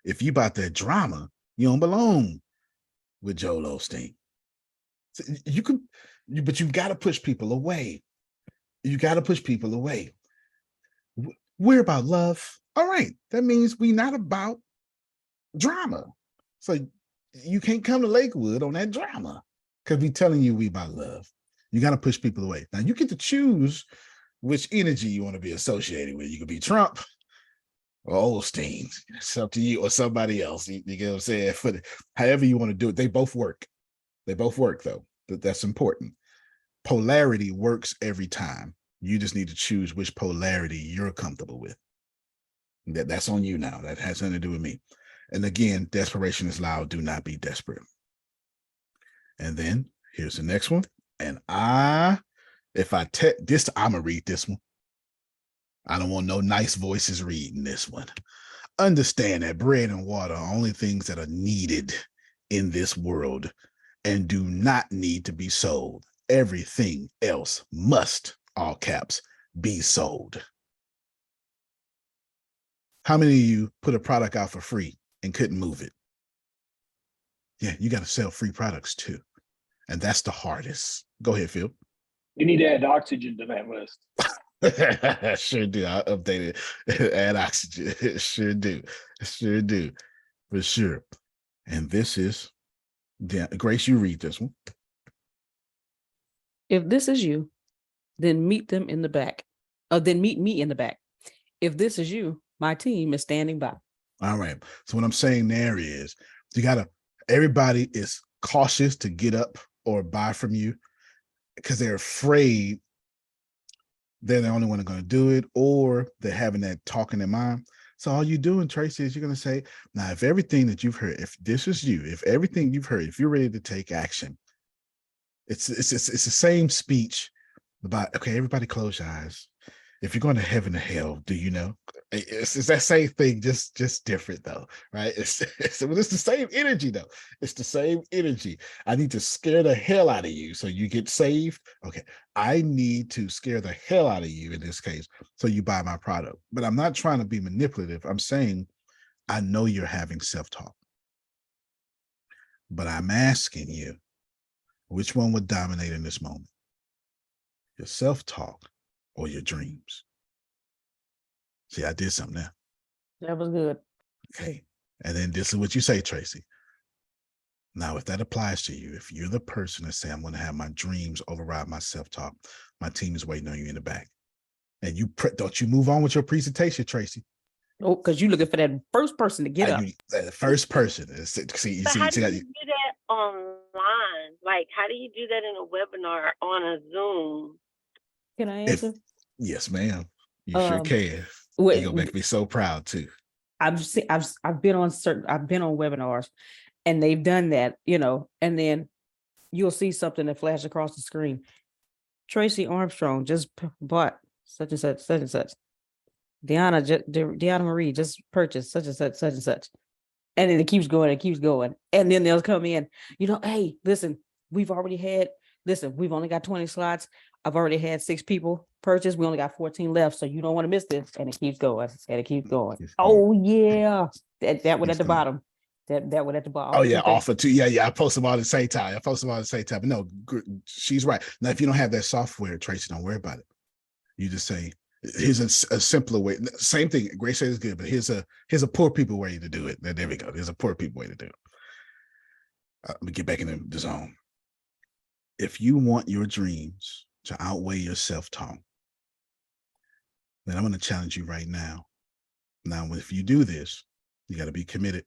If you about that drama, you don't belong with Joel Osteen. So but you got to push people away. You got to push people away. We're about love. All right, that means we're not about drama. So you can't come to Lakewood on that drama because we're telling you we about love. You got to push people away. Now you get to choose which energy you want to be associated with. You could be Trump or Osteen. It's up to you or somebody else. You get what I'm saying? However you want to do it, they both work. They both work, though. That's important. Polarity works every time. You just need to choose which polarity you're comfortable with. That's on you now. That has nothing to do with me. And again, desperation is loud. Do not be desperate. And then here's the next one. And if I this, I'm going to read this one. I don't want no nice voices reading this one. Understand that bread and water are only things that are needed in this world and do not need to be sold. Everything else must, all caps, be sold. How many of you put a product out for free and couldn't move it? Yeah, you got to sell free products too. And that's the hardest. Go ahead, Phil. You need to add oxygen to that list. Sure do. I'll update it. Add oxygen. Sure do. Sure do. For sure. And this is, Grace, you read this one. If this is you, then meet them in the back. Then meet me in the back. If this is you, my team is standing by. All right. So what I'm saying there is everybody is cautious to get up or buy from you because they're afraid they're the only one going to do it, or they're having that talk in their mind. So all you're doing, Tracy, is you're going to say, now, if everything that you've heard, if this is you, if everything you've heard, if you're ready to take action, it's the same speech about, okay, everybody close your eyes. If you're going to heaven or hell, do you know? It's that same thing, just different though, right? It's the same energy though. It's the same energy. I need to scare the hell out of you so you get saved. Okay, I need to scare the hell out of you in this case so you buy my product. But I'm not trying to be manipulative. I'm saying I know you're having self-talk, but I'm asking you, which one would dominate in this moment? Your self-talk or your dreams? See, I did something there. That was good. Okay. And then this is what you say, Tracy. Now, if that applies to you, if you're the person that say, I'm going to have my dreams override my self-talk, my team is waiting on you in the back. And don't you move on with your presentation, Tracy. Oh, because you're looking for that first person to get up. The first person. See, But how do you do that online? Like, how do you do that in a webinar on a Zoom? Can I answer? Yes, ma'am. You sure can. You're gonna make me so proud too. I've been on webinars, and they've done that, and then you'll see something that flashes across the screen. Tracy Armstrong just bought such and such, such and such. Deanna Marie just purchased such and such, such and such. And then it keeps going, And then they'll come in, hey, listen, we've only got 20 slots. I've already had 6 people purchase. We only got 14 left. So you don't want to miss this. And it keeps going. Oh yeah. That one at the bottom. That one at the bottom. Oh yeah, offer too. Yeah. I post them all at the same time. But no, she's right. Now, if you don't have that software, Tracy, don't worry about it. You just say, here's a simpler way. Same thing. Grace said is good, but here's a poor people way to do it. There we go. There's a poor people way to do it. Let me get back in the zone. If you want your dreams to outweigh your self-talk, then I'm going to challenge you right now. Now, if you do this, you got to be committed.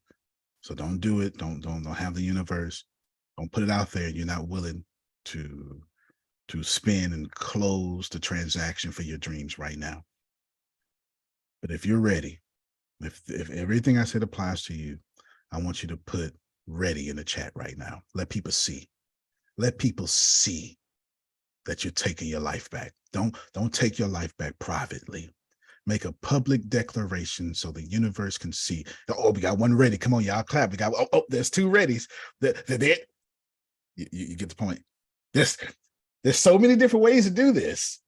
So don't do it. Don't have the universe. Don't put it out there. You're not willing to spend and close the transaction for your dreams right now. But if you're ready, if everything I said applies to you, I want you to put ready in the chat right now. Let people see. Let people see that you're taking your life back. Don't take your life back privately. Make a public declaration so the universe can see. Oh, we got one ready. Come on, y'all clap. We got there's 2 readies. You get the point. There's so many different ways to do this.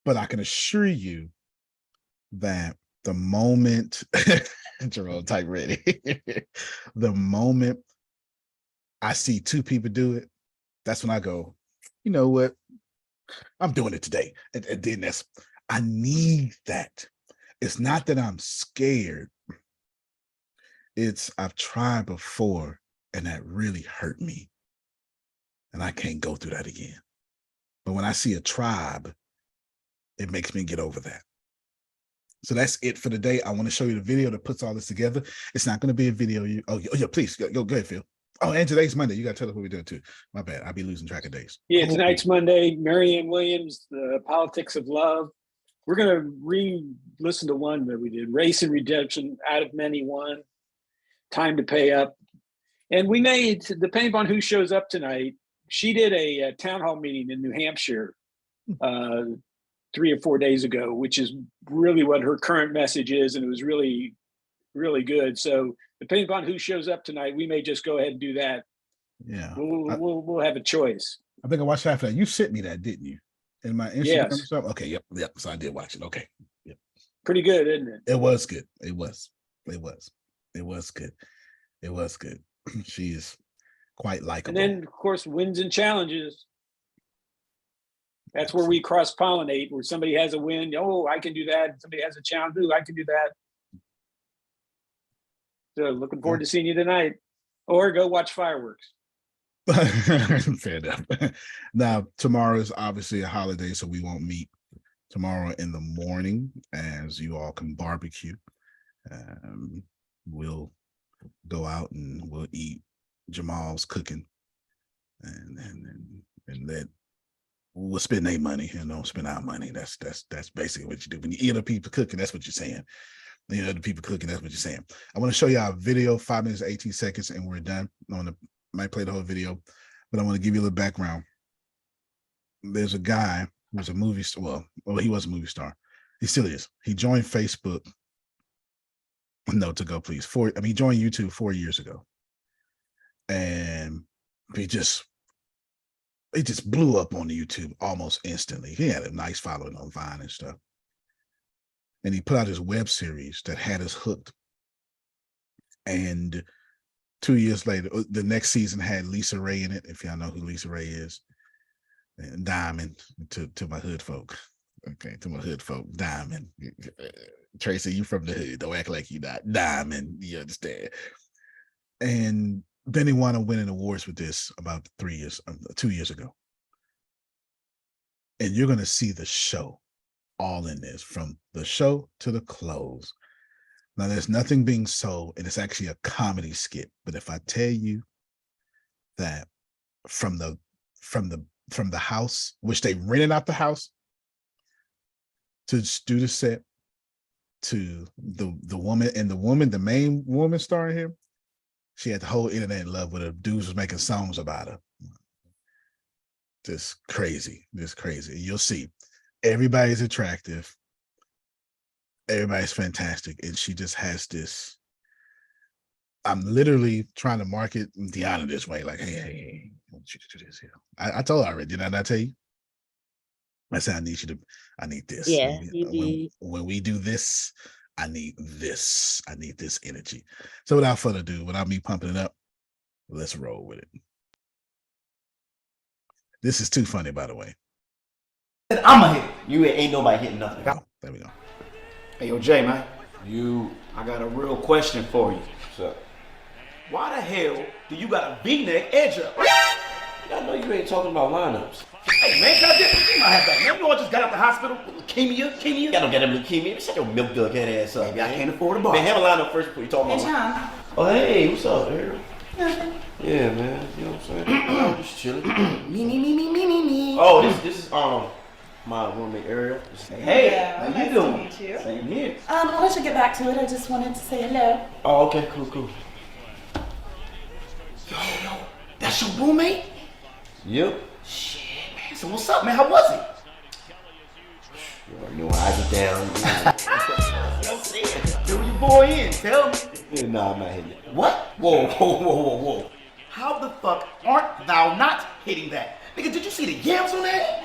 But I can assure you that the moment Jerome type ready, the moment I see 2 people do it, that's when I go, you know what? I'm doing it today. And then I need that. It's not that I'm scared. It's I've tried before and that really hurt me. And I can't go through that again. But when I see a tribe, it makes me get over that. So that's it for the day. I want to show you the video that puts all this together. It's not going to be a video. Oh yeah, please go ahead, Phil. Oh, and today's Monday. You got to tell us what we're doing too. My bad. I'll be losing track of days. Yeah, tonight's Monday. Marianne Williams, The Politics of Love. We're going to re-listen to one that we did. Race and Redemption, Out of Many One. Time to Pay Up. And we may, depending on who shows up tonight, she did a town hall meeting in New Hampshire 3 or 4 days ago, which is really what her current message is. And it was really, really good. So depending upon who shows up tonight, we may just go ahead and do that. Yeah. We'll have a choice. I think I watched half of that. You sent me that, didn't you? In my Instagram Yes. or something? Okay, yep. So I did watch it. Okay. Yep. Pretty good, isn't it? It was good. It was good. It was good. quite And likable. then, of course, wins and challenges. That's where we cross-pollinate, where somebody has a win. Oh, I can do that. Somebody has a challenge. Ooh, I can do that. So looking forward to seeing you tonight. Or go watch fireworks. Fair enough. Now, tomorrow is obviously a holiday, so we won't meet tomorrow in the morning as you all can barbecue. We'll go out and we'll eat Jamal's cooking and let we'll spend their money and don't spend our money. That's basically what you do. When you eat other people cooking, that's what you're saying. When you eat other people cooking, that's what you're saying. I want to show y'all a video, 5 minutes, 18 seconds, and we're done. Might play the whole video, but I want to give you a little background. There's a guy who was a movie star. Well, he was a movie star. He still is. He joined Facebook. No, to go, please. He joined YouTube 4 years ago. And he just blew up on YouTube almost instantly. He had a nice following on Vine and stuff. And he put out his web series that had us hooked. And 2 years later, the next season had Lisa Ray in it, if y'all know who Lisa Ray is. And Diamond to my hood folk. Okay, to my hood folk, Diamond. Tracy, you from the hood. Don't act like you not. Diamond, you understand. And then he wound up winning awards with this about 2 years ago. And you're going to see the show all in this, from the show to the close. Now, there's nothing being sold, and it's actually a comedy skit. But if I tell you that from the house, which they rented out the house to do the set, to the woman, and the main woman starring here, she had the whole internet in love with her. Dudes was making songs about her. Just crazy. You'll see. Everybody's attractive. Everybody's fantastic. And she just has this. I'm literally trying to market Deanna this way. Like, hey, I want you to do this here. I told her already. Did I not tell you? I said, I need this. Yeah, you did. When we do this, I need this. I need this energy. So without further ado, without me pumping it up, let's roll with it. This is too funny, by the way. I'm a hit. You ain't nobody hitting nothing. There we go. Hey, yo, Jay, man. I got a real question for you. What's up? Why the hell do you got a V-neck edge up? I know you ain't talking about lineups. Hey, man, can I get you might have that, man. You all just got out the hospital with leukemia. I don't get him leukemia. Shut your milk dug head ass up. Maybe I can't afford a bar. Man, have a lineup first before you talk about John. Oh, hey, what's up, Ariel? Nothing. Yeah, man. You know what I'm saying? I'm just chilling. Me. Oh, this is my roommate Ariel. Hey, Yeah, how nice you doing? to meet you. Same here. I'll let you get back to it. I just wanted to say hello. Oh, okay, cool. Yo, that's your roommate? Yep. Shit, man. So what's up, man? How was it? You already know I get down. Yo, say it. Fill your boy in. Tell me. Yeah, nah, I'm not hitting it. What? Whoa. How the fuck aren't thou not hitting that? Nigga, did you see the yams on that?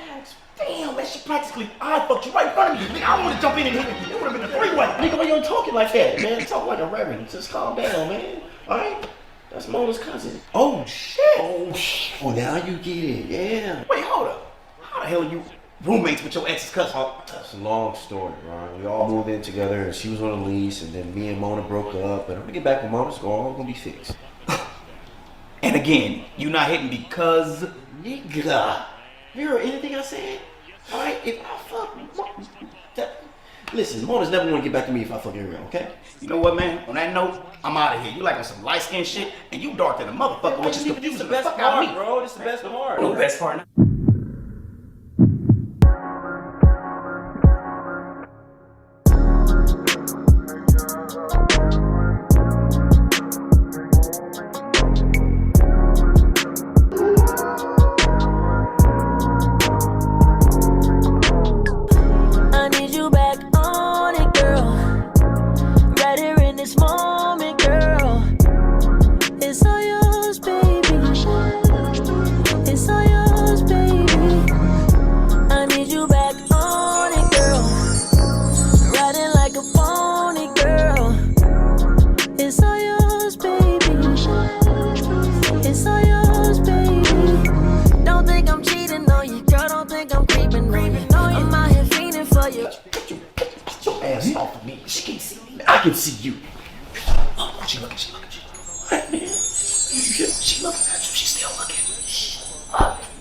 Damn, man, she practically I fucked you right in front of me. Nigga, I want to jump in and hit you. It would have been a three-way. Nigga, why you ain't talking like that, man? Talk like a reverend. Just calm down, man. All right? That's Mona's cousin. Oh, shit. Oh, now you get it. Yeah. Wait, hold up. How the hell are you roommates with your ex's cousin? Oh, that's a long story, Ron. We all moved in together, and she was on a lease, and then me and Mona broke up. But I'm gonna get back with Mona. It's all gonna be fixed. And again, you not hitting because, nigga. You heard anything I said? All right, if I fuck, listen, Mona's never gonna get back to me if I fuck Ariel, okay? You know what, man? On that note, I'm out of here. You like on some light skin shit, and you dark than a motherfucker, which is confusing the fuck out of me, bro. This is the best part. No best part. It's all yours, baby. I can see you. Oh, she looking. What, man? She looking at you. She's still looking.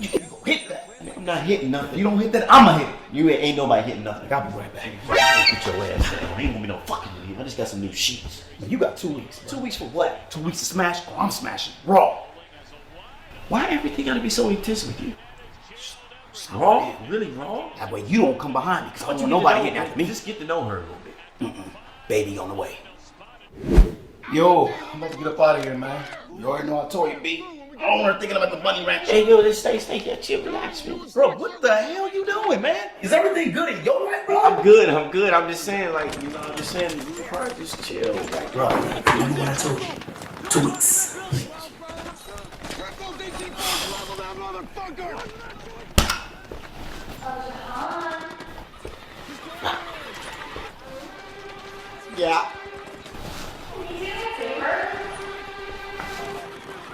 You can go hit that. I'm not hitting nothing. You don't hit that, I'ma hit it. You ain't nobody hitting nothing. I'll be right back. Get your ass down. Ain't gonna be no fucking with you. I just got some new sheets. You got 2 weeks. 2 weeks for what? 2 weeks to smash? Oh, I'm smashing raw. Why everything gotta be so intense with you? Raw? Really raw? That way you don't come behind me, because I don't want nobody getting after me. Just get to know her a little bit. Baby on the way. Yo, I'm about to get up out of here, man. You already know I told you, B. I don't want to thinking about the money ranch. Hey, yo, just stay here, chill, relax, man. Bro, what the hell you doing, man? Is everything good in your life, bro? I'm good. I'm just saying, like, you know, I'm just saying, you probably just chill. Like, Bro, you know what I told you? 2 weeks. Yeah.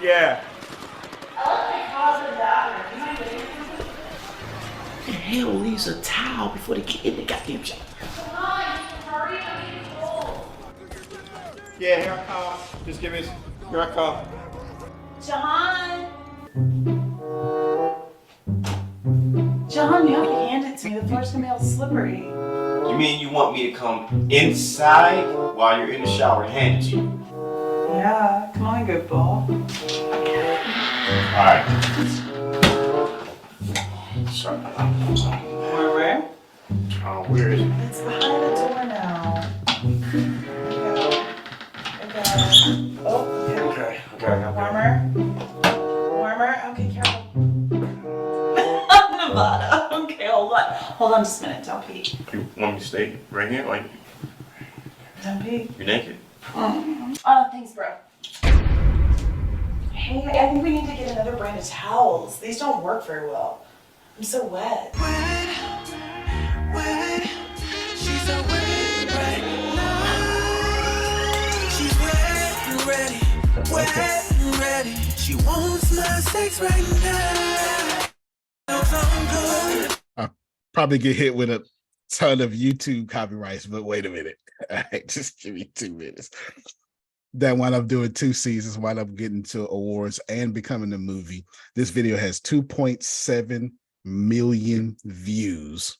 Yeah. Who the hell leaves a towel before they get in the goddamn shop? Yeah, here I come. Just give me. Here I come. John, you have to hand it to me. The floor's gonna be all slippery. You mean you want me to come inside while you're in the shower and hand it to you? Yeah, come on, good ball. Alright. Sorry. Where? Oh, where is it? It's behind the door now. Okay. Oh, okay. Okay. Warmer. Okay, careful. Nevada. Okay, hold on just a minute. Don't pee. You want me to stay right here? Like, Don't pee. you naked? Oh, thanks, bro. Hey, I think we need to get another brand of towels. These don't work very well. I'm so wet. She's so wet right now. She's wet and ready, wet and ready. She wants my sex right now. I'll probably get hit with a ton of YouTube copyrights, but wait a minute. All right, just give me 2 minutes. That while I'm doing 2 seasons, while I'm getting to awards and becoming a movie, this video has 2.7 million views.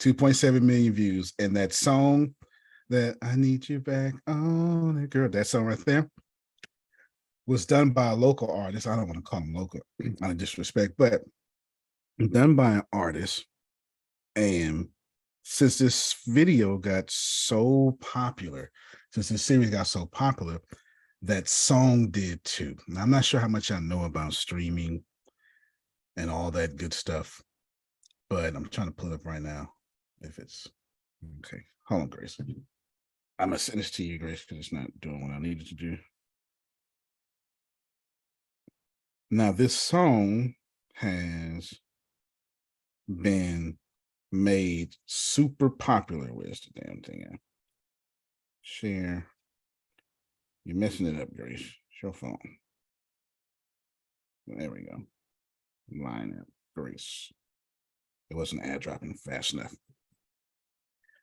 2.7 million views. And that song that I need you back on it, girl, that song right there was done by a local artist. I don't want to call him local out of disrespect, but done by an artist. And since this video got so popular, since the series got so popular, that song did too. Now, I'm not sure how much I know about streaming and all that good stuff, but I'm trying to pull it up right now. If it's okay, hold on, Grace. I'm gonna send this to you, Grace, because it's not doing what I needed to do. Now, this song has been made super popular. Where's the damn thing at? Share. You're messing it up, Grace. It's your phone. There we go. Line up, Grace. It wasn't ad dropping fast enough.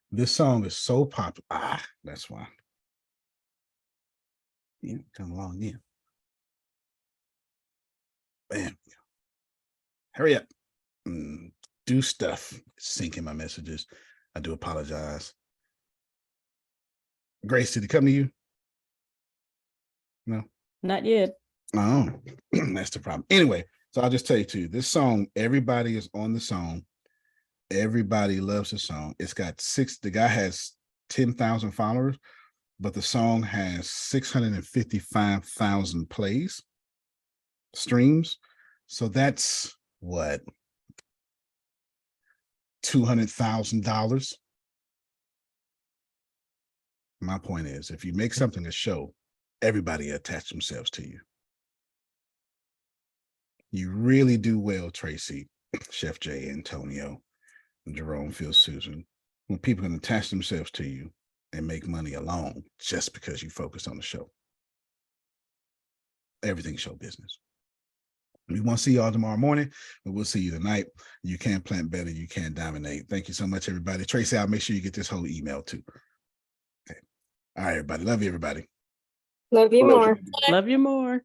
This song is so popular. That's why. Yeah, come along, yeah. Bam. Hurry up. Do stuff. Syncing my messages. I do apologize. Grace, did it come to you? No? Not yet. Oh, that's the problem. Anyway, so I'll just tell you too, this song, everybody is on the song. Everybody loves the song. It's got the guy has 10,000 followers, but the song has 655,000 plays, streams. So that's what? $200,000. My point is, if you make something a show, everybody attach themselves to you. You really do well, Tracy, Chef Jay, Antonio, Jerome, Phil, Susan, when people can attach themselves to you and make money alone just because you focus on the show. Everything's show business. We want to see y'all tomorrow morning, but we'll see you tonight. You can plant better. You can dominate. Thank you so much, everybody. Tracy, I'll make sure you get this whole email too. All right, everybody. Love you, everybody. Love you more. Love you more.